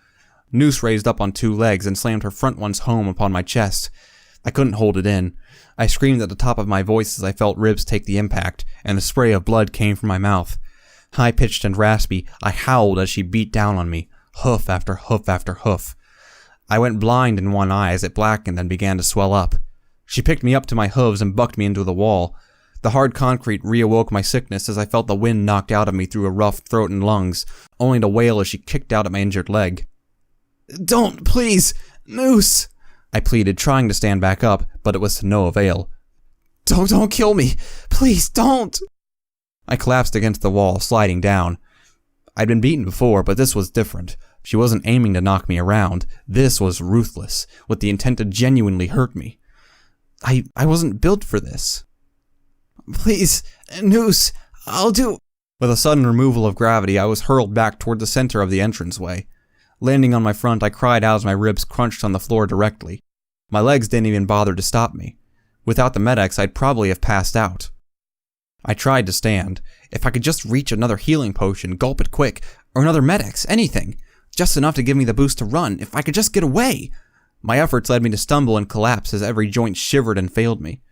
Noose raised up on 2 legs and slammed her front ones home upon my chest. I couldn't hold it in. I screamed at the top of my voice as I felt ribs take the impact, and a spray of blood came from my mouth. High-pitched and raspy, I howled as she beat down on me, hoof after hoof after hoof. I went blind in one eye as it blackened and began to swell up. She picked me up to my hooves and bucked me into the wall. The hard concrete reawoke my sickness as I felt the wind knocked out of me through a rough throat and lungs, only to wail as she kicked out at my injured leg. "Don't, please! Noose!" I pleaded, trying to stand back up, but it was to no avail. Don't kill me! Please, don't!" I collapsed against the wall, sliding down. I'd been beaten before, but this was different. She wasn't aiming to knock me around. This was ruthless, with the intent to genuinely hurt me. I wasn't built for this. "Please, Noose, I'll do—" With a sudden removal of gravity, I was hurled back toward the center of the entranceway. Landing on my front, I cried out as my ribs crunched on the floor directly. My legs didn't even bother to stop me. Without the medics, I'd probably have passed out. I tried to stand. If I could just reach another healing potion, gulp it quick, or another medics, anything. Just enough to give me the boost to run, if I could just get away. My efforts led me to stumble and collapse as every joint shivered and failed me.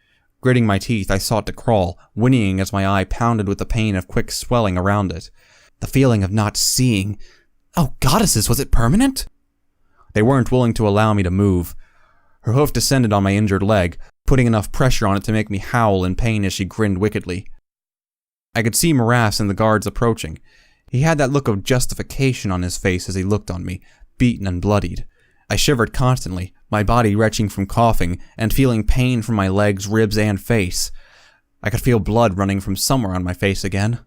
Gritting my teeth, I sought to crawl, whinnying as my eye pounded with the pain of quick swelling around it. The feeling of not seeing. Oh, goddesses, was it permanent? They weren't willing to allow me to move. Her hoof descended on my injured leg, putting enough pressure on it to make me howl in pain as she grinned wickedly. I could see Morass and the guards approaching. He had that look of justification on his face as he looked on me, beaten and bloodied. I shivered constantly, my body retching from coughing, and feeling pain from my legs, ribs, and face. I could feel blood running from somewhere on my face again.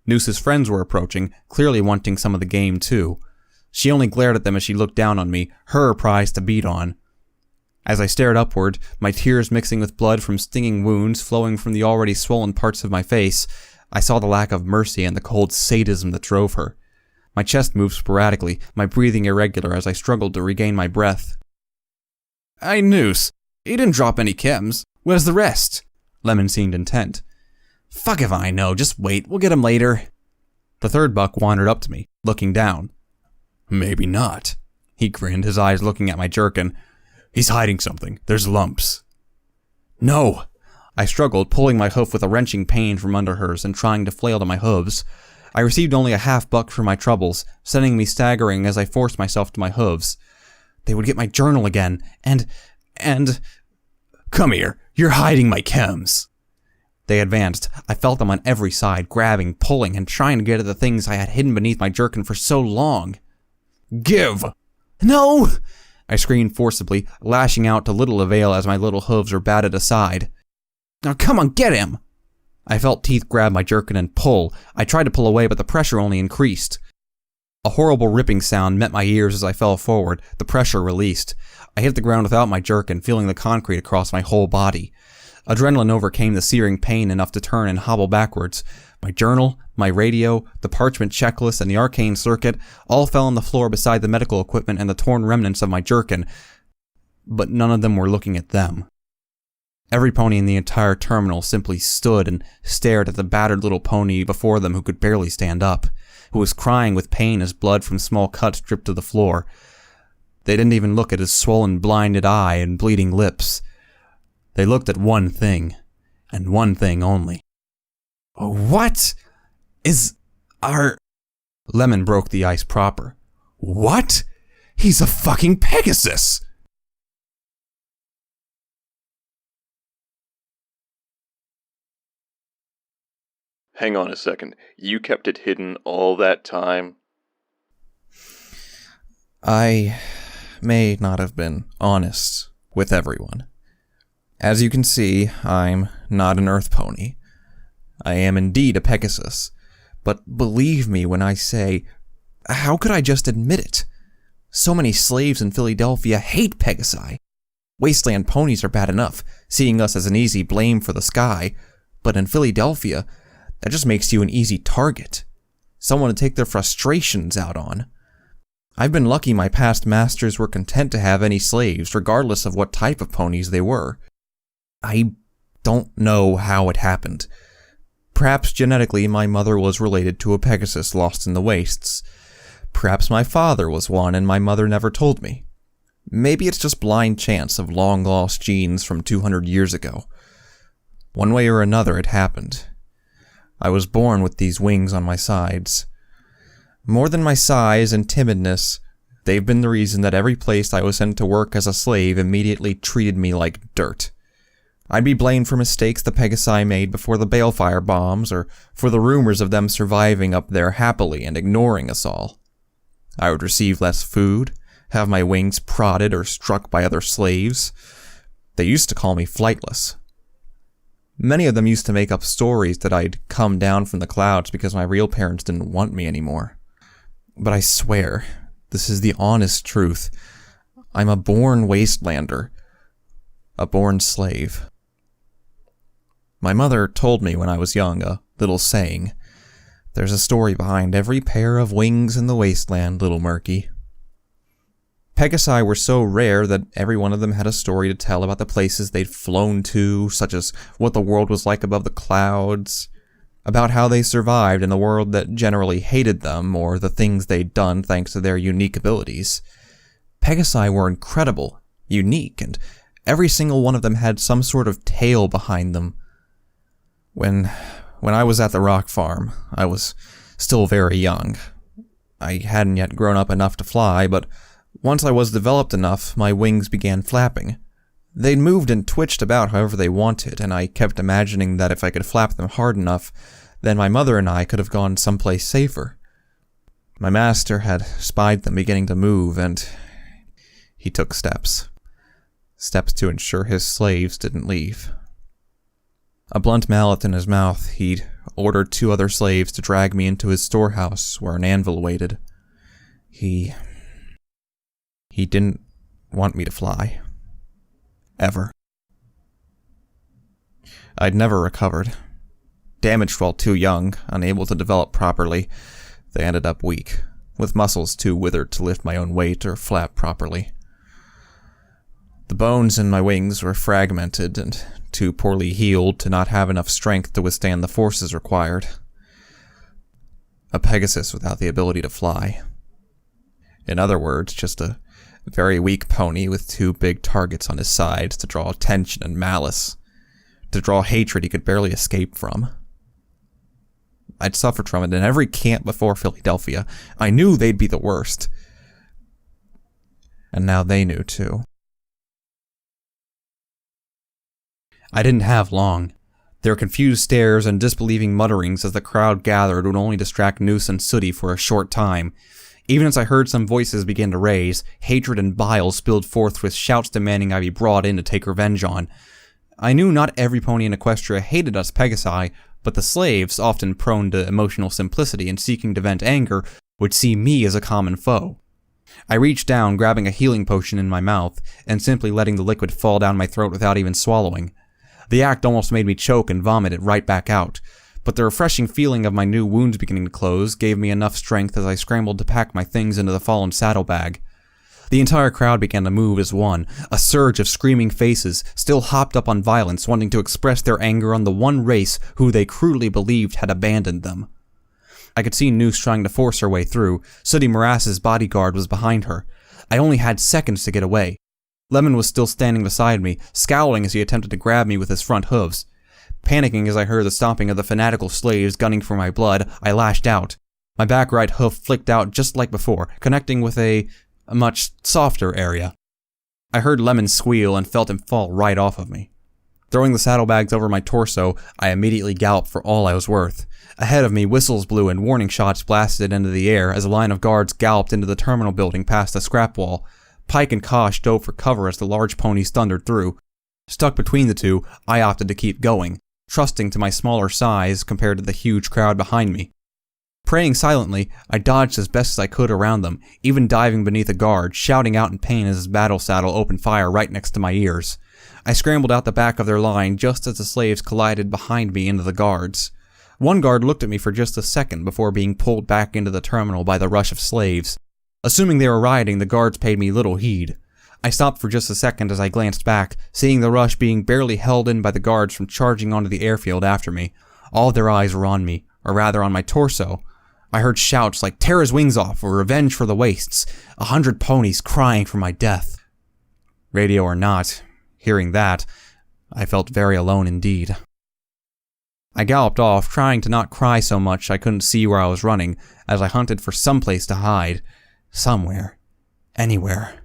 Noose's friends were approaching, clearly wanting some of the game too. She only glared at them as she looked down on me, her prize to beat on. As I stared upward, my tears mixing with blood from stinging wounds flowing from the already swollen parts of my face, I saw the lack of mercy and the cold sadism that drove her. My chest moved sporadically, my breathing irregular as I struggled to regain my breath. "Hey, Noose, he didn't drop any chems. Where's the rest?" Lemon seemed intent. "Fuck if I know, just wait, we'll get him later." The 3rd buck wandered up to me, looking down. Maybe not. He grinned, his eyes looking at my jerkin. He's hiding something. There's lumps. No! I struggled, pulling my hoof with a wrenching pain from under hers and trying to flail to my hooves. I received only a half-buck for my troubles, sending me staggering as I forced myself to my hooves. They would get my journal again, and... Come here, you're hiding my chems. They advanced. I felt them on every side, grabbing, pulling, and trying to get at the things I had hidden beneath my jerkin for so long. Give! No! I screamed forcibly, lashing out to little avail as my little hooves were batted aside. Now come on, get him! I felt teeth grab my jerkin and pull. I tried to pull away, but the pressure only increased. A horrible ripping sound met my ears as I fell forward, the pressure released. I hit the ground without my jerkin, feeling the concrete across my whole body. Adrenaline overcame the searing pain enough to turn and hobble backwards. My journal, my radio, the parchment checklist, and the arcane circuit all fell on the floor beside the medical equipment and the torn remnants of my jerkin, but none of them were looking at them. Every pony in the entire terminal simply stood and stared at the battered little pony before them who could barely stand up, who was crying with pain as blood from small cuts dripped to the floor. They didn't even look at his swollen, blinded eye and bleeding lips. They looked at one thing, and one thing only. What is our... Lemon broke the ice proper. What? He's a fucking Pegasus! Hang on a second. You kept it hidden all that time? I may not have been honest with everyone. As you can see, I'm not an Earth pony. I am indeed a Pegasus. But believe me when I say, how could I just admit it? So many slaves in Philadelphia hate Pegasi. Wasteland ponies are bad enough, seeing us as an easy blame for the sky. But in Philadelphia, that just makes you an easy target. Someone to take their frustrations out on. I've been lucky my past masters were content to have any slaves, regardless of what type of ponies they were. I don't know how it happened. Perhaps genetically my mother was related to a Pegasus lost in the wastes. Perhaps my father was one and my mother never told me. Maybe it's just blind chance of long-lost genes from 200 years ago. One way or another it happened. I was born with these wings on my sides. More than my size and timidness, they've been the reason that every place I was sent to work as a slave immediately treated me like dirt. I'd be blamed for mistakes the Pegasi made before the balefire bombs, or for the rumors of them surviving up there happily and ignoring us all. I would receive less food, have my wings prodded or struck by other slaves. They used to call me flightless. Many of them used to make up stories that I'd come down from the clouds because my real parents didn't want me anymore. But I swear, this is the honest truth. I'm a born wastelander. A born slave. My mother told me when I was young a little saying. There's a story behind every pair of wings in the wasteland, little Murky. Pegasi were so rare that every one of them had a story to tell about the places they'd flown to, such as what the world was like above the clouds, about how they survived in a world that generally hated them, or the things they'd done thanks to their unique abilities. Pegasi were incredible, unique, and every single one of them had some sort of tale behind them. When I was at the rock farm, I was still very young. I hadn't yet grown up enough to fly, but once I was developed enough, my wings began flapping. They'd moved and twitched about however they wanted, and I kept imagining that if I could flap them hard enough, then my mother and I could have gone someplace safer. My master had spied them beginning to move, and he took steps. Steps to ensure his slaves didn't leave. A blunt mallet in his mouth, he'd ordered 2 other slaves to drag me into his storehouse where an anvil waited. He didn't want me to fly. Ever. I'd never recovered. Damaged while too young, unable to develop properly, they ended up weak, with muscles too withered to lift my own weight or flap properly. The bones in my wings were fragmented and too poorly healed to not have enough strength to withstand the forces required. A Pegasus without the ability to fly. In other words, just a very weak pony with two big targets on his sides to draw attention and malice. To draw hatred he could barely escape from. I'd suffered from it in every camp before Philadelphia. I knew they'd be the worst. And now they knew too. I didn't have long. Their confused stares and disbelieving mutterings as the crowd gathered would only distract Noose and Sooty for a short time. Even as I heard some voices begin to raise, hatred and bile spilled forth with shouts demanding I be brought in to take revenge on. I knew not every pony in Equestria hated us Pegasi, but the slaves, often prone to emotional simplicity and seeking to vent anger, would see me as a common foe. I reached down, grabbing a healing potion in my mouth, and simply letting the liquid fall down my throat without even swallowing. The act almost made me choke and vomit it right back out, but the refreshing feeling of my new wounds beginning to close gave me enough strength as I scrambled to pack my things into the fallen saddlebag. The entire crowd began to move as one. A surge of screaming faces, still hopped up on violence, wanting to express their anger on the one race who they crudely believed had abandoned them. I could see Noose trying to force her way through. Sooty Morass's bodyguard was behind her. I only had seconds to get away. Lemon was still standing beside me, scowling as he attempted to grab me with his front hooves. Panicking as I heard the stomping of the fanatical slaves gunning for my blood, I lashed out. My back right hoof flicked out just like before, connecting with a much softer area. I heard Lemon squeal and felt him fall right off of me. Throwing the saddlebags over my torso, I immediately galloped for all I was worth. Ahead of me, whistles blew and warning shots blasted into the air as a line of guards galloped into the terminal building past the scrap wall. Pike and Kosh dove for cover as the large ponies thundered through. Stuck between the two, I opted to keep going, trusting to my smaller size compared to the huge crowd behind me. Praying silently, I dodged as best as I could around them, even diving beneath a guard, shouting out in pain as his battle saddle opened fire right next to my ears. I scrambled out the back of their line just as the slaves collided behind me into the guards. One guard looked at me for just a second before being pulled back into the terminal by the rush of slaves. Assuming they were rioting, the guards paid me little heed. I stopped for just a second as I glanced back, seeing the rush being barely held in by the guards from charging onto the airfield after me. All their eyes were on me, or rather on my torso. I heard shouts like "Tear his wings off" or "Revenge for the Wastes," 100 ponies crying for my death. Radio or not, hearing that, I felt very alone indeed. I galloped off, trying to not cry so much I couldn't see where I was running, as I hunted for some place to hide. Somewhere. Anywhere.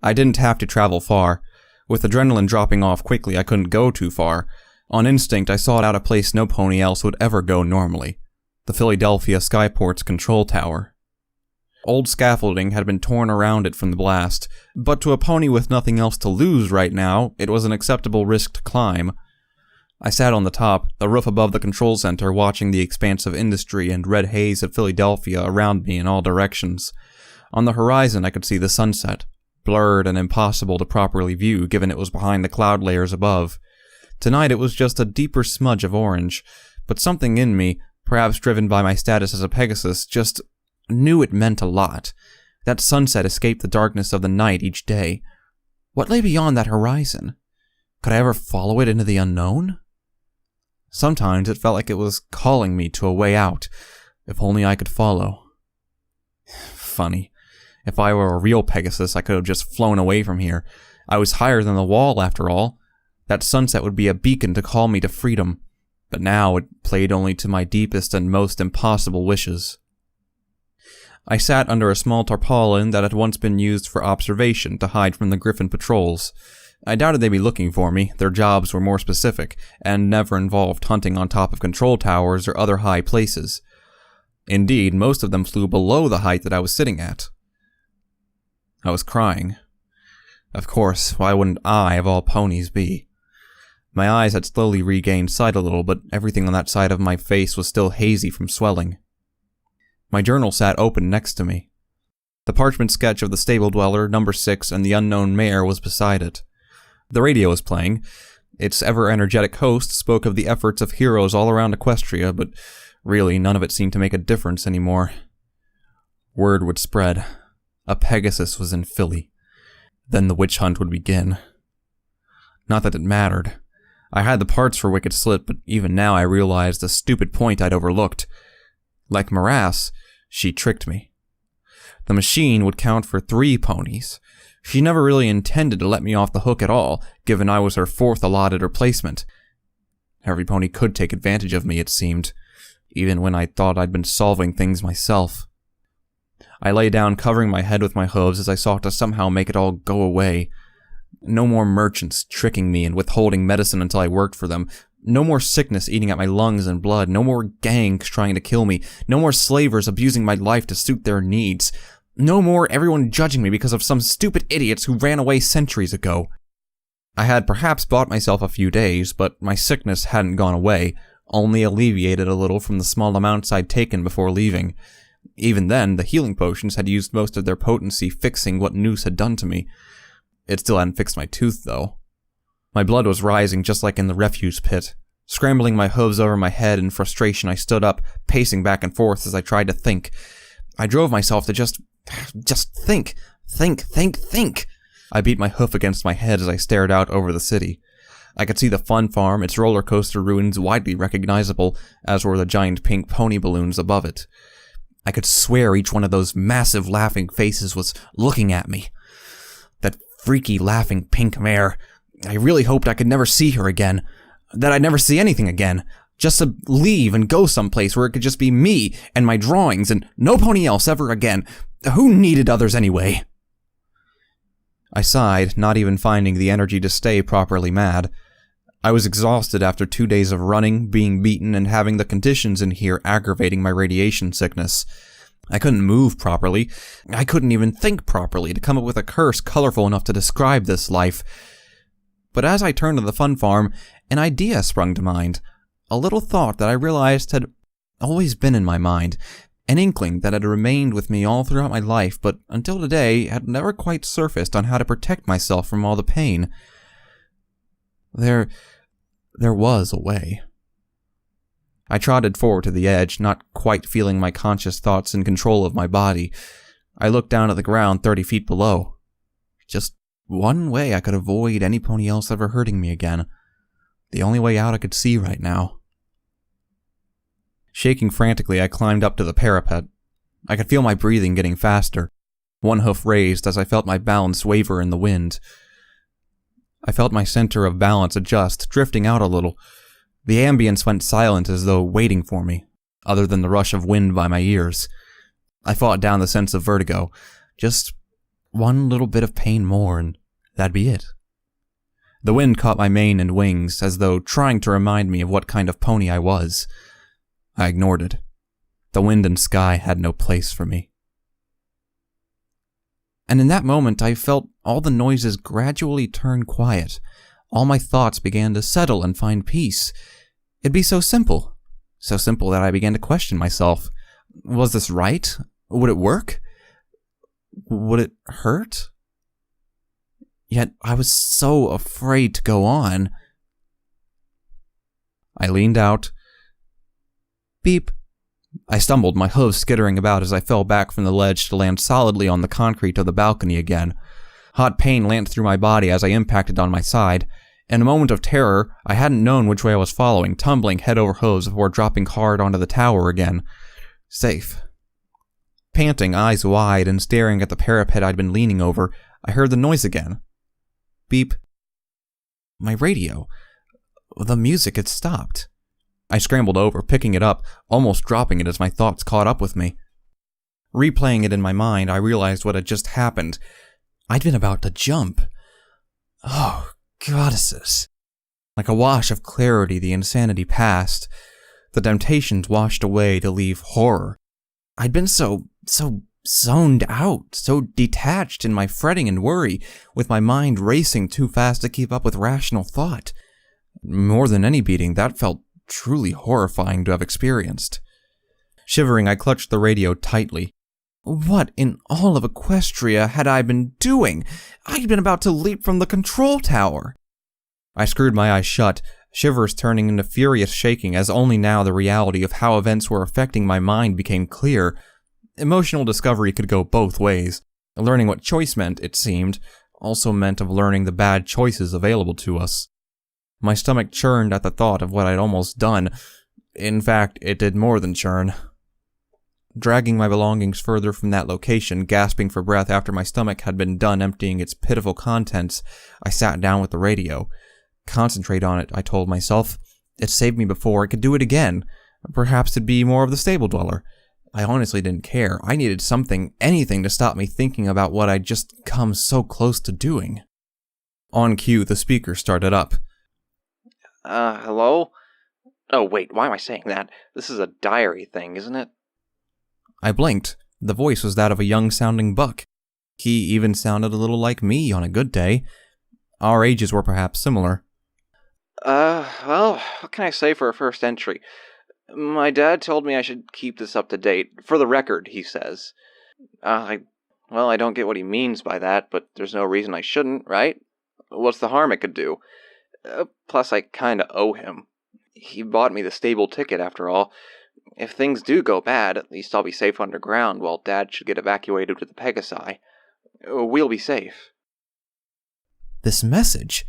I didn't have to travel far. With adrenaline dropping off quickly, I couldn't go too far. On instinct, I sought out a place no pony else would ever go normally. The Philadelphia Skyport's control tower. Old scaffolding had been torn around it from the blast, but to a pony with nothing else to lose right now, it was an acceptable risk to climb. I sat on the top, the roof above the control center, watching the expanse of industry and red haze of Philadelphia around me in all directions. On the horizon I could see the sunset, blurred and impossible to properly view given it was behind the cloud layers above. Tonight it was just a deeper smudge of orange, but something in me, perhaps driven by my status as a Pegasus, just knew it meant a lot. That sunset escaped the darkness of the night each day. What lay beyond that horizon? Could I ever follow it into the unknown? Sometimes it felt like it was calling me to a way out, if only I could follow. Funny. If I were a real Pegasus, I could have just flown away from here. I was higher than the wall, after all. That sunset would be a beacon to call me to freedom, but now it played only to my deepest and most impossible wishes. I sat under a small tarpaulin that had once been used for observation to hide from the Griffin patrols. I doubted they'd be looking for me. Their jobs were more specific, and never involved hunting on top of control towers or other high places. Indeed, most of them flew below the height that I was sitting at. I was crying. Of course, why wouldn't I, of all ponies, be? My eyes had slowly regained sight a little, but everything on that side of my face was still hazy from swelling. My journal sat open next to me. The parchment sketch of the stable dweller, number 6, and the unknown mare was beside it. The radio was playing. Its ever-energetic host spoke of the efforts of heroes all around Equestria, but really none of it seemed to make a difference anymore. Word would spread. A Pegasus was in Philly. Then the witch hunt would begin. Not that it mattered. I had the parts for Wicked Slit, but even now I realized the stupid point I'd overlooked. Like Morass, she tricked me. The machine would count for 3 ponies. She never really intended to let me off the hook at all, given I was her 4th allotted replacement. Every pony could take advantage of me, it seemed, even when I thought I'd been solving things myself. I lay down, covering my head with my hooves as I sought to somehow make it all go away. No more merchants tricking me and withholding medicine until I worked for them. No more sickness eating at my lungs and blood. No more gangs trying to kill me. No more slavers abusing my life to suit their needs. No more everyone judging me because of some stupid idiots who ran away centuries ago. I had perhaps bought myself a few days, but my sickness hadn't gone away, only alleviated a little from the small amounts I'd taken before leaving. Even then, the healing potions had used most of their potency fixing what Noose had done to me. It still hadn't fixed my tooth, though. My blood was rising just like in the refuse pit. Scrambling my hooves over my head in frustration, I stood up, pacing back and forth as I tried to think. I drove myself to just think. Think. I beat my hoof against my head as I stared out over the city. I could see the fun farm, its roller coaster ruins widely recognizable, as were the giant pink pony balloons above it. I could swear each one of those massive laughing faces was looking at me. That freaky laughing pink mare. I really hoped I could never see her again. That I'd never see anything again. Just to leave and go someplace where it could just be me and my drawings and no pony else ever again. Who needed others anyway? I sighed, not even finding the energy to stay properly mad. I was exhausted after 2 days of running, being beaten, and having the conditions in here aggravating my radiation sickness. I couldn't move properly. I couldn't even think properly to come up with a curse colorful enough to describe this life. But as I turned to the fun farm, an idea sprung to mind. A little thought that I realized had always been in my mind. An inkling that had remained with me all throughout my life, but until today had never quite surfaced on how to protect myself from all the pain. There was a way. I trotted forward to the edge, not quite feeling my conscious thoughts in control of my body. I looked down at the ground 30 feet below. Just one way I could avoid any pony else ever hurting me again. The only way out I could see right now. Shaking frantically, I climbed up to the parapet. I could feel my breathing getting faster. One hoof raised as I felt my balance waver in the wind. I felt my center of balance adjust, drifting out a little. The ambience went silent as though waiting for me, other than the rush of wind by my ears. I fought down the sense of vertigo. Just one little bit of pain more, and that'd be it. The wind caught my mane and wings, as though trying to remind me of what kind of pony I was. I ignored it. The wind and sky had no place for me. And in that moment, I felt all the noises gradually turn quiet. All my thoughts began to settle and find peace. It'd be so simple. So simple that I began to question myself. Was this right? Would it work? Would it hurt? Yet I was so afraid to go on. I leaned out. Beep. I stumbled, my hooves skittering about as I fell back from the ledge to land solidly on the concrete of the balcony again. Hot pain lanced through my body as I impacted on my side. In a moment of terror, I hadn't known which way I was following, tumbling head over hooves before dropping hard onto the tower again. Safe. Panting, eyes wide, and staring at the parapet I'd been leaning over, I heard the noise again. Beep. My radio. The music had stopped. I scrambled over, picking it up, almost dropping it as my thoughts caught up with me. Replaying it in my mind, I realized what had just happened. I'd been about to jump. Oh, goddesses. Like a wash of clarity, the insanity passed. The temptations washed away to leave horror. I'd been so zoned out, so detached in my fretting and worry, with my mind racing too fast to keep up with rational thought. More than any beating, that felt truly horrifying to have experienced. Shivering, I clutched the radio tightly. What in all of Equestria had I been doing? I'd been about to leap from the control tower. I screwed my eyes shut, shivers turning into furious shaking as only now the reality of how events were affecting my mind became clear. Emotional discovery could go both ways. Learning what choice meant, it seemed, also meant of learning the bad choices available to us. My stomach churned at the thought of what I'd almost done. In fact, it did more than churn. Dragging my belongings further from that location, gasping for breath after my stomach had been done emptying its pitiful contents, I sat down with the radio. Concentrate on it, I told myself. It saved me before, it could do it again. Perhaps it'd be more of the stable dweller. I honestly didn't care. I needed something, anything to stop me thinking about what I'd just come so close to doing. On cue, the speaker started up. Hello? Oh, wait, why am I saying that? This is a diary thing, isn't it? I blinked. The voice was that of a young-sounding buck. He even sounded a little like me on a good day. Our ages were perhaps similar. Well, what can I say for a first entry? My dad told me I should keep this up to date. For the record, he says. I don't get what he means by that, but there's no reason I shouldn't, right? What's the harm it could do? Plus, I kinda owe him. He bought me the stable ticket, after all. If things do go bad, at least I'll be safe underground, while Dad should get evacuated with the Pegasi. We'll be safe. This message?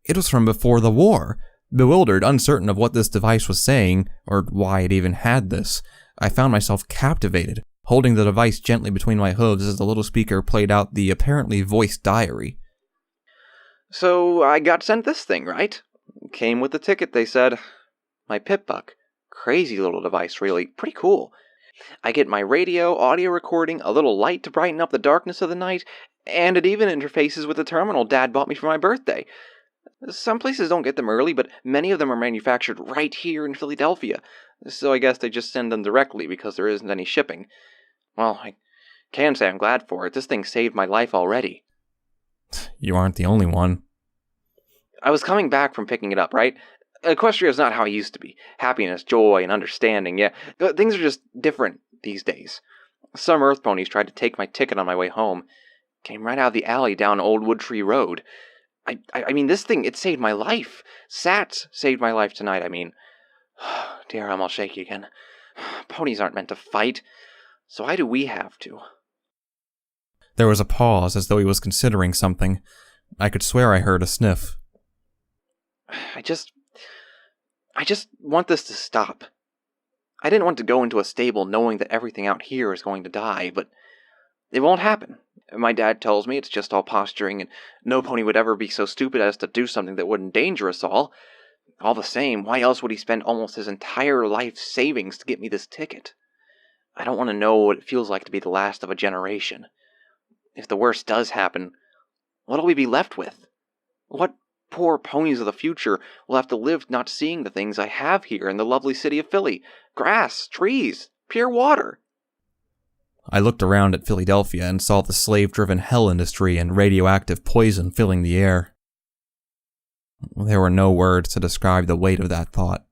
It was from before the war. Bewildered, uncertain of what this device was saying, or why it even had this, I found myself captivated, holding the device gently between my hooves as the little speaker played out the apparently voiced diary. So, I got sent this thing, right? Came with the ticket, they said. My Pip-Buck. Crazy little device, really. Pretty cool. I get my radio, audio recording, a little light to brighten up the darkness of the night, and it even interfaces with the terminal Dad bought me for my birthday. Some places don't get them early, but many of them are manufactured right here in Philadelphia, so I guess they just send them directly because there isn't any shipping. Well, I can say I'm glad for it. This thing saved my life already. You aren't the only one. I was coming back from picking it up, right? Equestria is not how it used to be. Happiness, joy, and understanding, yeah. Things are just different these days. Some earth ponies tried to take my ticket on my way home. Came right out of the alley down Old Wood Tree Road. I mean, this thing, it saved my life. Sats saved my life tonight, I mean. Dear, I'm all shaky again. Ponies aren't meant to fight. So why do we have to? There was a pause, as though he was considering something. I could swear I heard a sniff. I just want this to stop. I didn't want to go into a stable knowing that everything out here is going to die, but it won't happen. My dad tells me it's just all posturing, and no pony would ever be so stupid as to do something that would endanger us all. All the same, why else would he spend almost his entire life savings to get me this ticket? I don't want to know what it feels like to be the last of a generation. If the worst does happen, what'll we be left with? What poor ponies of the future will have to live not seeing the things I have here in the lovely city of Philly? Grass, trees, pure water. I looked around at Philadelphia and saw the slave-driven hell industry and radioactive poison filling the air. There were no words to describe the weight of that thought.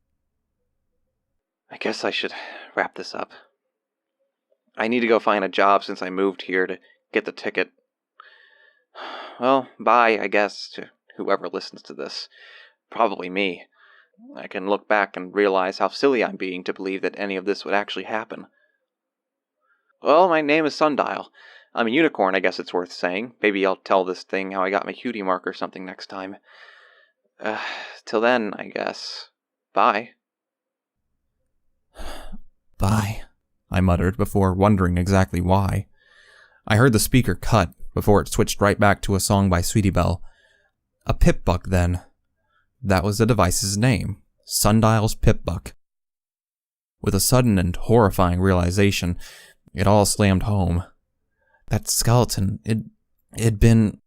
I guess I should wrap this up. I need to go find a job since I moved here to get the ticket. Well, bye, I guess, to whoever listens to this. Probably me. I can look back and realize how silly I'm being to believe that any of this would actually happen. Well, my name is Sundial. I'm a unicorn, I guess it's worth saying. Maybe I'll tell this thing how I got my cutie mark or something next time. Till then, I guess. Bye. Bye, I muttered before wondering exactly why. I heard the speaker cut before it switched right back to a song by Sweetie Belle. A Pip-Buck, then. That was the device's name. Sundial's Pip-Buck. With a sudden and horrifying realization, it all slammed home. That skeleton, it'd been...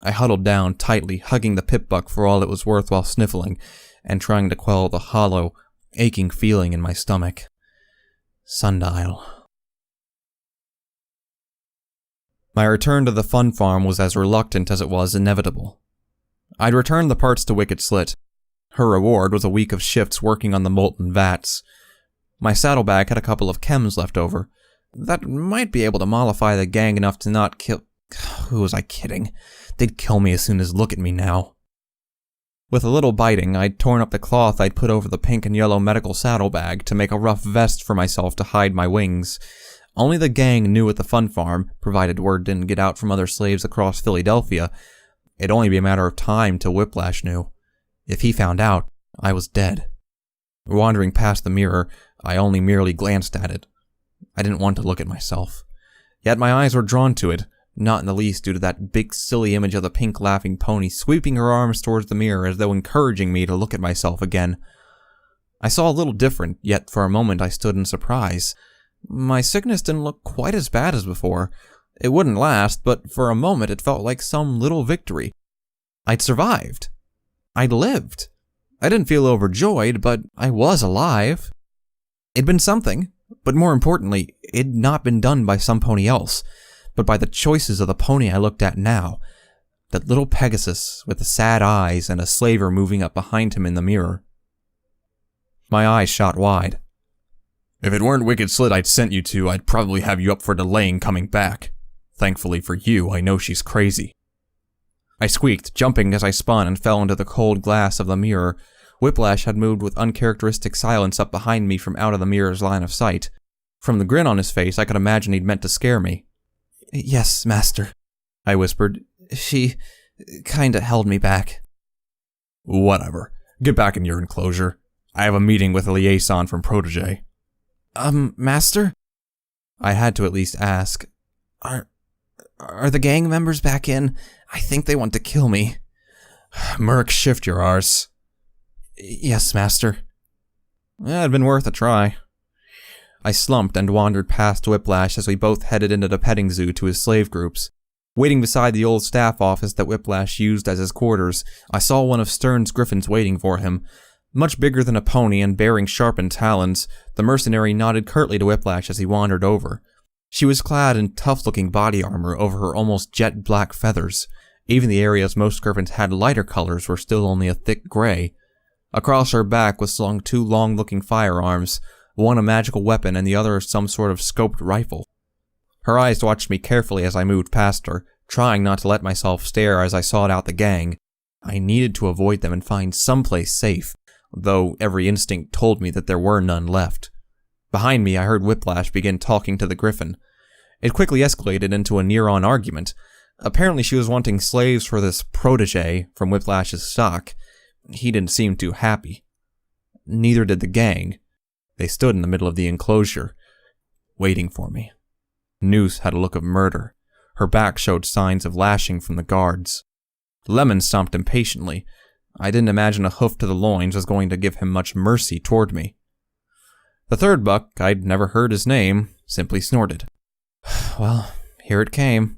I huddled down tightly, hugging the Pip-Buck for all it was worth while sniffling, and trying to quell the hollow, aching feeling in my stomach. Sundial. My return to the fun farm was as reluctant as it was inevitable. I'd returned the parts to Wicked Slit. Her reward was a week of shifts working on the molten vats. My saddlebag had a couple of chems left over. That might be able to mollify the gang enough to not kill... Who was I kidding? They'd kill me as soon as look at me now. With a little biting, I'd torn up the cloth I'd put over the pink and yellow medical saddlebag to make a rough vest for myself to hide my wings. Only the gang knew at the fun farm, provided word didn't get out from other slaves across Philadelphia. It'd only be a matter of time till Whiplash knew. If he found out, I was dead. Wandering past the mirror, I only merely glanced at it. I didn't want to look at myself. Yet my eyes were drawn to it, not in the least due to that big silly image of the pink laughing pony sweeping her arms towards the mirror as though encouraging me to look at myself again. I saw a little different, yet for a moment I stood in surprise. My sickness didn't look quite as bad as before. It wouldn't last, but for a moment it felt like some little victory. I'd survived. I'd lived. I didn't feel overjoyed, but I was alive. It'd been something, but more importantly, it'd not been done by some pony else, but by the choices of the pony I looked at now. That little Pegasus with the sad eyes and a slaver moving up behind him in the mirror. My eyes shot wide. If it weren't Wicked Slit I'd sent you to, I'd probably have you up for delaying coming back. Thankfully for you, I know she's crazy. I squeaked, jumping as I spun and fell into the cold glass of the mirror. Whiplash had moved with uncharacteristic silence up behind me from out of the mirror's line of sight. From the grin on his face, I could imagine he'd meant to scare me. "Yes, Master," I whispered. "She kinda held me back." "Whatever. Get back in your enclosure. I have a meeting with a liaison from Protégé." Master?" I had to at least ask. Are the gang members back in? I think they want to kill me." "Murk, shift your arse." "Yes, Master." It had been worth a try. I slumped and wandered past Whiplash as we both headed into the petting zoo to his slave groups. Waiting beside the old staff office that Whiplash used as his quarters, I saw one of Stern's griffins waiting for him. Much bigger than a pony and bearing sharpened talons, the mercenary nodded curtly to Whiplash as he wandered over. She was clad in tough-looking body armor over her almost jet-black feathers. Even the areas most griffins had lighter colors were still only a thick gray. Across her back was slung two long-looking firearms, one a magical weapon and the other some sort of scoped rifle. Her eyes watched me carefully as I moved past her, trying not to let myself stare as I sought out the gang. I needed to avoid them and find someplace safe, though every instinct told me that there were none left. Behind me, I heard Whiplash begin talking to the griffin. It quickly escalated into a near-on argument. Apparently she was wanting slaves for this protégé from Whiplash's stock. He didn't seem too happy. Neither did the gang. They stood in the middle of the enclosure, waiting for me. Noose had a look of murder. Her back showed signs of lashing from the guards. Lemon stomped impatiently. I didn't imagine a hoof to the loins was going to give him much mercy toward me. The third buck, I'd never heard his name, simply snorted. Well, here it came.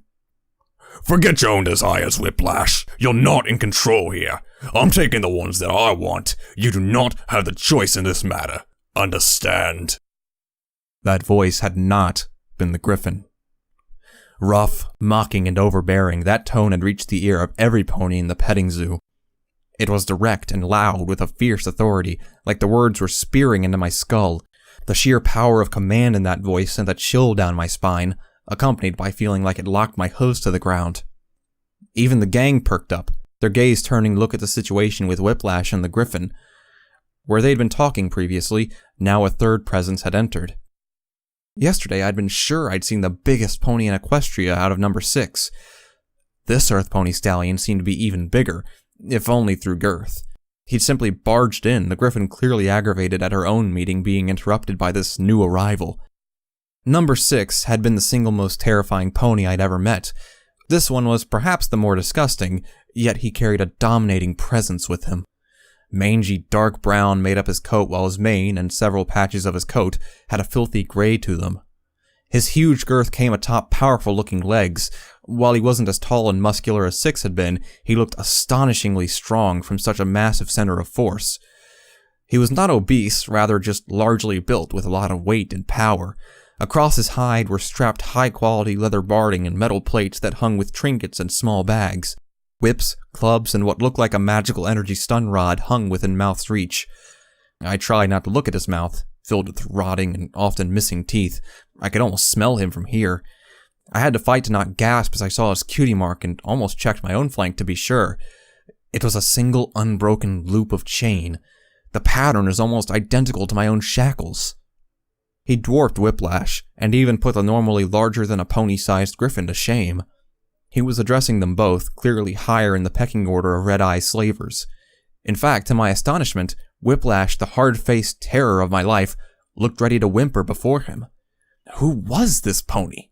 "Forget your own desires, Whiplash. You're not in control here. I'm taking the ones that I want. You do not have the choice in this matter. Understand?" That voice had not been the griffin. Rough, mocking, and overbearing, that tone had reached the ear of every pony in the petting zoo. It was direct and loud with a fierce authority, like the words were spearing into my skull. The sheer power of command in that voice sent a chill down my spine, accompanied by feeling like it locked my hooves to the ground. Even the gang perked up, their gaze turning to look at the situation with Whiplash and the griffin. Where they'd been talking previously, now a third presence had entered. Yesterday I'd been sure I'd seen the biggest pony in Equestria out of number 6. This Earth Pony stallion seemed to be even bigger, if only through girth. He'd simply barged in, the griffin clearly aggravated at her own meeting being interrupted by this new arrival. Number 6 had been the single most terrifying pony I'd ever met. This one was perhaps the more disgusting, yet he carried a dominating presence with him. Mangy dark brown made up his coat while his mane and several patches of his coat had a filthy gray to them. His huge girth came atop powerful-looking legs. While he wasn't as tall and muscular as 6 had been, he looked astonishingly strong from such a massive center of force. He was not obese, rather just largely built with a lot of weight and power. Across his hide were strapped high-quality leather barding and metal plates that hung with trinkets and small bags. Whips, clubs, and what looked like a magical energy stun rod hung within mouth's reach. I tried not to look at his mouth, filled with rotting and often missing teeth. I could almost smell him from here. I had to fight to not gasp as I saw his cutie mark and almost checked my own flank to be sure. It was a single unbroken loop of chain. The pattern is almost identical to my own shackles. He dwarfed Whiplash, and even put the normally larger-than-a-pony-sized griffin to shame. He was addressing them both, clearly higher in the pecking order of red-eye slavers. In fact, to my astonishment, Whiplash, the hard-faced terror of my life, looked ready to whimper before him. Who was this pony?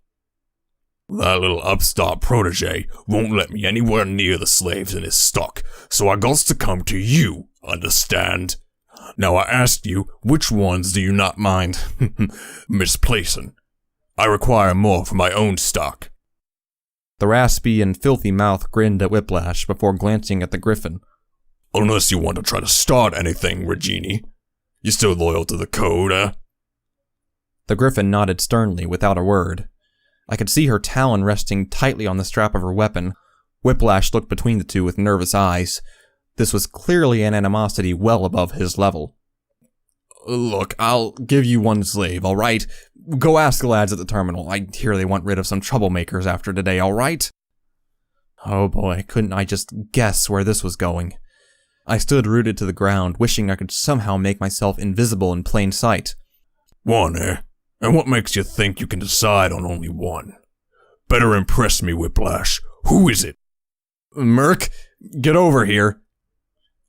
That little upstart protege won't let me anywhere near the slaves in his stock, so I got to come to you, understand? Now I ask you, which ones do you not mind misplacing? I require more for my own stock. The raspy and filthy mouth grinned at Whiplash before glancing at the griffin. Unless you want to try to start anything, Regini. You still loyal to the code, eh? The griffin nodded sternly without a word. I could see her talon resting tightly on the strap of her weapon. Whiplash looked between the two with nervous eyes. This was clearly an animosity well above his level. Look, I'll give you one slave, alright? Go ask the lads at the terminal. I hear they want rid of some troublemakers after today, alright? Oh boy, couldn't I just guess where this was going? I stood rooted to the ground, wishing I could somehow make myself invisible in plain sight. One, eh? And what makes you think you can decide on only one? Better impress me, Whiplash. Who is it? Murk, get over here.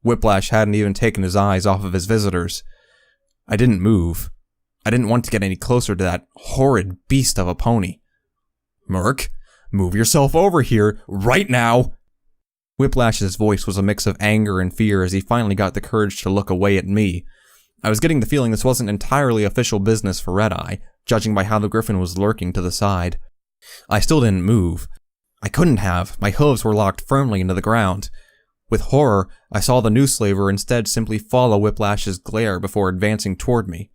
Whiplash hadn't even taken his eyes off of his visitors. I didn't move. I didn't want to get any closer to that horrid beast of a pony. Murk, move yourself over here, right now! Whiplash's voice was a mix of anger and fear as he finally got the courage to look away at me. I was getting the feeling this wasn't entirely official business for Red-Eye, judging by how the griffin was lurking to the side. I still didn't move. I couldn't have. My hooves were locked firmly into the ground. With horror, I saw the new slaver instead simply follow Whiplash's glare before advancing toward me.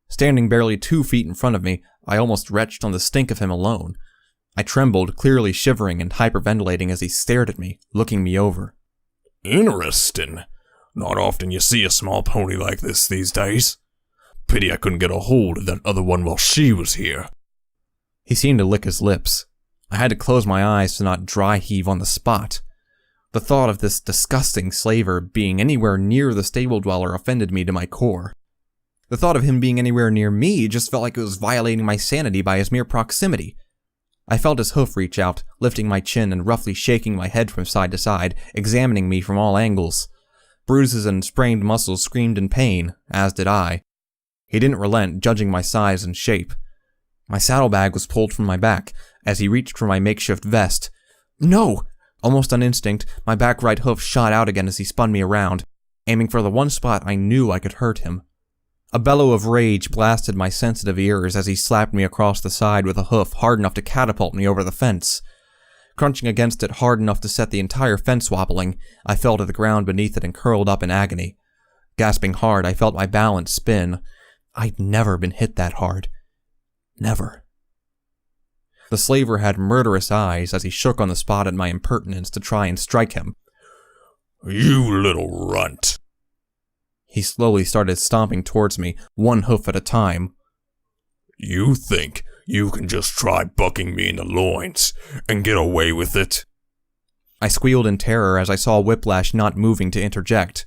Standing barely 2 feet in front of me, I almost retched on the stink of him alone. I trembled, clearly shivering and hyperventilating as he stared at me, looking me over. Interesting. Not often you see a small pony like this these days. Pity I couldn't get a hold of that other one while she was here. He seemed to lick his lips. I had to close my eyes to not dry heave on the spot. The thought of this disgusting slaver being anywhere near the stable dweller offended me to my core. The thought of him being anywhere near me just felt like it was violating my sanity by his mere proximity. I felt his hoof reach out, lifting my chin and roughly shaking my head from side to side, examining me from all angles. Bruises and sprained muscles screamed in pain, as did I. He didn't relent, judging my size and shape. My saddlebag was pulled from my back, as he reached for my makeshift vest. No! Almost on instinct, my back right hoof shot out again as he spun me around, aiming for the one spot I knew I could hurt him. A bellow of rage blasted my sensitive ears as he slapped me across the side with a hoof hard enough to catapult me over the fence. Crunching against it hard enough to set the entire fence wobbling, I fell to the ground beneath it and curled up in agony. Gasping hard, I felt my balance spin. I'd never been hit that hard. Never. The slaver had murderous eyes as he shook on the spot at my impertinence to try and strike him. You little runt. He slowly started stomping towards me, one hoof at a time. You think you can just try bucking me in the loins and get away with it? I squealed in terror as I saw Whiplash not moving to interject.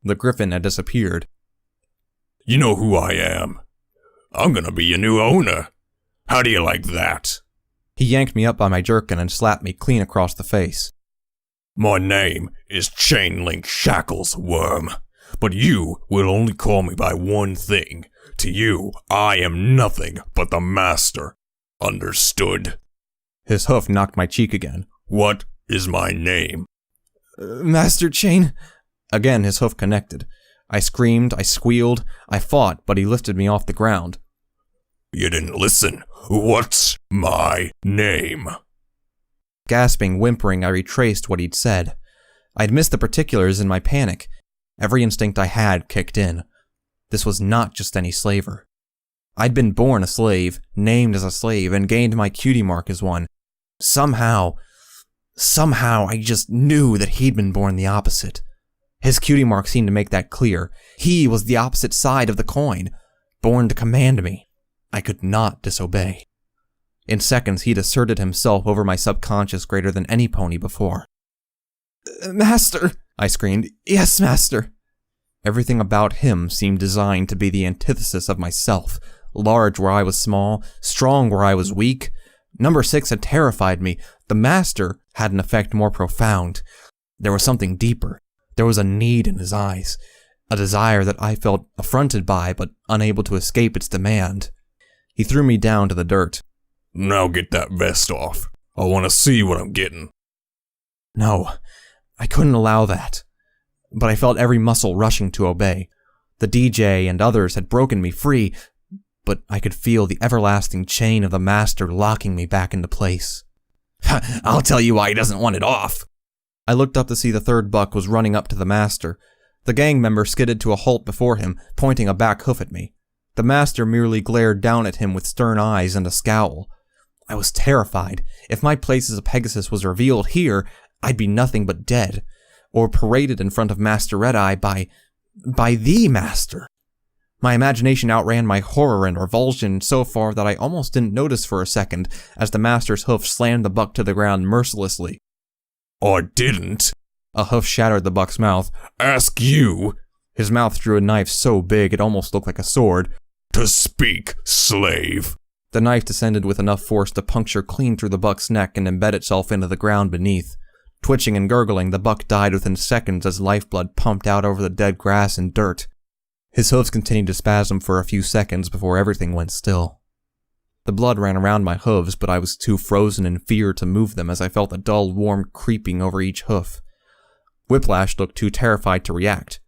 The griffin had disappeared. You know who I am. I'm gonna be your new owner. How do you like that? He yanked me up by my jerkin and slapped me clean across the face. My name is Chain Link Shackles, worm. But you will only call me by one thing. To you, I am nothing but the master. Understood? His hoof knocked my cheek again. What is my name? Master Chain. Again, his hoof connected. I screamed, I squealed, I fought, but he lifted me off the ground. You didn't listen. What's my name? Gasping, whimpering, I retraced what he'd said. I'd missed the particulars in my panic. Every instinct I had kicked in. This was not just any slaver. I'd been born a slave, named as a slave, and gained my cutie mark as one. Somehow I just knew that he'd been born the opposite. His cutie mark seemed to make that clear. He was the opposite side of the coin, born to command me. I could not disobey. In seconds, he'd asserted himself over my subconscious greater than any pony before. Master! I screamed. Yes, master! Everything about him seemed designed to be the antithesis of myself. Large where I was small, strong where I was weak. Number 6 had terrified me. The master had an effect more profound. There was something deeper. There was a need in his eyes, a desire that I felt affronted by but unable to escape its demand. He threw me down to the dirt. Now get that vest off. I want to see what I'm getting. No, I couldn't allow that. But I felt every muscle rushing to obey. The DJ and others had broken me free, but I could feel the everlasting chain of the master locking me back into place. I'll tell you why he doesn't want it off. I looked up to see the third buck was running up to the master. The gang member skidded to a halt before him, pointing a back hoof at me. The master merely glared down at him with stern eyes and a scowl. I was terrified. If my place as a Pegasus was revealed here, I'd be nothing but dead, or paraded in front of Master Red-Eye by the master. My imagination outran my horror and revulsion so far that I almost didn't notice for a second as the master's hoof slammed the buck to the ground mercilessly. I didn't. A hoof shattered the buck's mouth. Ask you. His mouth drew a knife so big it almost looked like a sword. To speak, slave. The knife descended with enough force to puncture clean through the buck's neck and embed itself into the ground beneath. Twitching and gurgling, the buck died within seconds as lifeblood pumped out over the dead grass and dirt. His hooves continued to spasm for a few seconds before everything went still. The blood ran around my hooves, but I was too frozen in fear to move them as I felt a dull warmth creeping over each hoof. Whiplash looked too terrified to react.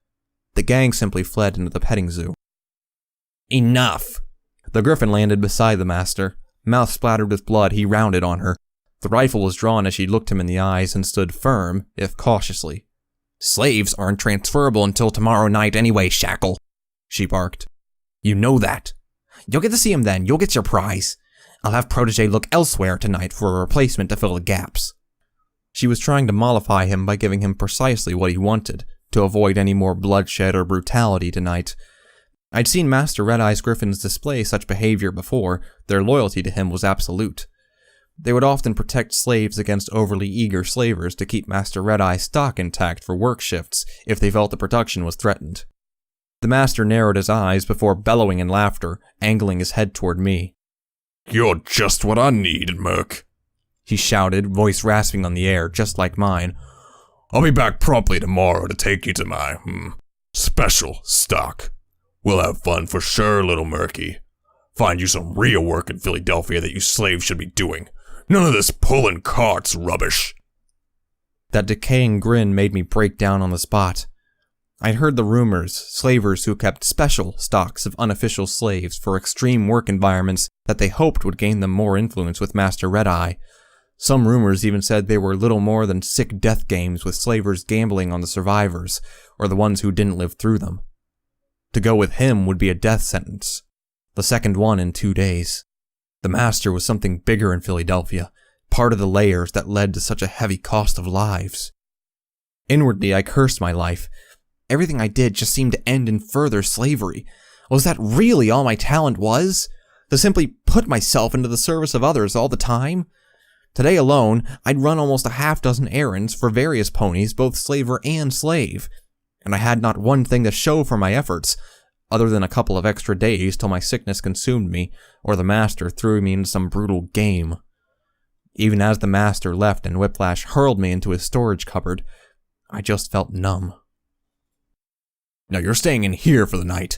The gang simply fled into the petting zoo. Enough! The griffin landed beside the master. Mouth splattered with blood, he rounded on her. The rifle was drawn as she looked him in the eyes and stood firm, if cautiously. Slaves aren't transferable until tomorrow night anyway, Shackle, she barked. You know that. You'll get to see him then, you'll get your prize. I'll have Protégé look elsewhere tonight for a replacement to fill the gaps. She was trying to mollify him by giving him precisely what he wanted, to avoid any more bloodshed or brutality tonight. I'd seen Master Red-Eye's griffins display such behavior before. Their loyalty to him was absolute. They would often protect slaves against overly eager slavers to keep Master Red-Eye's stock intact for work shifts if they felt the production was threatened. The master narrowed his eyes before bellowing in laughter, angling his head toward me. You're just what I need, Murk, he shouted, voice rasping on the air, just like mine. I'll be back promptly tomorrow to take you to my, special stock. We'll have fun for sure, little Murky. Find you some real work in Philadelphia that you slaves should be doing. None of this pulling carts rubbish. That decaying grin made me break down on the spot. I'd heard the rumors, slavers who kept special stocks of unofficial slaves for extreme work environments that they hoped would gain them more influence with Master Red-Eye. Some rumors even said they were little more than sick death games with slavers gambling on the survivors, or the ones who didn't live through them. To go with him would be a death sentence. The second one in 2 days. The master was something bigger in Philadelphia, part of the layers that led to such a heavy cost of lives. Inwardly, I cursed my life. Everything I did just seemed to end in further slavery. Was that really all my talent was? To simply put myself into the service of others all the time? Today alone, I'd run almost a half-dozen errands for various ponies, both slaver and slave, and I had not one thing to show for my efforts, other than a couple of extra days till my sickness consumed me, or the master threw me into some brutal game. Even as the master left and Whiplash hurled me into his storage cupboard, I just felt numb. Now you're staying in here for the night.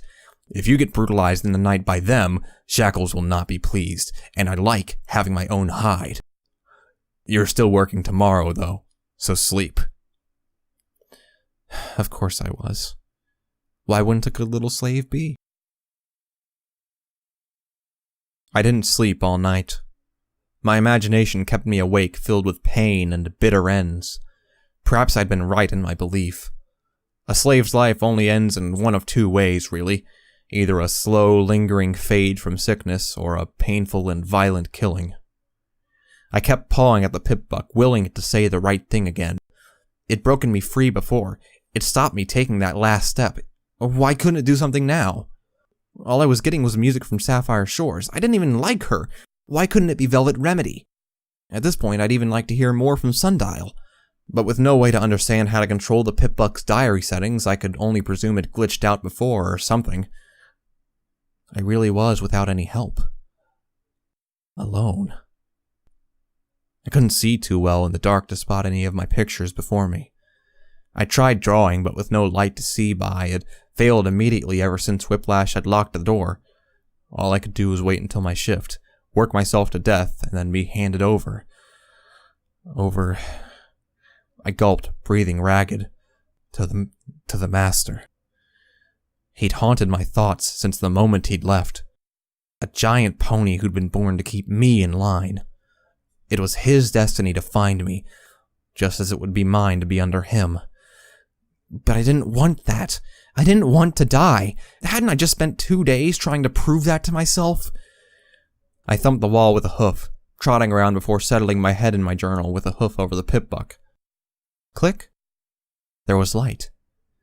If you get brutalized in the night by them, Shackles will not be pleased, and I like having my own hide. You're still working tomorrow, though, so sleep. Of course I was. Why wouldn't a good little slave be? I didn't sleep all night. My imagination kept me awake, filled with pain and bitter ends. Perhaps I'd been right in my belief. A slave's life only ends in one of two ways, really. Either a slow, lingering fade from sickness, or a painful and violent killing. I kept pawing at the pip-buck, willing it to say the right thing again. It'd broken me free before. It stopped me taking that last step. Why couldn't it do something now? All I was getting was music from Sapphire Shores. I didn't even like her. Why couldn't it be Velvet Remedy? At this point, I'd even like to hear more from Sundial. But with no way to understand how to control the pip-buck's diary settings, I could only presume it glitched out before or something. I really was without any help. Alone. I couldn't see too well in the dark to spot any of my pictures before me. I tried drawing, but with no light to see by, it failed immediately ever since Whiplash had locked the door. All I could do was wait until my shift, work myself to death, and then be handed over. I gulped, breathing ragged, to the master. He'd haunted my thoughts since the moment he'd left. A giant pony who'd been born to keep me in line. It was his destiny to find me, just as it would be mine to be under him. But I didn't want that. I didn't want to die. Hadn't I just spent 2 days trying to prove that to myself? I thumped the wall with a hoof, trotting around before settling my head in my journal with a hoof over the pip buck. Click. There was light.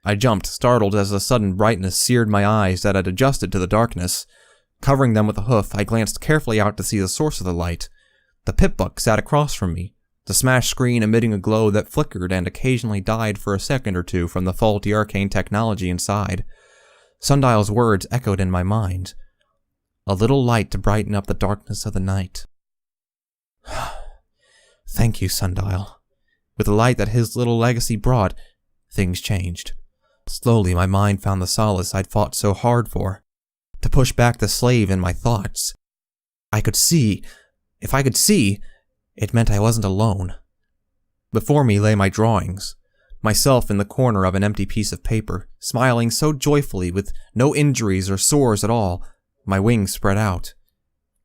I jumped, startled as a sudden brightness seared my eyes that had adjusted to the darkness. Covering them with a hoof, I glanced carefully out to see the source of the light. The pip buck sat across from me, the smashed screen emitting a glow that flickered and occasionally died for a second or two from the faulty arcane technology inside. Sundial's words echoed in my mind. A little light to brighten up the darkness of the night. Thank you, Sundial. With the light that his little legacy brought, things changed. Slowly, my mind found the solace I'd fought so hard for. To push back the slave in my thoughts. I could see. If I could see, it meant I wasn't alone. Before me lay my drawings. Myself in the corner of an empty piece of paper, smiling so joyfully with no injuries or sores at all, my wings spread out.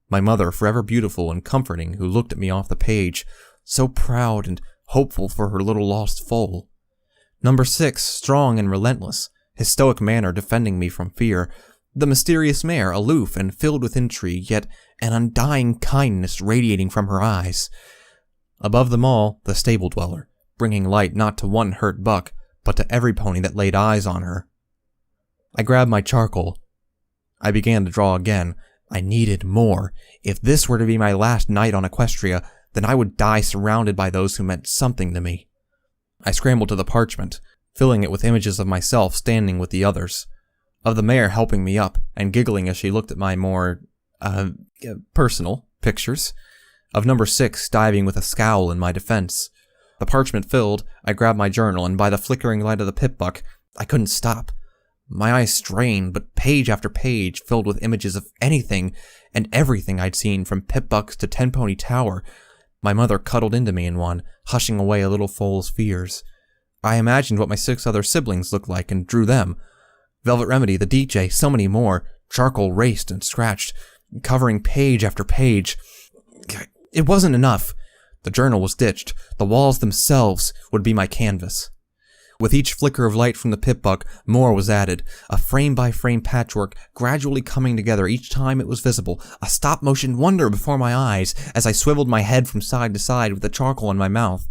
My mother, forever beautiful and comforting, who looked at me off the page, so proud and hopeful for her little lost foal. Number 6, strong and relentless, his stoic manner defending me from fear. The mysterious mare, aloof and filled with intrigue, yet an undying kindness radiating from her eyes. Above them all, the stable dweller, bringing light not to one hurt buck, but to every pony that laid eyes on her. I grabbed my charcoal. I began to draw again. I needed more. If this were to be my last night on Equestria, then I would die surrounded by those who meant something to me. I scrambled to the parchment, filling it with images of myself standing with the others. Of the mare helping me up, and giggling as she looked at my more, personal pictures. Of number 6 diving with a scowl in my defense. The parchment filled, I grabbed my journal, and by the flickering light of the pip buck, I couldn't stop. My eyes strained, but page after page filled with images of anything and everything I'd seen from pip bucks to 10 Pony Tower. My mother cuddled into me in one, hushing away a little foal's fears. I imagined what my 6 other siblings looked like and drew them. Velvet Remedy, the DJ, so many more. Charcoal raced and scratched, covering page after page. It wasn't enough. The journal was ditched. The walls themselves would be my canvas. With each flicker of light from the pip buck, more was added, a frame-by-frame patchwork gradually coming together each time it was visible, a stop-motion wonder before my eyes as I swiveled my head from side to side with the charcoal in my mouth.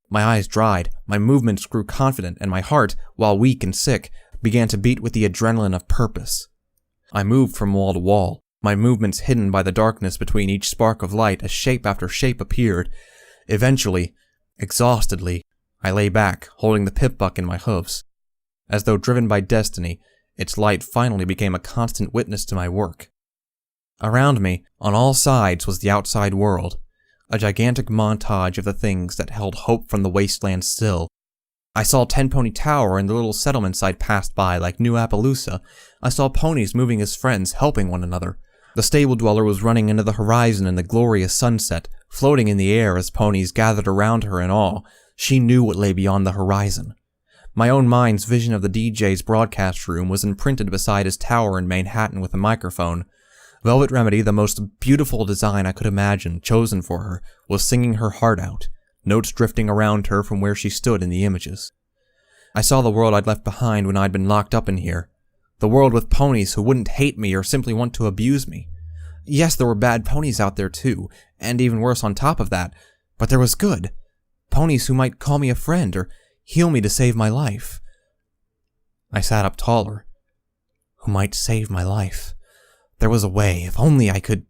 My eyes dried, my movements grew confident, and my heart, while weak and sick, began to beat with the adrenaline of purpose. I moved from wall to wall, my movements hidden by the darkness between each spark of light as shape after shape appeared. Eventually, exhaustedly, I lay back, holding the pip buck in my hooves. As though driven by destiny, its light finally became a constant witness to my work. Around me, on all sides, was the outside world, a gigantic montage of the things that held hope from the wasteland still. I saw 10 Pony Tower and the little settlements I'd passed by like New Appaloosa. I saw ponies moving as friends, helping one another. The stable dweller was running into the horizon in the glorious sunset, floating in the air as ponies gathered around her in awe. She knew what lay beyond the horizon. My own mind's vision of the DJ's broadcast room was imprinted beside his tower in Manhattan with a microphone. Velvet Remedy, the most beautiful design I could imagine, chosen for her, was singing her heart out, notes drifting around her from where she stood in the images. I saw the world I'd left behind when I'd been locked up in here. The world with ponies who wouldn't hate me or simply want to abuse me. Yes, there were bad ponies out there too, and even worse on top of that, but there was good. Ponies who might call me a friend or heal me to save my life. I sat up taller. Who might save my life? There was a way, if only I could...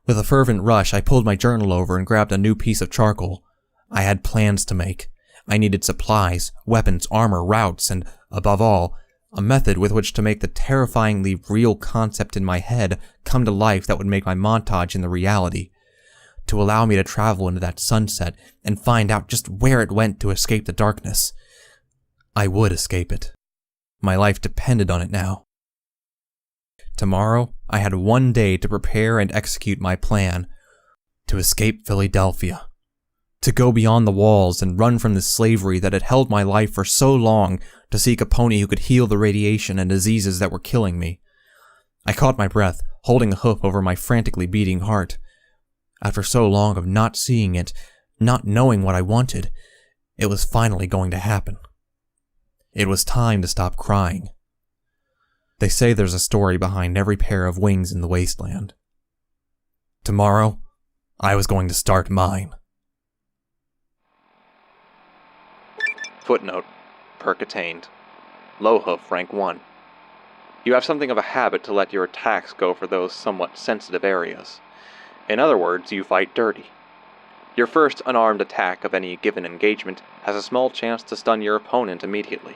With a fervent rush, I pulled my journal over and grabbed a new piece of charcoal. I had plans to make. I needed supplies, weapons, armor, routes, and, above all, a method with which to make the terrifyingly real concept in my head come to life that would make my montage into reality. to allow me to travel into that sunset and find out just where it went to escape the darkness. I would escape it. My life depended on it now. Tomorrow, I had 1 day to prepare and execute my plan to escape Philadelphia. To go beyond the walls and run from the slavery that had held my life for so long, to seek a pony who could heal the radiation and diseases that were killing me. I caught my breath, holding a hoof over my frantically beating heart. After so long of not seeing it, not knowing what I wanted, it was finally going to happen. It was time to stop crying. They say there's a story behind every pair of wings in the wasteland. Tomorrow, I was going to start mine. Footnote. Perk attained. Low hoof, rank 1. You have something of a habit to let your attacks go for those somewhat sensitive areas. In other words, you fight dirty. Your first unarmed attack of any given engagement has a small chance to stun your opponent immediately.